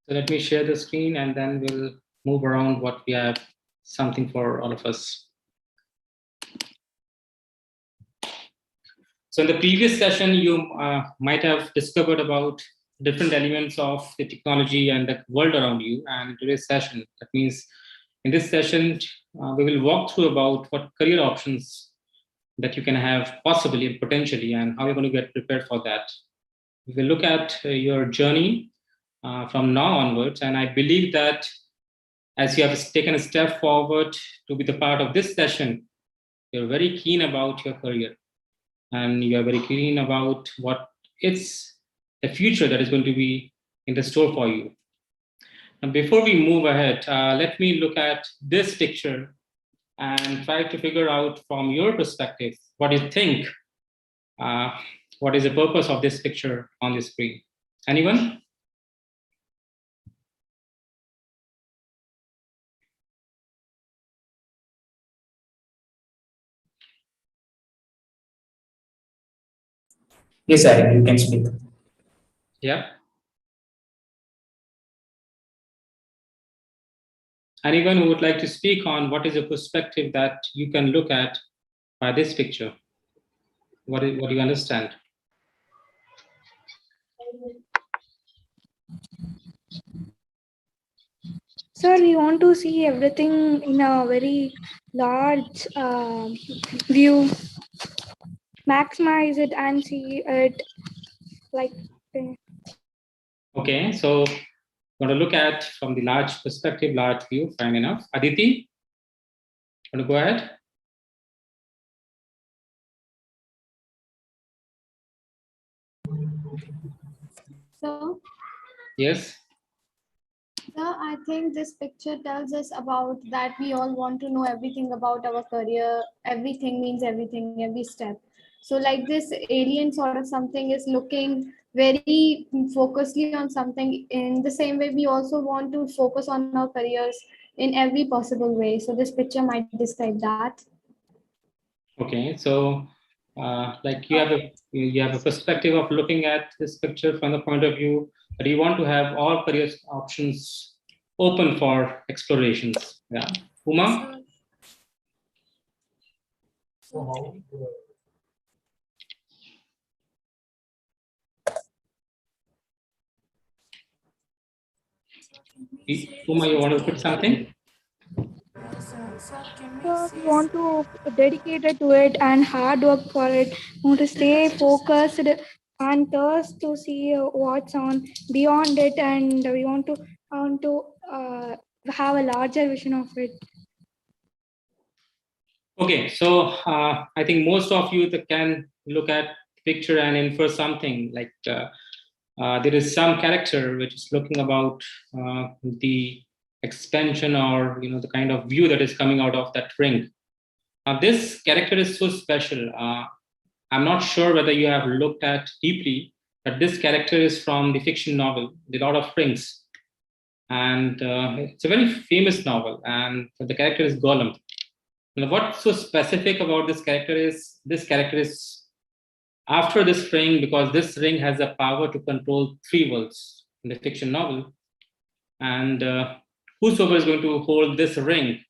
So let me share the screen and then we'll move around what we have, something for all of us. So in the previous session, you might have discovered about different elements of the technology and the world around you. And in today's session, that means In this session, we will walk through about what career options that you can have possibly and potentially, and how you're going to get prepared for that. We will look at your journey from now onwards, and I believe that as you have taken a step forward to be the part of this session, you're very keen about your career, and you are very keen about what it's the future that is going to be in the store for you. And before we move ahead, let me look at this picture and try to figure out from your perspective what you think. What is the purpose of this picture on the screen? Anyone? Yes, Eric, you can speak. Yeah. Anyone who would like to speak on what is a perspective that you can look at by this picture? What do you understand? Sir, we want to see everything in a very large view, maximize it and see it like. Okay, so going to look at from the large perspective, large view, fine enough. Aditi, want to go ahead? So, Yes. I think this picture tells us about that we all want to know everything about our career. Everything means everything, every step. So like this alien sort of something is looking very focusedly on something. In the same way, we also want to focus on our careers in every possible way. So this picture might describe that. Okay, so like you have a perspective of looking at this picture from the point of view that you want to have all career options open for explorations. Yeah, Uma. Uma, you want to put something? So we want to dedicate it to it and hard work for it. We want to stay focused and thirst to see what's on beyond it, and we want to have a larger vision of it. Okay, so I think most of you that can look at picture and infer something like there is some character which is looking about the expansion or the kind of view that is coming out of that ring. This character is so special. I'm not sure whether you have looked at deeply, but this character is from the fiction novel, The Lord of Rings. And it's a very famous novel, and the character is Gollum. And what's so specific about this character is after this ring, because this ring has the power to control 3 worlds in the fiction novel. And whosoever is going to hold this ring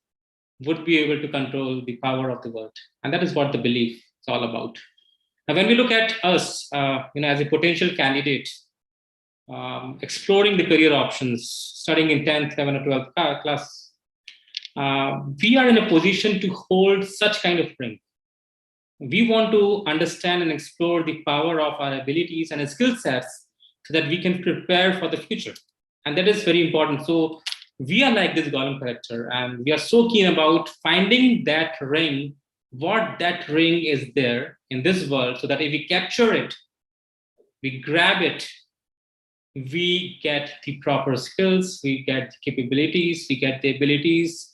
would be able to control the power of the world. And that is what the belief is all about. Now, when we look at us, as a potential candidate, exploring the career options, studying in 10th, 11th, or 12th class, we are in a position to hold such kind of ring. We want to understand and explore the power of our abilities and skill sets so that we can prepare for the future. And that is very important. So we are like this Gollum character, and we are so keen about finding that ring, what that ring is there in this world, so that if we capture it, we grab it, we get the proper skills, we get the capabilities, we get the abilities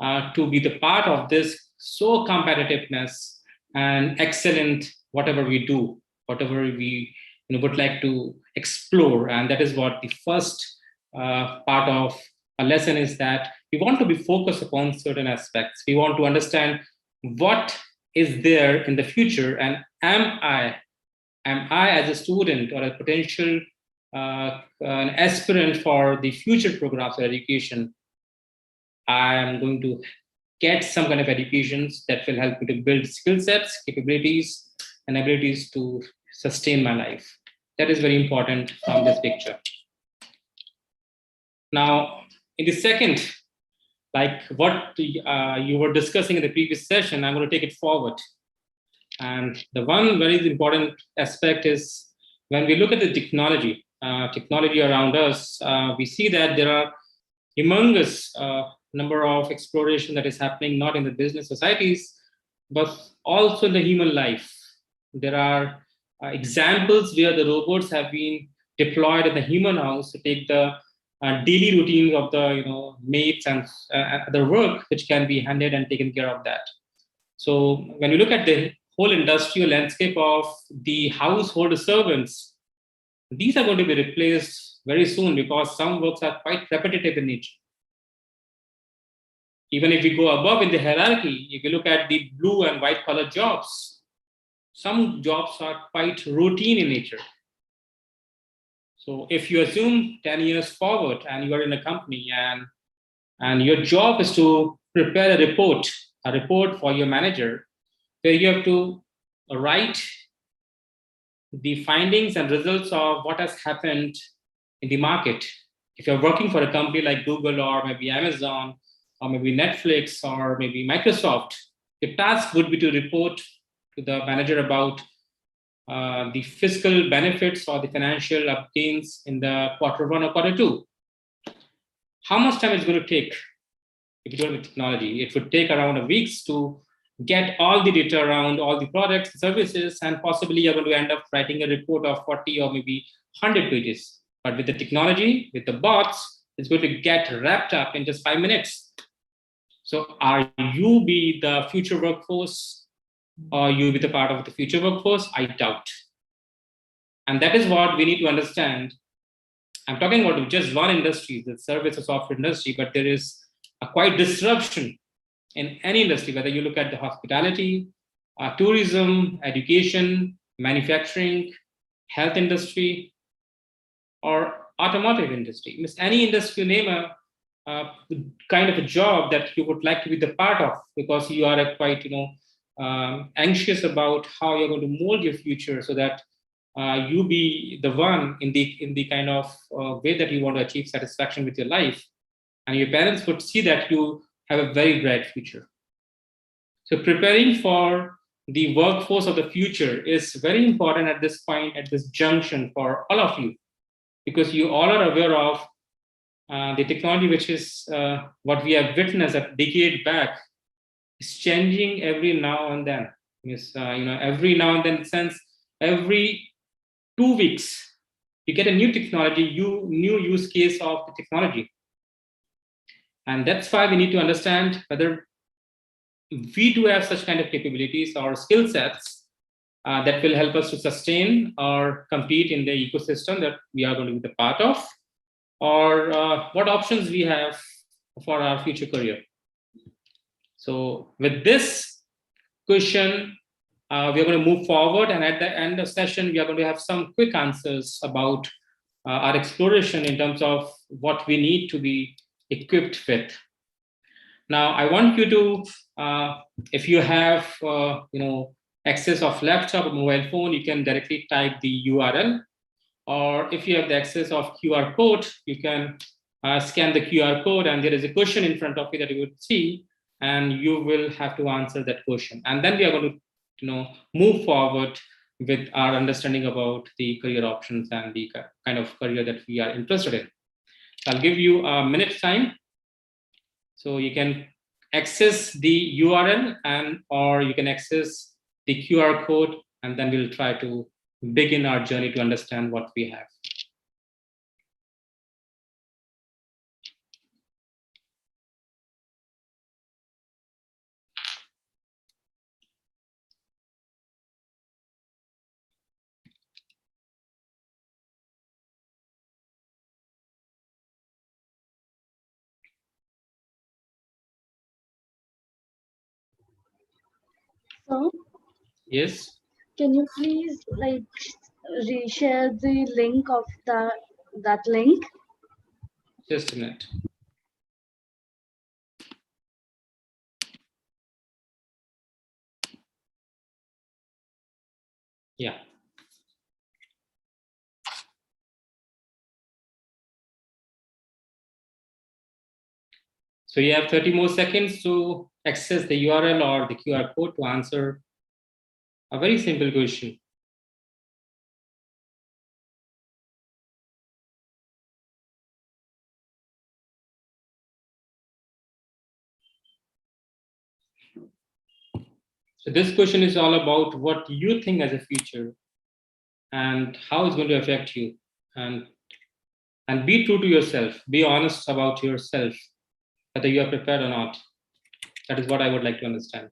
to be the part of this so competitiveness and excellent whatever we do, whatever we would like to explore. And that is what the first part of a lesson is, that we want to be focused upon certain aspects. We want to understand what is there in the future, and am I as a student or a potential an aspirant for the future programs of education, I am going to get some kind of educations that will help me to build skill sets, capabilities, and abilities to sustain my life. That is very important from this picture. Now, in the second like what you were discussing in the previous session, I'm going to take it forward. And the one very important aspect is when we look at the technology around us, we see that there are humongous number of exploration that is happening, not in the business societies, but also in the human life. There are examples where the robots have been deployed in the human house to take the daily routine of the mates and other work, which can be handled and taken care of that. So when you look at the whole industrial landscape of the household servants, these are going to be replaced very soon because some works are quite repetitive in nature. Even if we go above in the hierarchy, if you look at the blue and white collar jobs, some jobs are quite routine in nature. So if you assume 10 years forward and you are in a company and your job is to prepare a report for your manager, where you have to write the findings and results of what has happened in the market. If you're working for a company like Google or maybe Amazon or maybe Netflix or maybe Microsoft, the task would be to report to the manager about the fiscal benefits or the financial gains in the Q1 or Q2. How much time is going to take if you don't have technology? It would take around a week to get all the data around all the products and services, and possibly you're going to end up writing a report of 40 or maybe 100 pages. But with the technology, with the bots, it's going to get wrapped up in just 5 minutes. So are you be the future workforce, or you be the part of the future workforce? I doubt. And that is what we need to understand. I'm talking about just one industry, the service or software industry, but there is a quite disruption in any industry, whether you look at the hospitality, tourism, education, manufacturing, health industry, or automotive industry. Means any industry, name a kind of a job that you would like to be the part of, because you are quite anxious about how you're going to mold your future so that you be the one in the kind of way that you want to achieve satisfaction with your life, and your parents would see that you have a very bright future. So preparing for the workforce of the future is very important at this point, at this junction, for all of you, because you all are aware of the technology, which is what we have witnessed a decade back, is changing every now and then. Yes, every now and then, in the sense, every 2 weeks, you get a new technology, new use case of the technology. And that's why we need to understand whether we do have such kind of capabilities or skill sets that will help us to sustain or compete in the ecosystem that we are going to be the part of, or what options we have for our future career. So with this question, we are going to move forward, and at the end of session, we are going to have some quick answers about our exploration in terms of what we need to be equipped with. Now, I want you to, if you have, access of laptop or mobile phone, you can directly type the URL, or if you have the access of QR code, you can scan the QR code, and there is a question in front of you that you would see, and you will have to answer that question. And then we are going to, move forward with our understanding about the career options and the kind of career that we are interested in. I'll give you a minute's time, so you can access the URL or you can access the QR code, and then we'll try to begin our journey to understand what we have. So, yes, can you please reshare the link of that link? Just a minute. Yeah. So you have 30 more seconds to access the URL or the QR code to answer a very simple question. So this question is all about what you think as a future and how it's going to affect you. And be true to yourself. Be honest about yourself, whether you are prepared or not. That is what I would like to understand.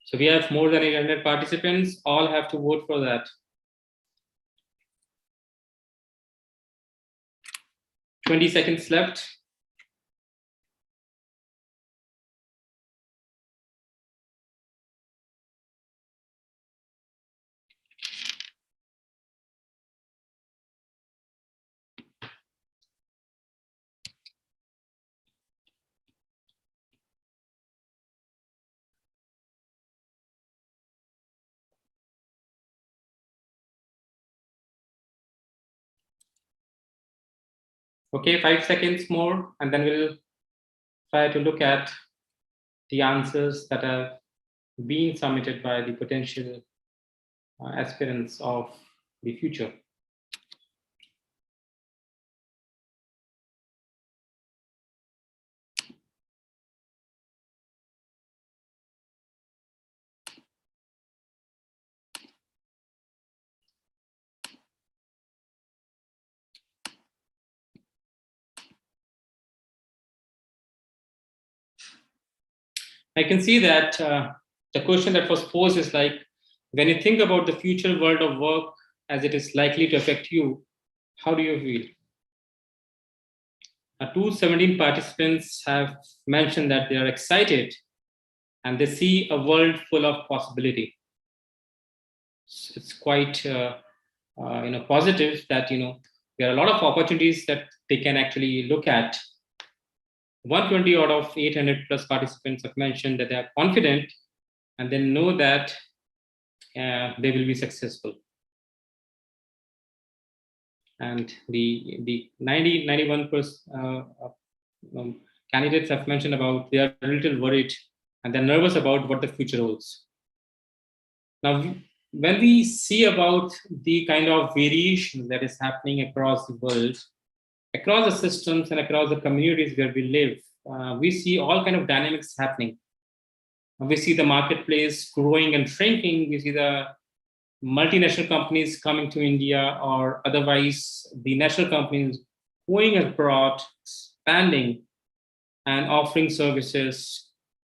So we have more than 800 participants. All have to vote for that. 20 seconds left. Okay, 5 seconds more, and then we'll try to look at the answers that have been submitted by the potential aspirants of the future. I can see that the question that was posed is like, when you think about the future world of work as it is likely to affect you, how do you feel? 217 participants have mentioned that they are excited and they see a world full of possibility. So it's quite positive that there are a lot of opportunities that they can actually look at. 120 out of 800 plus participants have mentioned that they are confident and they know that they will be successful. And the 91% candidates have mentioned about they are a little worried and they're nervous about what the future holds. Now, when we see about the kind of variation that is happening across the world, across the systems and across the communities where we live, we see all kind of dynamics happening. We see the marketplace growing and shrinking. We see the multinational companies coming to India, or otherwise the national companies going abroad, expanding and offering services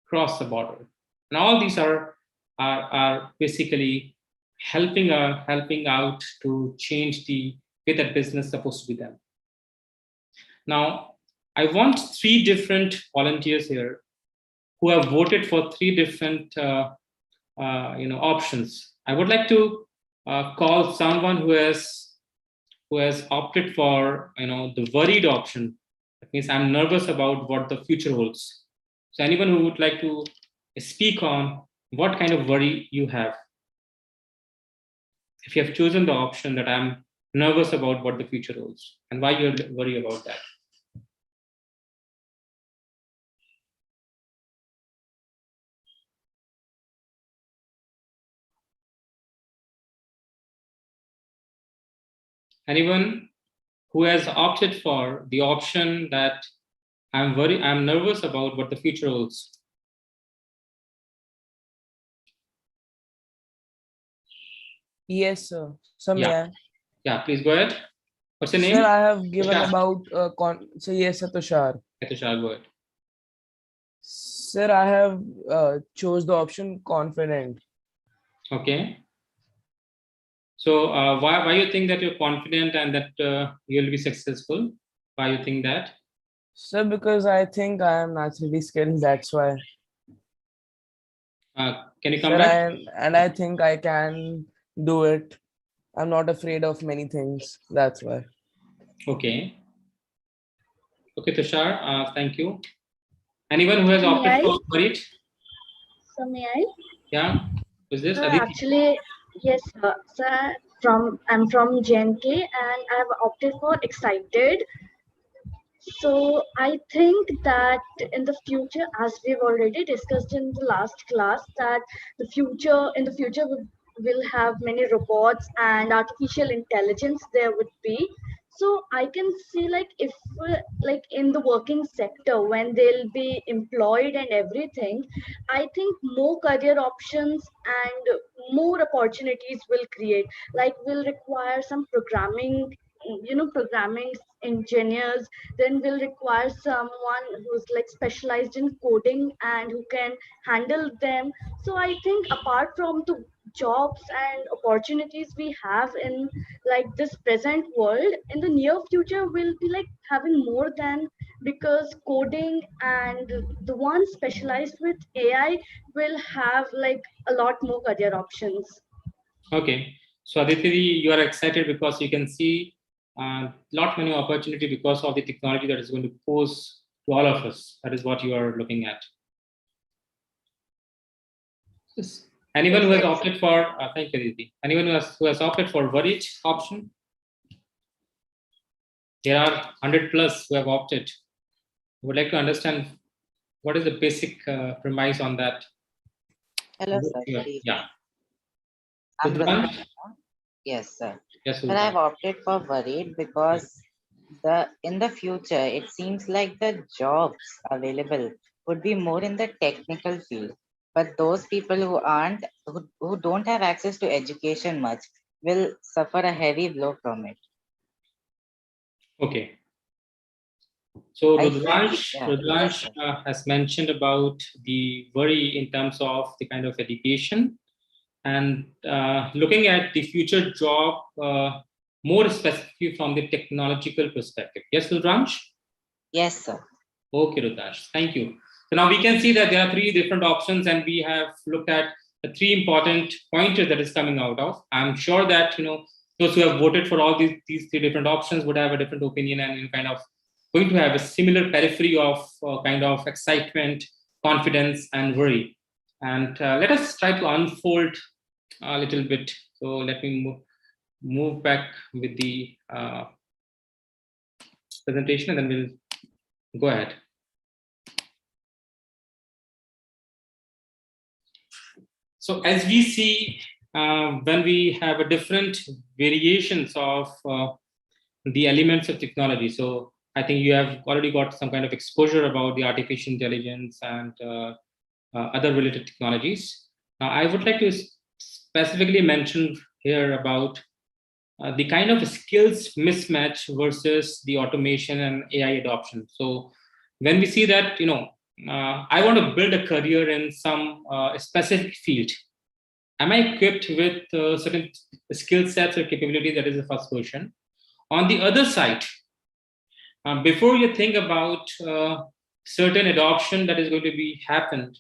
across the border. And all these are basically helping out to change the way that business is supposed to be done. Now, I want 3 different volunteers here who have voted for 3 different options. I would like to call someone who has opted for the worried option. That means I'm nervous about what the future holds. So anyone who would like to speak on what kind of worry you have, if you have chosen the option that I'm nervous about what the future holds and why you worry about that. Anyone who has opted for the option that I'm nervous about what the future holds. Yes, sir. So Yeah, please go ahead. What's your name? Sir, I have given Tushar. about so yes, sir, Tushar. Tushar, go ahead. Sir, I have chose the option confident. Okay. So why you think that you're confident and that you'll be successful? Why you think that? Sir, because I think I am naturally skilled. That's why. Can you come sir, back? And I think I can do it. I'm not afraid of many things. That's why. Okay. Okay, Tushar, thank you. Anyone who has opted for it? So may I? Yeah. Who's this? Actually, yes, sir. I'm from JNK and I've opted for excited. So I think that in the future, as we've already discussed in the last class, that in the future we will have many robots and artificial intelligence there would be. So I can see like if like in the working sector when they'll be employed and everything, I think more career options and more opportunities will create. Like will require some programming, programming engineers, then will require someone who's like specialized in coding and who can handle them. So I think apart from the jobs and opportunities we have in like this present world, in the near future we'll be like having more than, because coding and the ones specialized with AI will have like a lot more career options. Okay, so Aditi, you are excited because you can see lot many opportunity because of the technology that is going to pose to all of us. That is what you are looking at. Yes. Anyone who has opted for, thank you, Aditi. Anyone who has opted for worried option? There are 100 plus who have opted. I would like to understand what is the basic premise on that. Hello, sir. Yeah. I'm Yes, sir. Yes, but I've opted for worried because in the future it seems like the jobs available would be more in the technical field, but those people who don't have access to education much will suffer a heavy blow from it. Okay. So Rudransh has mentioned about the worry in terms of the kind of education and looking at the future job more specifically from the technological perspective. Yes, Rudransh? Yes, sir. Okay, Rudransh, thank you. So now we can see that there are three different options and we have looked at the three important pointers that is coming out of. I'm sure that, those who have voted for all these three different options would have a different opinion and kind of going to have a similar periphery of kind of excitement, confidence, and worry. And let us try to unfold a little bit. So let me move back with the presentation and then we'll go ahead. So as we see, when we have a different variations of the elements of technology. So I think you have already got some kind of exposure about the artificial intelligence and other related technologies. I would like to specifically mention here about the kind of skills mismatch versus the automation and AI adoption. So when we see that, I want to build a career in some specific field. Am I equipped with certain skill sets or capability? That is the first question. On the other side, before you think about certain adoption that is going to be happened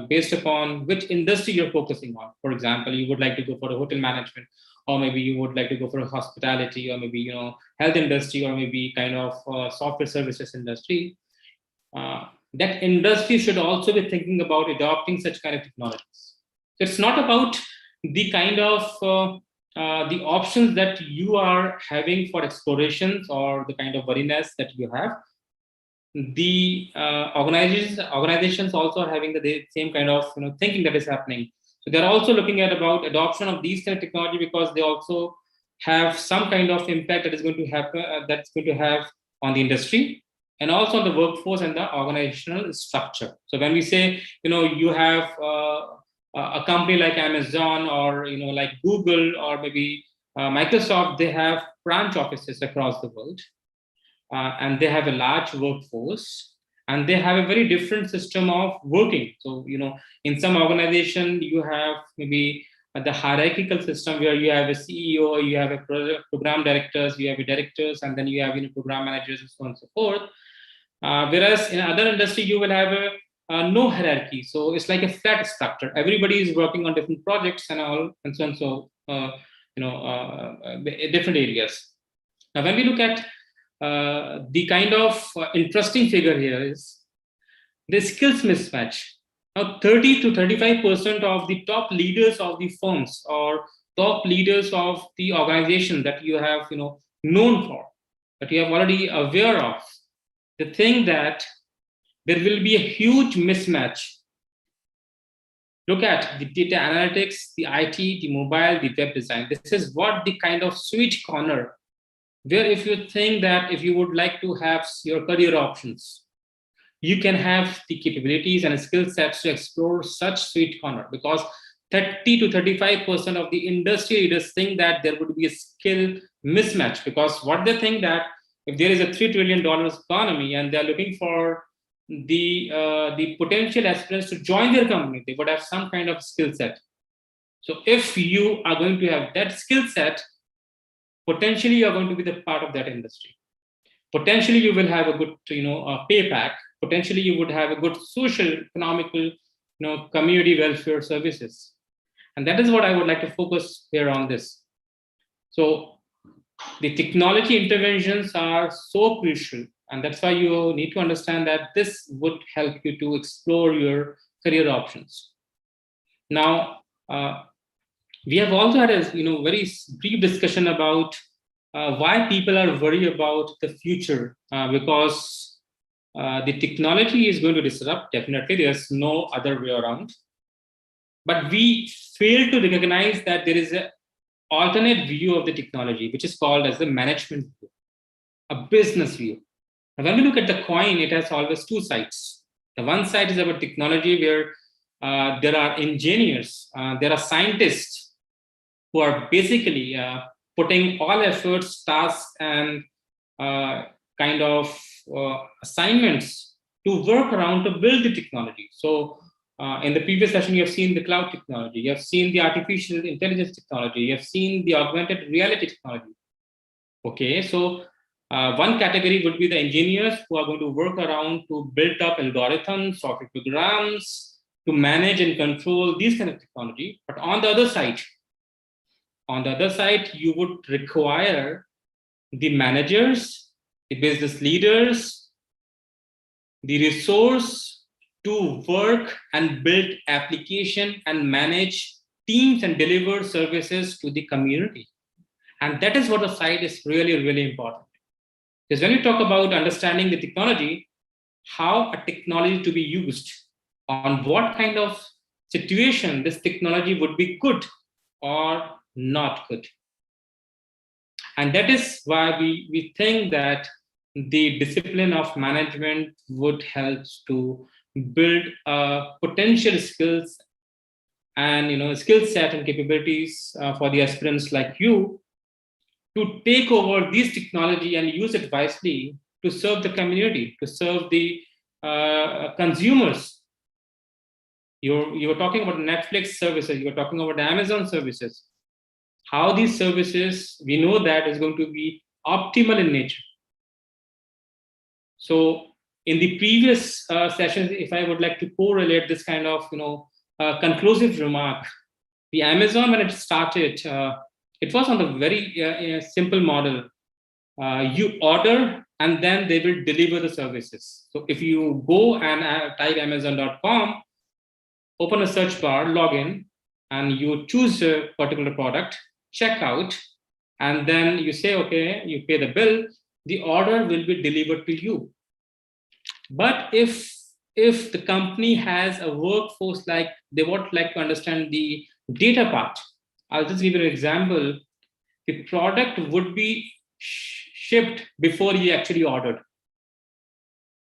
based upon which industry you're focusing on. For example, you would like to go for a hotel management, or maybe you would like to go for a hospitality, or maybe health industry, or maybe kind of software services industry. That industry should also be thinking about adopting such kind of technologies. So it's not about the kind of the options that you are having for explorations or the kind of worriness that you have. The organizations also are having the same kind of thinking that is happening. So they're also looking at about adoption of these kind of technology because they also have some kind of impact that is going to happen that's going to have on the industry and also on the workforce and the organizational structure. So when we say you have a company like Amazon or like Google or maybe Microsoft, they have branch offices across the world. And they have a large workforce and they have a very different system of working. So, in some organization, you have maybe the hierarchical system where you have a CEO, you have a program directors, you have a directors, and then you have program managers and so on and so forth. Whereas in other industry, you will have a no hierarchy. So it's like a flat structure. Everybody is working on different projects and all, and so on. So, different areas. Now, when we look at the kind of interesting figure here is the skills mismatch. Now, 30 to 35% of the top leaders of the firms or top leaders of the organization that you have, known for, that you have already aware of, they think that there will be a huge mismatch. Look at the data analytics, the IT, the mobile, the web design. This is what the kind of sweet corner where if you think that if you would like to have your career options, you can have the capabilities and skill sets to explore such sweet corner, because 30 to 35% of the industry leaders think that there would be a skill mismatch, because what they think that if there is a $3 trillion economy and they're looking for the potential aspirants to join their company, they would have some kind of skill set. So if you are going to have that skill set, potentially you're going to be the part of that industry. Potentially you will have a good pay pack. Potentially you would have a good social, economical, community welfare services. And that is what I would like to focus here on this. So the technology interventions are so crucial, and that's why you need to understand that this would help you to explore your career options. Now, we have also had a very brief discussion about why people are worried about the future, because the technology is going to disrupt. Definitely, there's no other way around. But we fail to recognize that there is an alternate view of the technology, which is called as the management view, a business view. And when we look at the coin, it has always two sides. The one side is about technology, where there are engineers, there are scientists who are basically putting all efforts, tasks, and kind of assignments to work around to build the technology. So in the previous session, you have seen the cloud technology, you have seen the artificial intelligence technology, you have seen the augmented reality technology. Okay, so one category would be the engineers who are going to work around to build up algorithms, software programs, to manage and control these kind of technology. But on the other side, you would require the managers, the business leaders, the resource to work and build application and manage teams and deliver services to the community. And that is what the side is really, really important. Because when you talk about understanding the technology, how a technology to be used, on what kind of situation this technology would be good or not good. And that is why we think that the discipline of management would help to build potential skills and skill set and capabilities for the aspirants like you to take over this technology and use it wisely to serve the community, to serve the consumers. You were talking about Netflix services, you were talking about Amazon services. How these services, we know that is going to be optimal in nature. So in the previous sessions, if I would like to correlate this kind of conclusive remark, the Amazon, when it started, it was on the very simple model. You order and then they will deliver the services. So if you go and type amazon.com, open a search bar, log in, and you choose a particular product, check out, and then you say, okay, you pay the bill, the order will be delivered to you. But if the company has a workforce, like they would like to understand the data part, I'll just give you an example. The product would be shipped before you actually ordered.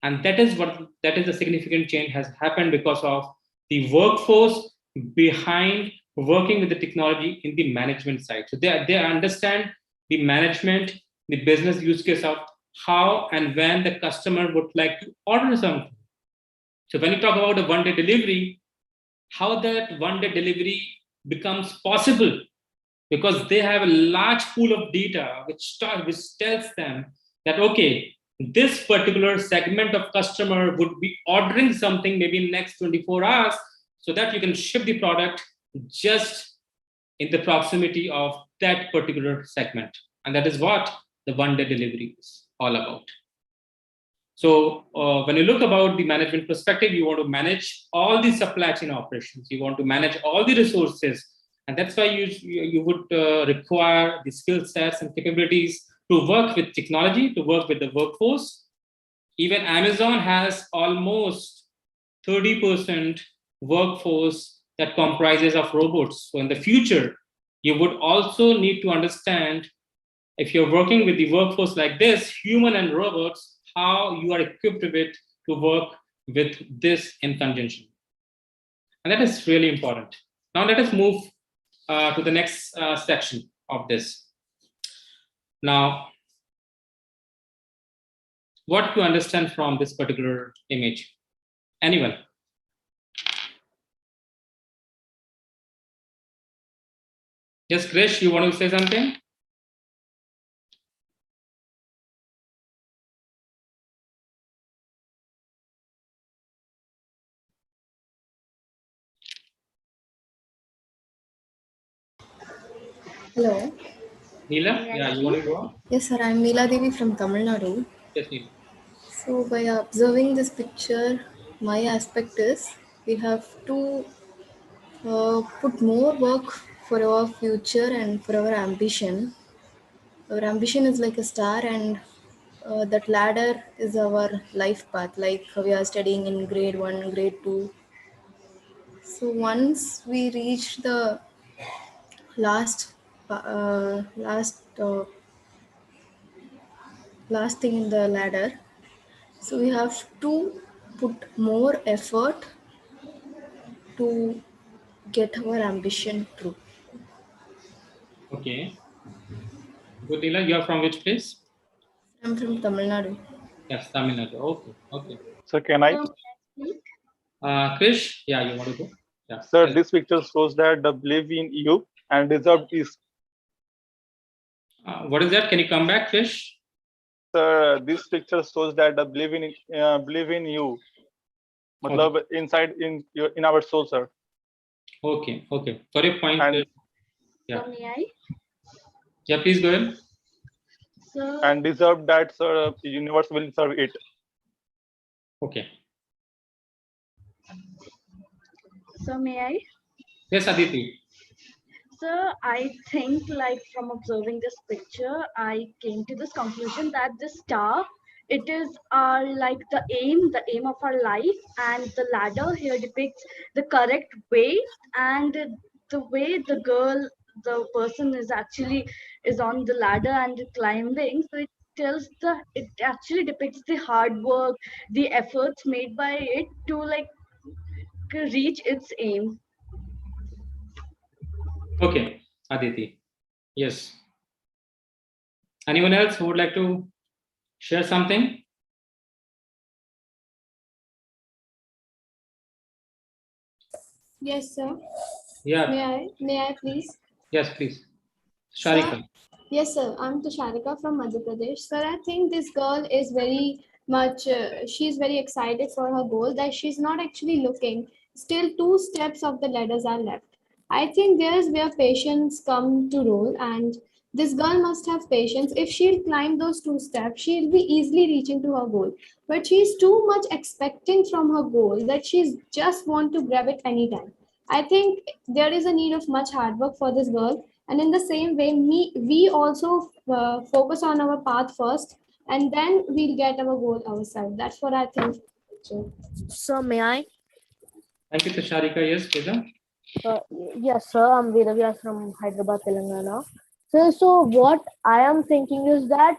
And that is a significant change has happened because of the workforce behind working with the technology in the management side. So they understand the management, the business use case of how and when the customer would like to order something. So when you talk about a one-day delivery, how that one-day delivery becomes possible, because they have a large pool of data which tells them that, okay, this particular segment of customer would be ordering something maybe in next 24 hours, so that you can ship the product just in the proximity of that particular segment. And that is what the one-day delivery is all about. So when you look about the management perspective, you want to manage all the supply chain operations. You want to manage all the resources And that's why you would require the skill sets and capabilities to work with technology, to work with the workforce. Even Amazon has almost 30% workforce that comprises of robots. So in the future, you would also need to understand, if you're working with the workforce like this, human and robots, how you are equipped with to work with this in conjunction. And that is really important. Now let us move to the next section of this. Now, what to understand from this particular image? Anyone? Yes, Krish, you want to say something? Hello. Neela, yeah, you want to go? Yes, sir. I'm Neela Devi from Tamil Nadu. Yes, Neela. So, by observing this picture, my aspect is we have to put more work for our future and for our ambition. Our ambition is like a star, and that ladder is our life path. Like we are studying in grade 1, grade 2. So, once we reach the last, last last thing in the ladder, so we have to put more effort to get our ambition through. Okay. Good, Neela. You are from which place? I'm from Tamil Nadu. Yes, Tamil Nadu. Okay, okay. So can I? Krish, yeah, you want to go? Yeah. Sir, this picture shows that the belief in you and deserve is. What is that? Can you come back, Krish? Sir, this picture shows that the belief in you, matlab inside in our soul, sir. Okay, okay. For your point, and, yeah. So may I? Yeah, please go ahead. So, and deserve that, sir. Universe will serve it. Okay. so may I? Yes, Aditi. So I think like from observing this picture, I came to this conclusion that the star, it is like the aim of our life, and the ladder here depicts the correct way, and the way the person is actually is on the ladder and climbing. So it actually depicts the hard work, the efforts made by it to like reach its aim. Okay, Aditi. Yes. Anyone else who would like to share something? Yes, sir. Yeah. May I please? Yes, please. Sharika. Yes, sir. I'm Tusharika from Madhya Pradesh. Sir, I think this girl is very much, she's very excited for her goal that she's not actually looking. Still 2 steps of the ladders are left. I think there's where patience come to role, and this girl must have patience. If she'll climb those 2 steps, she'll be easily reaching to her goal. But she's too much expecting from her goal that she's just want to grab it anytime. I think there is a need of much hard work for this girl, and in the same way we also focus on our path first, and then we'll get our goal ourselves. That's what I think. So may I? Thank you, Tusharika. Yes, Veda. Yes, sir. I'm Vedavyas from Hyderabad, Telangana. So what I am thinking is that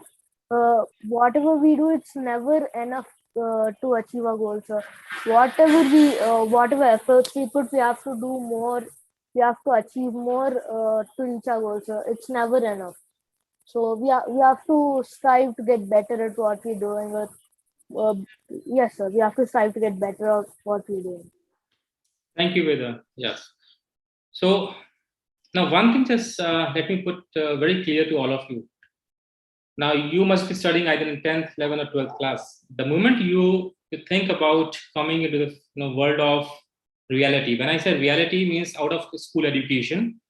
whatever we do, it's never enough to achieve our goals, sir. Whatever efforts we put, we have to do more. We have to achieve more to reach our goals, sir. It's never enough. So we have to strive to get better at what we're doing. Yes, sir. We have to strive to get better at what we're doing. Thank you, Veda. Yes. So now one thing just let me put very clear to all of you. Now you must be studying either in 10th, 11th or 12th class. The moment you think about coming into the world of reality, when I say reality means out of school education,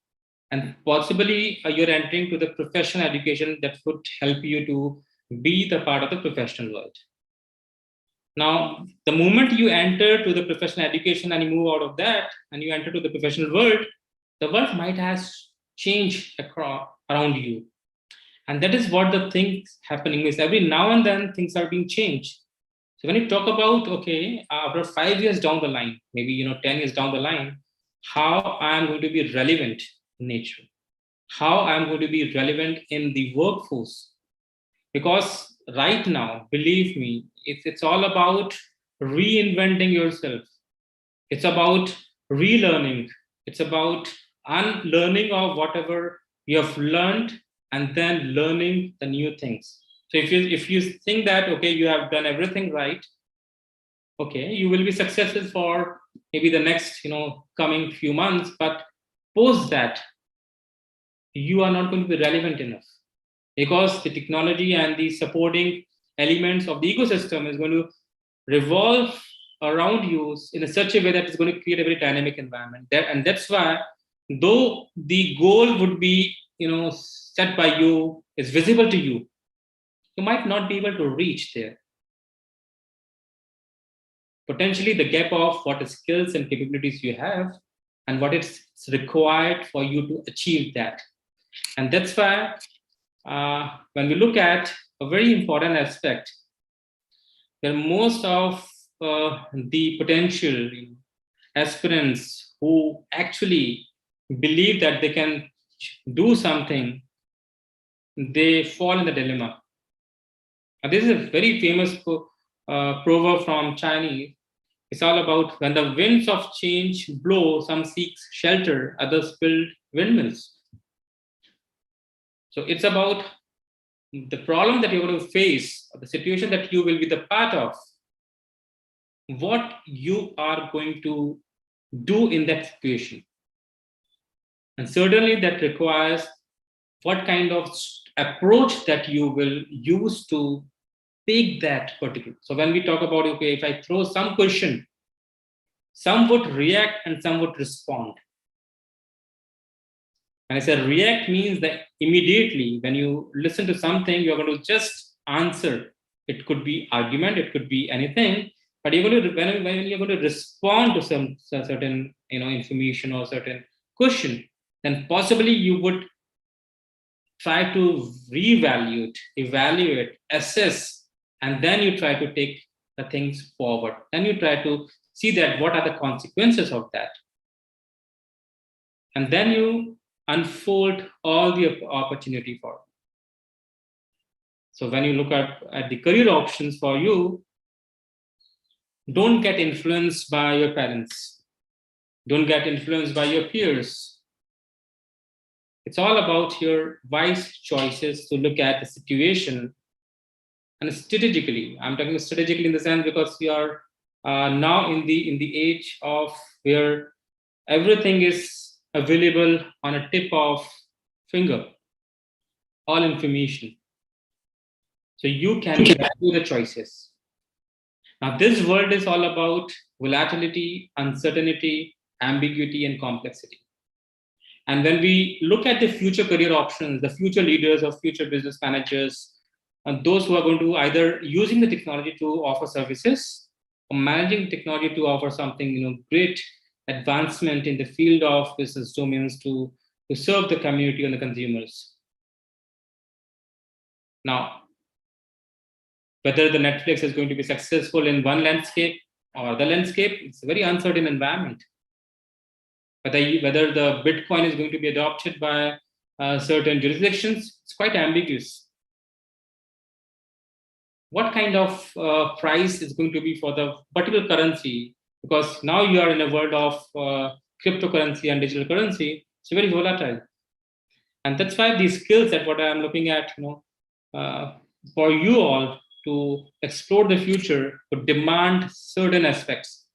and possibly you're entering to the professional education that would help you to be the part of the professional world. Now, the moment you enter to the professional education and you move out of that and you enter to the professional world, the world might has changed around you. And that is what the things happening is. Every now and then things are being changed. So when you talk about, okay, after 5 years down the line, maybe 10 years down the line, how I'm going to be relevant in nature, how I'm going to be relevant in the workforce. Because right now, believe me, it's all about reinventing yourself. It's about relearning. It's about unlearning of whatever you have learned and then learning the new things. So if you think that, okay, you have done everything right, okay, you will be successful for maybe the next coming few months, but post that you are not going to be relevant enough, because the technology and the supporting elements of the ecosystem is going to revolve around you in a such a way that it's going to create a very dynamic environment. And that's why, though the goal would be set by you, is visible to you, you might not be able to reach there. Potentially the gap of what skills and capabilities you have and what it's required for you to achieve that. And that's why when we look at a very important aspect, that most of the potential aspirants who actually believe that they can do something, they fall in the dilemma. And this is a very famous proverb from Chinese. It's all about, when the winds of change blow, some seek shelter, others build windmills. So it's about the problem that you're going to face, or the situation that you will be the part of, what you are going to do in that situation. And certainly that requires what kind of approach that you will use to take that particular. So when we talk about, okay, if I throw some question, some would react and some would respond. When I say react, means that immediately when you listen to something, you're going to just answer. It could be argument, it could be anything, but you're going to, when you're going to respond to some certain information or certain question, then possibly you would try to reevaluate, evaluate, assess, and then you try to take the things forward. Then you try to see that what are the consequences of that. And then you unfold all the opportunity for it. So when you look at the career options for you, don't get influenced by your parents. Don't get influenced by your peers. It's all about your wise choices to look at the situation and strategically. I'm talking strategically in the sense because we are now in the age of where everything is available on a tip of finger, all information. So you can do the choices. Now this world is all about volatility, uncertainty, ambiguity, and complexity. And when we look at the future career options, the future leaders or future business managers, and those who are going to either using the technology to offer services or managing technology to offer something, great advancement in the field of business domains to serve the community and the consumers. Now, whether the Netflix is going to be successful in one landscape or the landscape, it's a very uncertain environment. Whether the Bitcoin is going to be adopted by certain jurisdictions, it's quite ambiguous. What kind of price is going to be for the particular currency? Because now you are in a world of cryptocurrency and digital currency, it's very volatile. And that's why these skills that what I'm looking at, for you all to explore the future would demand certain aspects.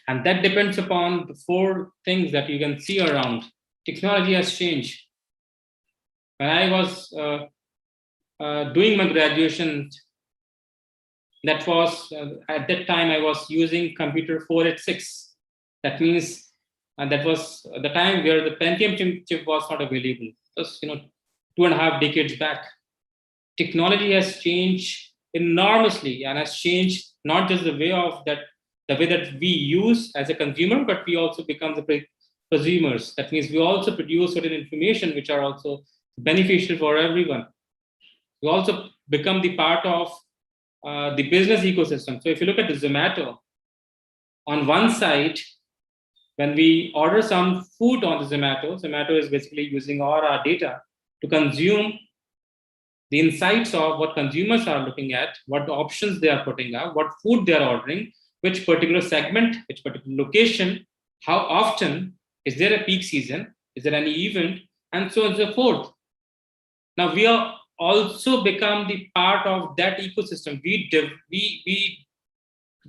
And that depends upon the 4 things that you can see around. Technology has changed. When I was doing my graduation, that was, at that time, I was using computer 486. That means that was the time where the Pentium chip was not available. Just 2.5 decades back. Technology has changed enormously and has changed not just the way that we use as a consumer, but we also become the consumers. That means we also produce certain information which are also beneficial for everyone. We also become the part of the business ecosystem. So if you look at the Zomato, on one side, when we order some food on the Zomato is basically using all our data to consume the insights of what consumers are looking at, what options they are putting up, what food they are ordering, which particular segment, which particular location, how often, is there a peak season, is there any event, and so on and so forth. Now we are also become the part of that ecosystem.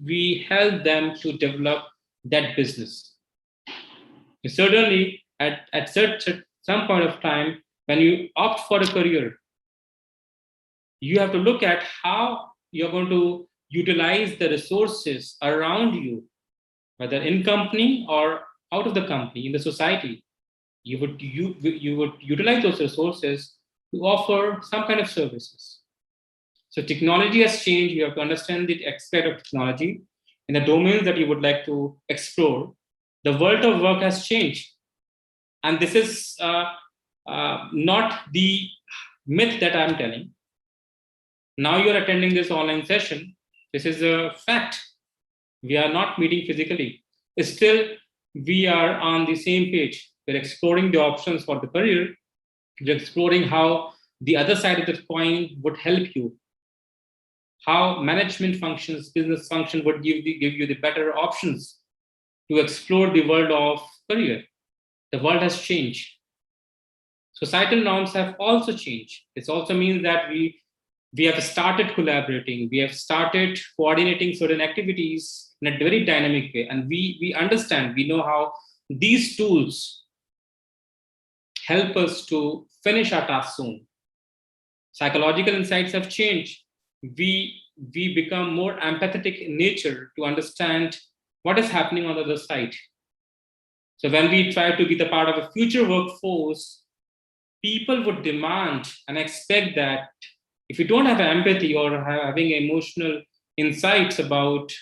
We help them to develop that business. Certainly, at some point of time, when you opt for a career, you have to look at how you're going to utilize the resources around you, whether in company or out of the company, in the society. You would utilize those resources to offer some kind of services. So technology has changed. You have to understand the aspect of technology in the domains that you would like to explore. The world of work has changed. And this is not the myth that I'm telling. Now you're attending this online session. This is a fact. We are not meeting physically. Still, we are on the same page. We're exploring the options for the career. We're exploring how the other side of the coin would help you. How management functions, business function would give you the better options to explore the world of career. The world has changed. Societal norms have also changed. This also means that we have started collaborating. We have started coordinating certain activities in a very dynamic way. And we understand, we know how these tools help us to finish our task soon. Psychological insights have changed. We become more empathetic in nature to understand what is happening on the other side. So when we try to be the part of a future workforce, people would demand and expect that if you don't have empathy or having emotional insights about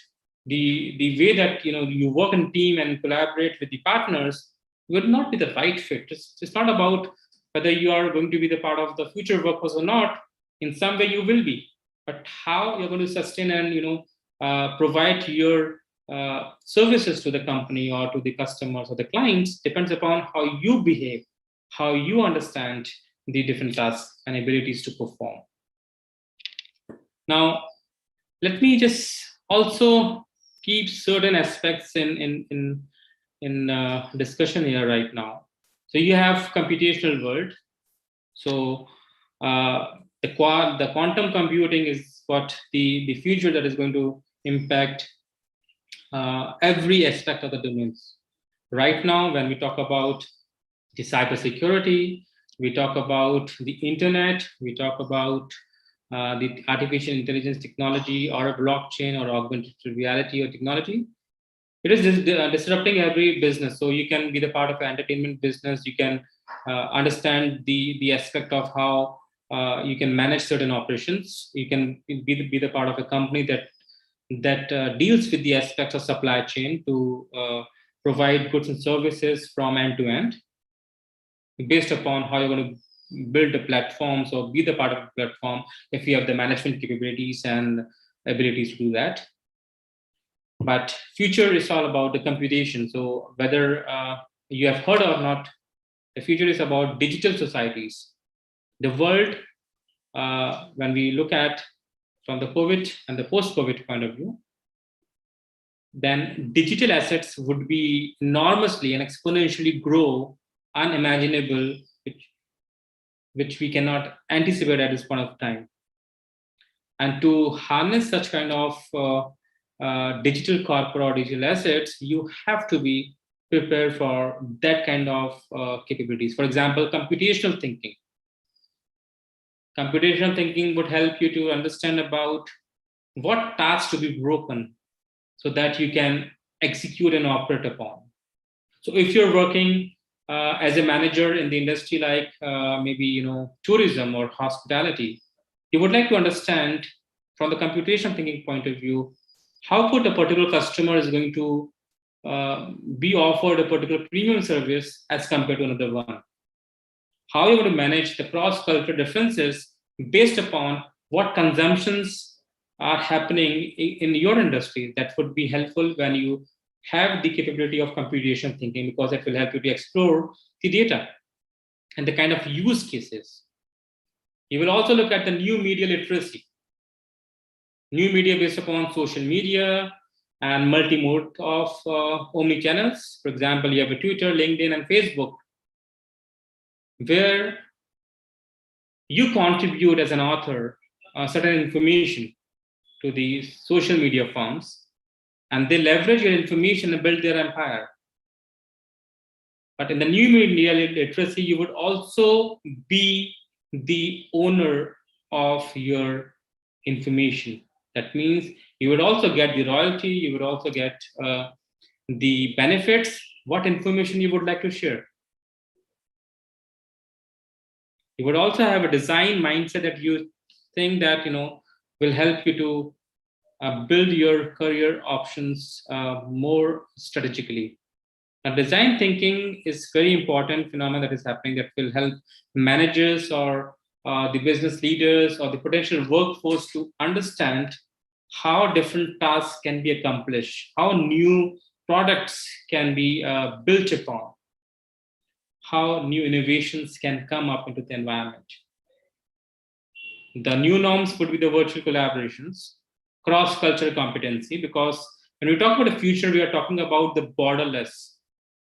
the way that you work in team and collaborate with the partners, you would not be the right fit. It's not about whether you are going to be the part of the future workforce or not. In some way you will be, but how you're going to sustain and provide your services to the company or to the customers or the clients depends upon how you behave, how you understand the different tasks and abilities to perform. Now, let me just also keep certain aspects in discussion here right now. So you have computational world. So the quantum computing is what the future that is going to impact every aspect of the domains. Right now, when we talk about the cybersecurity, we talk about the internet, we talk about the artificial intelligence technology or blockchain or augmented reality or technology. It is disrupting every business. So you can be the part of an entertainment business. You can understand the aspect of how you can manage certain operations. You can be the part of a company that deals with the aspects of supply chain to provide goods and services from end to end, based upon how you're going to build the platforms or be the part of the platform if you have the management capabilities and abilities to do that. But future is all about the computation. So whether you have heard or not, the future is about digital societies. The world, when we look at from the COVID and the post-COVID point of view, then digital assets would be enormously and exponentially grow, unimaginable, which we cannot anticipate at this point of time. And to harness such kind of digital corporate or digital assets, you have to be prepared for that kind of capabilities. For example, computational thinking. Computational thinking would help you to understand about what tasks to be broken so that you can execute and operate upon. So if you're working as a manager in the industry like maybe tourism or hospitality, you would like to understand from the computational thinking point of view, how could a particular customer is going to be offered a particular premium service as compared to another one. How are you going to manage the cross-cultural differences based upon what consumptions are happening in your industry? That would be helpful when you have the capability of computation thinking, because it will help you to explore the data and the kind of use cases. You will also look at the new media literacy. New media based upon social media and multi-mode of omni-channels. For example, you have a Twitter, LinkedIn, and Facebook, where you contribute as an author certain information to the social media firms, and they leverage your information and build their empire. But in the new media literacy, you would also be the owner of your information. That means you would also get the royalty, you would also get the benefits, what information you would like to share. You would also have a design mindset that you think that will help you to build your career options more strategically. Now, design thinking is very important phenomenon that is happening that will help managers or the business leaders or the potential workforce to understand how different tasks can be accomplished, how new products can be built upon, how new innovations can come up into the environment. The new norms would be the virtual collaborations, cross-cultural competency, because when we talk about the future, we are talking about the borderless.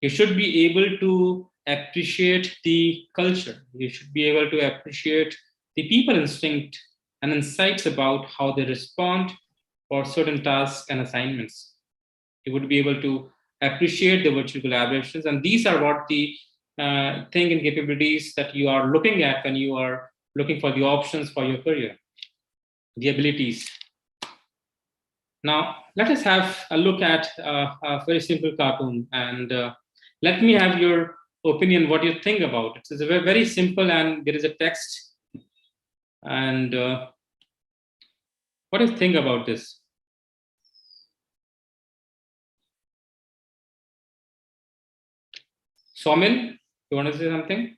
You should be able to appreciate the culture. You should be able to appreciate the people instinct and insights about how they respond for certain tasks and assignments. You would be able to appreciate the virtual collaborations, and these are what the thing and capabilities that you are looking at when you are looking for the options for your career, the abilities. Now, let us have a look at a very simple cartoon, and let me have your opinion, what you think about it. It's a very, very simple, and there is a text. And what do you think about this? Somil, you want to say something?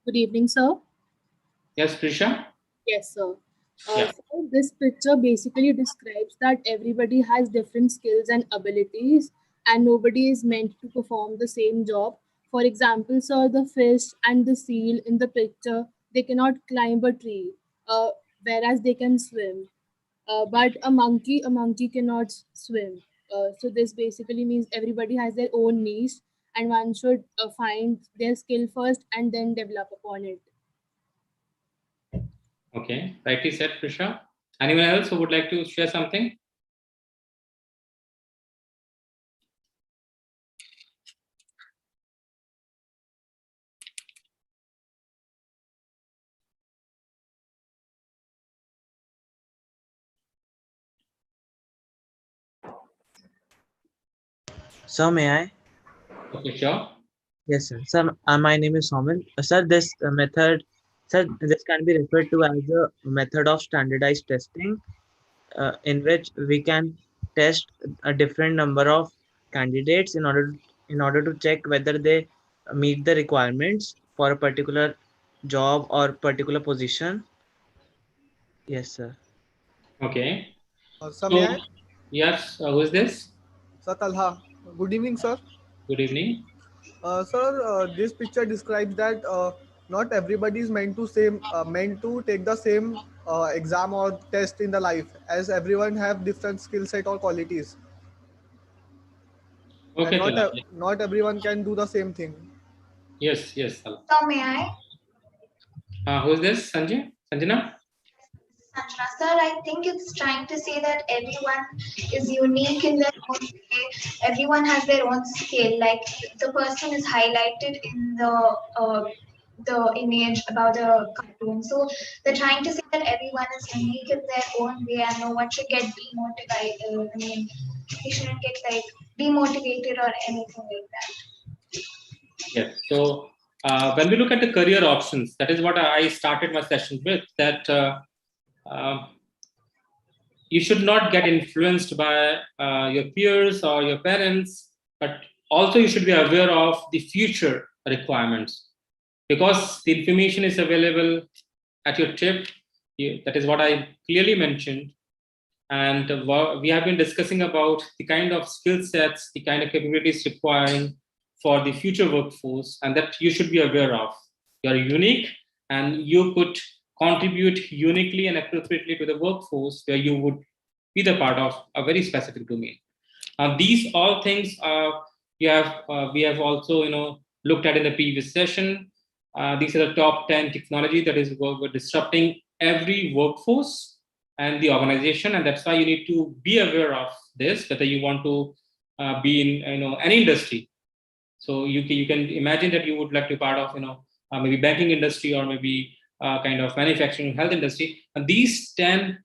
Good evening, sir. Yes, Prisha? Yes, sir. Yeah. So this picture basically describes that everybody has different skills and abilities, and nobody is meant to perform the same job. For example, sir, the fish and the seal in the picture, they cannot climb a tree, whereas they can swim. But a monkey cannot swim. So this basically means everybody has their own niche, and one should find their skill first and then develop upon it. Okay, rightly said, Prisha. Anyone else who would like to share something? Sir, may I? Okay, sure. Yes, sir. Sir, my name is Somin. Sir, this method, sir, this can be referred to as a method of standardized testing, in which we can test a different number of candidates in order to check whether they meet the requirements for a particular job or particular position. Yes, sir. Okay. Sir, may So, I? yes, who is this? Sir Talha. Good evening, sir. Good evening. Sir, this picture describes that not everybody is meant to take the same exam or test in the life, as everyone have different skill set or qualities, and Okay, Talha. not everyone can do the same thing. Yes, yes, Talha. So may I? Who is this? Sanjay? Sanjana? Sanjana, sir, I think it's trying to say that everyone is unique in their own way. Everyone has their own skill. Like the person is highlighted in the image about the cartoon. So they're trying to say that everyone is unique in their own way, and no one should get demotivated. I mean, they shouldn't get like demotivated or anything like that. Yes. So when we look at the career options, that is what I started my session with, that you should not get influenced by your peers or your parents but also you should be aware of the future requirements, because the information is available at your tip. That is what I clearly mentioned. And we have been discussing about the kind of skill sets, the kind of capabilities requiring for the future workforce, and that you should be aware of. You are unique, and you could contribute uniquely and appropriately to the workforce where you would be the part of a very specific domain. These all things we have also looked at in the previous session. These are the top 10 technology that is disrupting every workforce and the organization, and that's why you need to be aware of this, whether you want to be in any industry. So you can imagine that you would like to be part of maybe banking industry, or maybe kind of manufacturing health industry. And these 10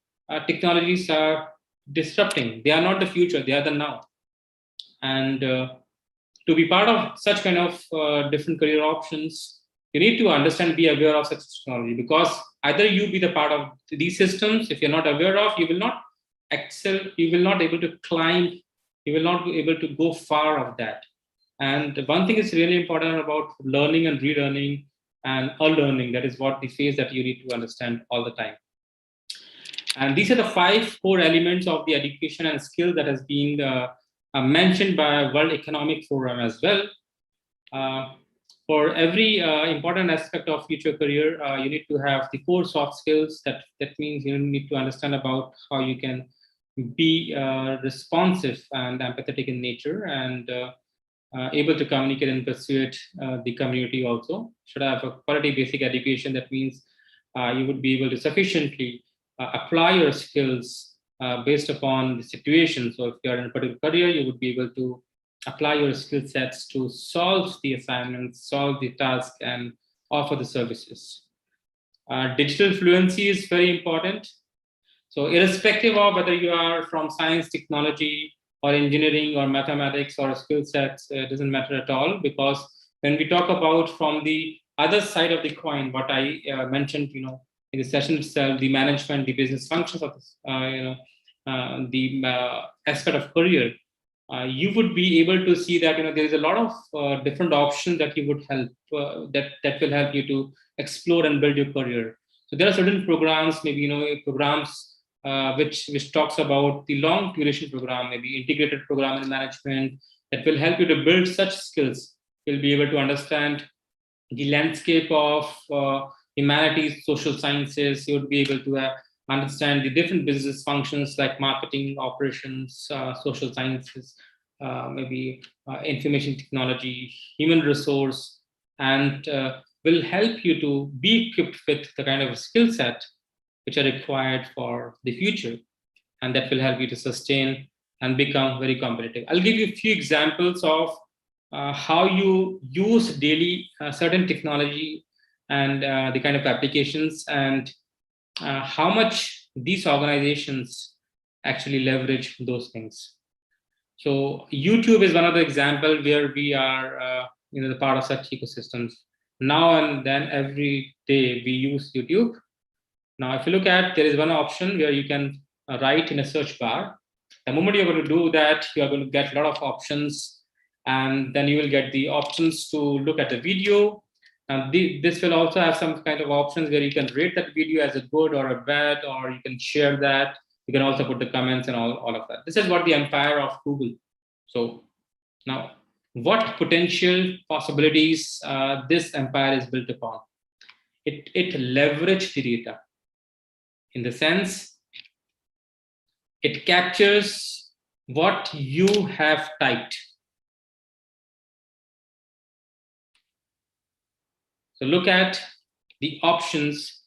technologies are disrupting. They are not the future, they are the now. And to be part of such kind of different career options, you need to understand, be aware of such technology, because either you be the part of these systems. If you're not aware of, you will not excel, you will not able to climb, you will not be able to go far of that. And one thing is really important about learning and relearning and unlearning. That is what the phase that you need to understand all the time. And these are the 5 core elements of the education and skill that has been mentioned by World Economic Forum as well. For every important aspect of future career, you need to have the core soft skills. That means you need to understand about how you can be responsive and empathetic in nature, and able to communicate and persuade the community. Also should have a quality basic education. That means you would be able to sufficiently apply your skills based upon the situation. So if you are in a particular career, you would be able to apply your skill sets to solve the assignments, solve the task, and offer the services. Digital fluency is very important. So irrespective of whether you are from science, technology, or engineering, or mathematics, or skill sets, it doesn't matter at all, because when we talk about from the other side of the coin, what I mentioned, in the session itself, the management, the business functions of this, the aspect of career, you would be able to see that there is a lot of different options that you would help that will help you to explore and build your career. So there are certain programs, maybe programs which talks about the long duration program, maybe integrated program in management, that will help you to build such skills. You'll be able to understand the landscape of humanities, social sciences. You would be able to understand the different business functions like marketing, operations, social sciences, maybe information technology, human resource, and will help you to be equipped with the kind of skill set which are required for the future, and that will help you to sustain and become very competitive. I'll give you a few examples of how you use daily certain technology and the kind of applications, and how much these organizations actually leverage those things. So YouTube is one of the example where we are the part of such ecosystems. Now and then every day we use YouTube. Now, if you look at, there is one option where you can write in a search bar. The moment you're going to do that, you are going to get a lot of options, and then you will get the options to look at the video. And this will also have some kind of options where you can rate that video as a good or a bad, or you can share that. You can also put the comments and all of that. This is what the empire of Google. So now, what potential possibilities this empire is built upon? It leverages the data. In the sense, it captures what you have typed. So look at the options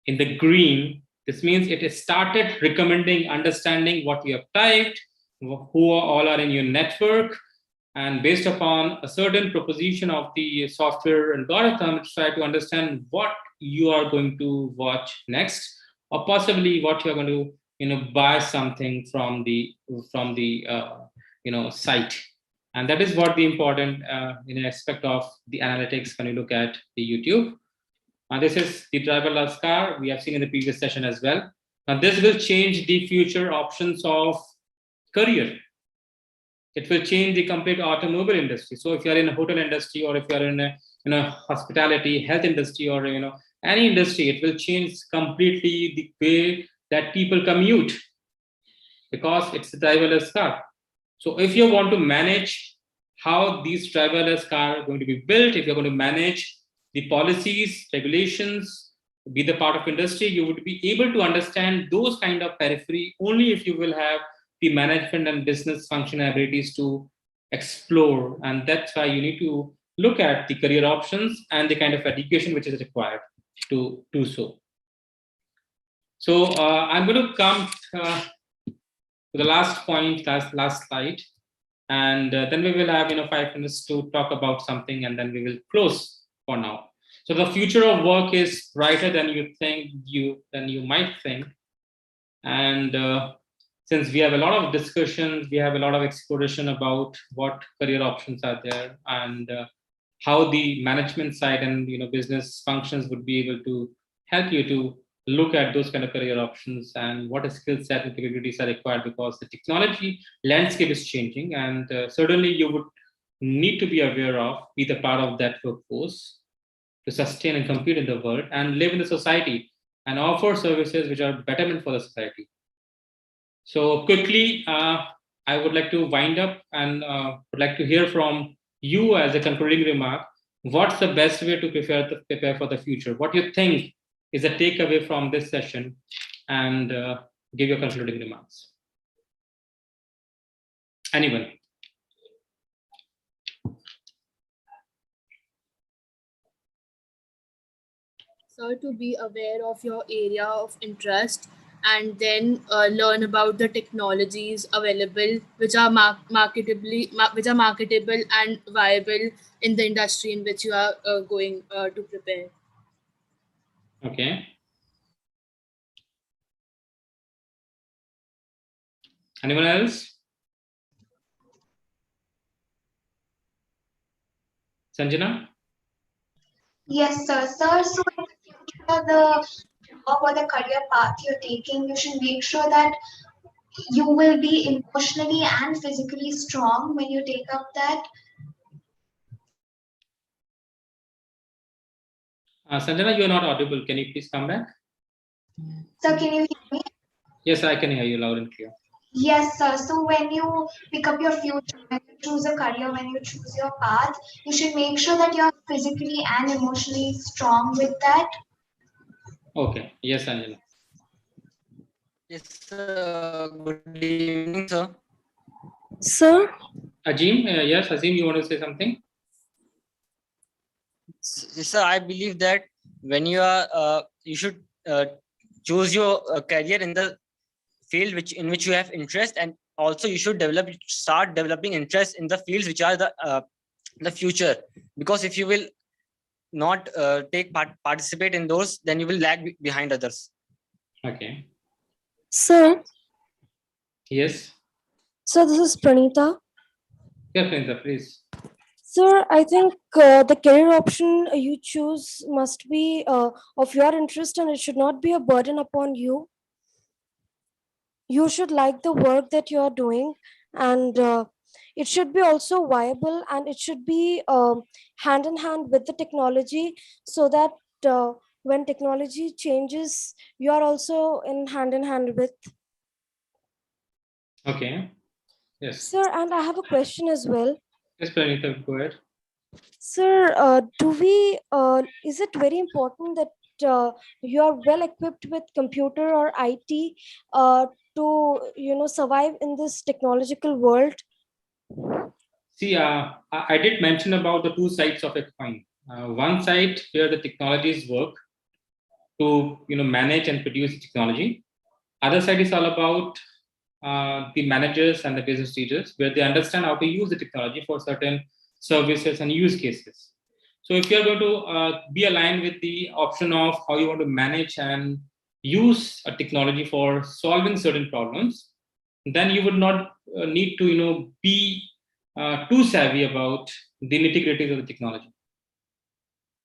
in the green. This means it has started recommending, understanding what you have typed, who all are in your network, and based upon a certain proposition of the software algorithm, try to understand what you are going to watch next, or possibly what you're going to buy something from the site. And that is what the important aspect of the analytics when you look at the YouTube. This is the driverless car we have seen in the previous session as well. Now this will change the future options of career. It will change the complete automobile industry. So if you're in a hotel industry, or if you're in a hospitality, health industry, or any industry, it will change completely the way that people commute, because it's a driverless car. So if you want to manage how these driverless cars are going to be built, if you're going to manage the policies, regulations, be the part of industry, you would be able to understand those kind of periphery only if you will have the management and business function abilities to explore. And that's why you need to look at the career options and the kind of education which is required to do so. So I'm going to come to the last point, last slide, and then we will have 5 minutes to talk about something, and then we will close for now. So the future of work is brighter than you might think, and since we have a lot of discussions, we have a lot of exploration about what career options are there, and how the management side and business functions would be able to help you to look at those kind of career options, and what skill set and capabilities are required, because the technology landscape is changing, and certainly you would need to be aware of, be the part of that workforce to sustain and compete in the world and live in the society and offer services which are betterment for the society. So quickly, I would like to wind up, and would like to hear from you as a concluding remark. What's the best way to prepare for the future? What do you think is a takeaway from this session? And give your concluding remarks. Anyone? So to be aware of your area of interest, and then learn about the technologies available which are marketable and viable in the industry in which you are going to prepare. Okay. Anyone else? Sanjana? Yes, sir. Sir, so in the future, the job or the career path you're taking, you should make sure that you will be emotionally and physically strong when you take up that. Sanjana, you are not audible. Can you please come back? Sir, can you hear me? Yes, I can hear you loud and clear. Yes, sir. So when you pick up your future, when you choose a career, when you choose your path, you should make sure that you're physically and emotionally strong with that. Okay. Yes, Sanjana. Yes, good evening, sir. Sir? Ajim, yes, Azim, you want to say something? Sir, I believe that when you are, you should choose your career in the field in which you have interest, and also you should start developing interest in the fields which are the future. Because if you will not participate in those, then you will lag behind others. Okay. Sir? Yes. So this is Pranita. Yeah, Pranita, please. Sir, I think the career option you choose must be of your interest, and it should not be a burden upon you. You should like the work that you are doing, and it should be also viable, and it should be hand in hand with the technology, so that when technology changes, you are also in hand with. Okay. Yes. Sir, and I have a question as well. Yes, Pranita, go ahead. Sir, is it very important that you are well equipped with computer or IT to survive in this technological world? See, I did mention about the two sides of a coin. One side where the technologies work to manage and produce technology. Other side is all about the managers and the business leaders, where they understand how to use the technology for certain services and use cases. So if you're going to be aligned with the option of how you want to manage and use a technology for solving certain problems, then you would not need to be too savvy about the nitty-gritties of the technology.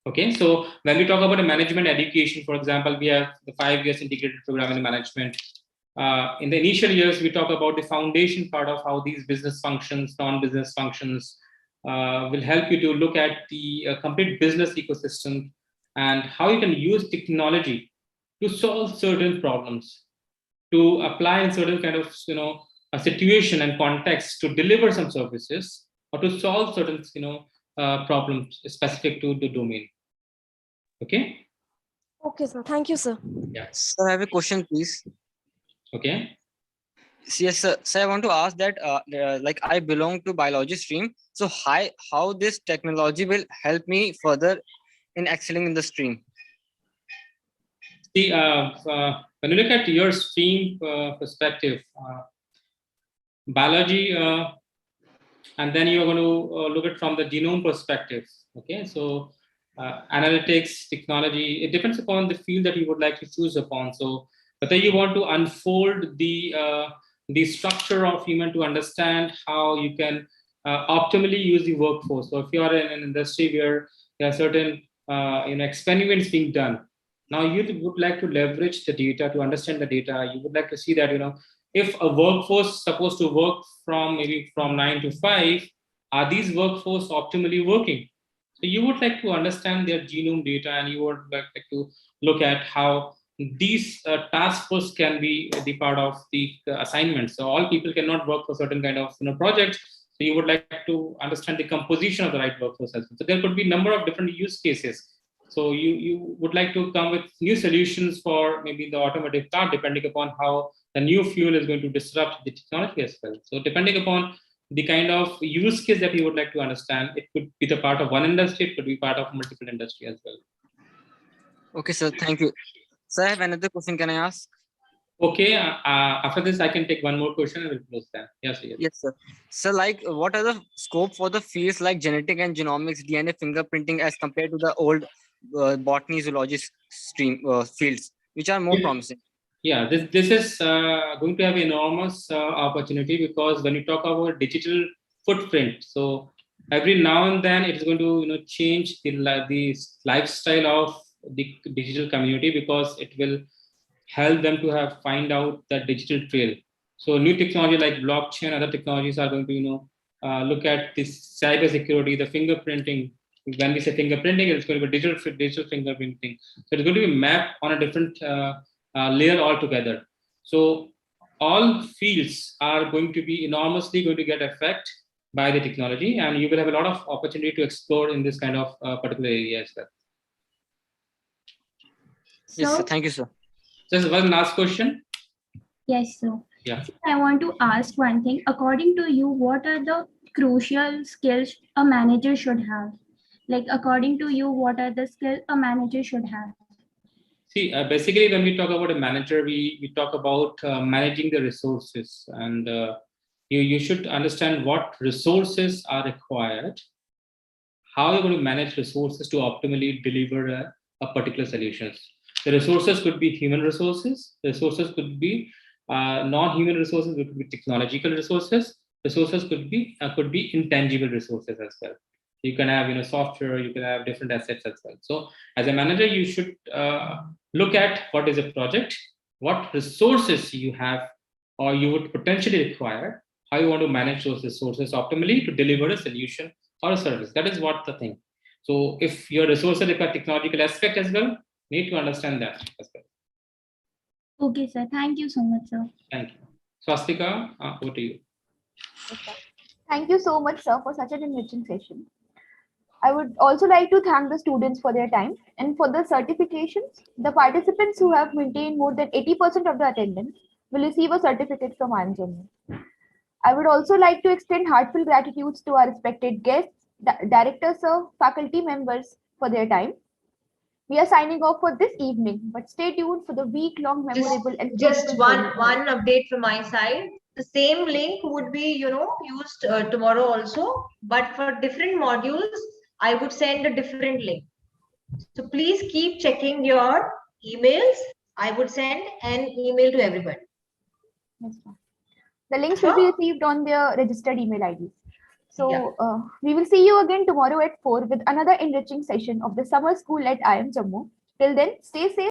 Okay, so when we talk about a management education, for example, we have the 5 years integrated program in management. in the initial years, we talk about the foundation part of how these business functions, non-business functions will help you to look at the complete business ecosystem and how you can use technology to solve certain problems, to apply in certain kind of a situation and context to deliver some services or to solve certain problems specific to the domain. Okay. Okay, sir. Thank you, sir. Yeah. Sir, I have a question, please. Okay. Yes, sir. So I want to ask that, like I belong to biology stream, so how this technology will help me further in excelling in the stream? See, when you look at your stream perspective, biology, and then you're going to look at from the genome perspective. Okay, so analytics, technology, it depends upon the field that you would like to choose upon. So whether you want to unfold the structure of human to understand how you can optimally use the workforce. So if you are in an industry where there are certain experiments being done, now you would like to leverage the data to understand the data. You would like to see that if a workforce is supposed to work from maybe from 9 to 5, are these workforce optimally working? So you would like to understand their genome data, and you would like to look at how these task force can be the part of the assignment. So all people cannot work for certain kind of projects. So you would like to understand the composition of the right workforce as well. So there could be a number of different use cases. So you would like to come with new solutions for maybe the automotive car, depending upon how the new fuel is going to disrupt the technology as well. So depending upon the kind of use case that you would like to understand, it could be the part of one industry, it could be part of multiple industry as well. Okay, sir. Thank you. Sir, I have another question. Can I ask? Okay. After this, I can take one more question and we'll close that. Yes, yes. Yes, sir. So, like, what are the scope for the fields like genetic and genomics, DNA, fingerprinting, as compared to the old botany, zoology stream fields, which are more promising? Yeah, this is going to have enormous opportunity, because when you talk about digital footprint, so every now and then it's going to change the lifestyle of the digital community, because it will help them to find out that digital trail. So new technology like blockchain, other technologies are going to look at this cyber security, the fingerprinting. When we say fingerprinting, it's going to be digital fingerprinting. So it's going to be mapped on a different layer altogether. So all fields are going to be enormously going to get affected by the technology, and you will have a lot of opportunity to explore in this kind of particular area as well. Yes, sir. Thank you, sir. Just one last question. Yes, sir. Yeah. I want to ask one thing. According to you, what are the crucial skills a manager should have? Like, according to you, what are the skills a manager should have? See, basically, when we talk about a manager, we talk about managing the resources, and you should understand what resources are required, how you're going to manage resources to optimally deliver a particular solutions. The resources could be human resources. The resources could be non-human resources. It could be technological resources. Resources could be intangible resources as well. You can have software. You can have different assets as well. So as a manager, you should look at what is a project, what resources you have or you would potentially require, how you want to manage those resources optimally to deliver a solution or a service. That is what the thing. So if your resources require technological aspect as well, need to understand that as well. Okay, sir. Thank you so much, sir. Thank you. Swastika, over to you. Thank you so much, sir, for such an enriching session. I would also like to thank the students for their time, and for the certifications, the participants who have maintained more than 80% of the attendance will receive a certificate from IIM Jammu. I would also like to extend heartfelt gratitude to our respected guests, directors, sir, faculty members for their time. We are signing off for this evening, but stay tuned for the week-long memorable and just one update from my side. The same link would be used tomorrow also, but for different modules I would send a different link. So please keep checking your emails. I would send an email to everybody. Yes, the link should be received on their registered email IDs. So we will see you again tomorrow at 4 with another enriching session of the summer school at IIM Jammu. Till then, stay safe.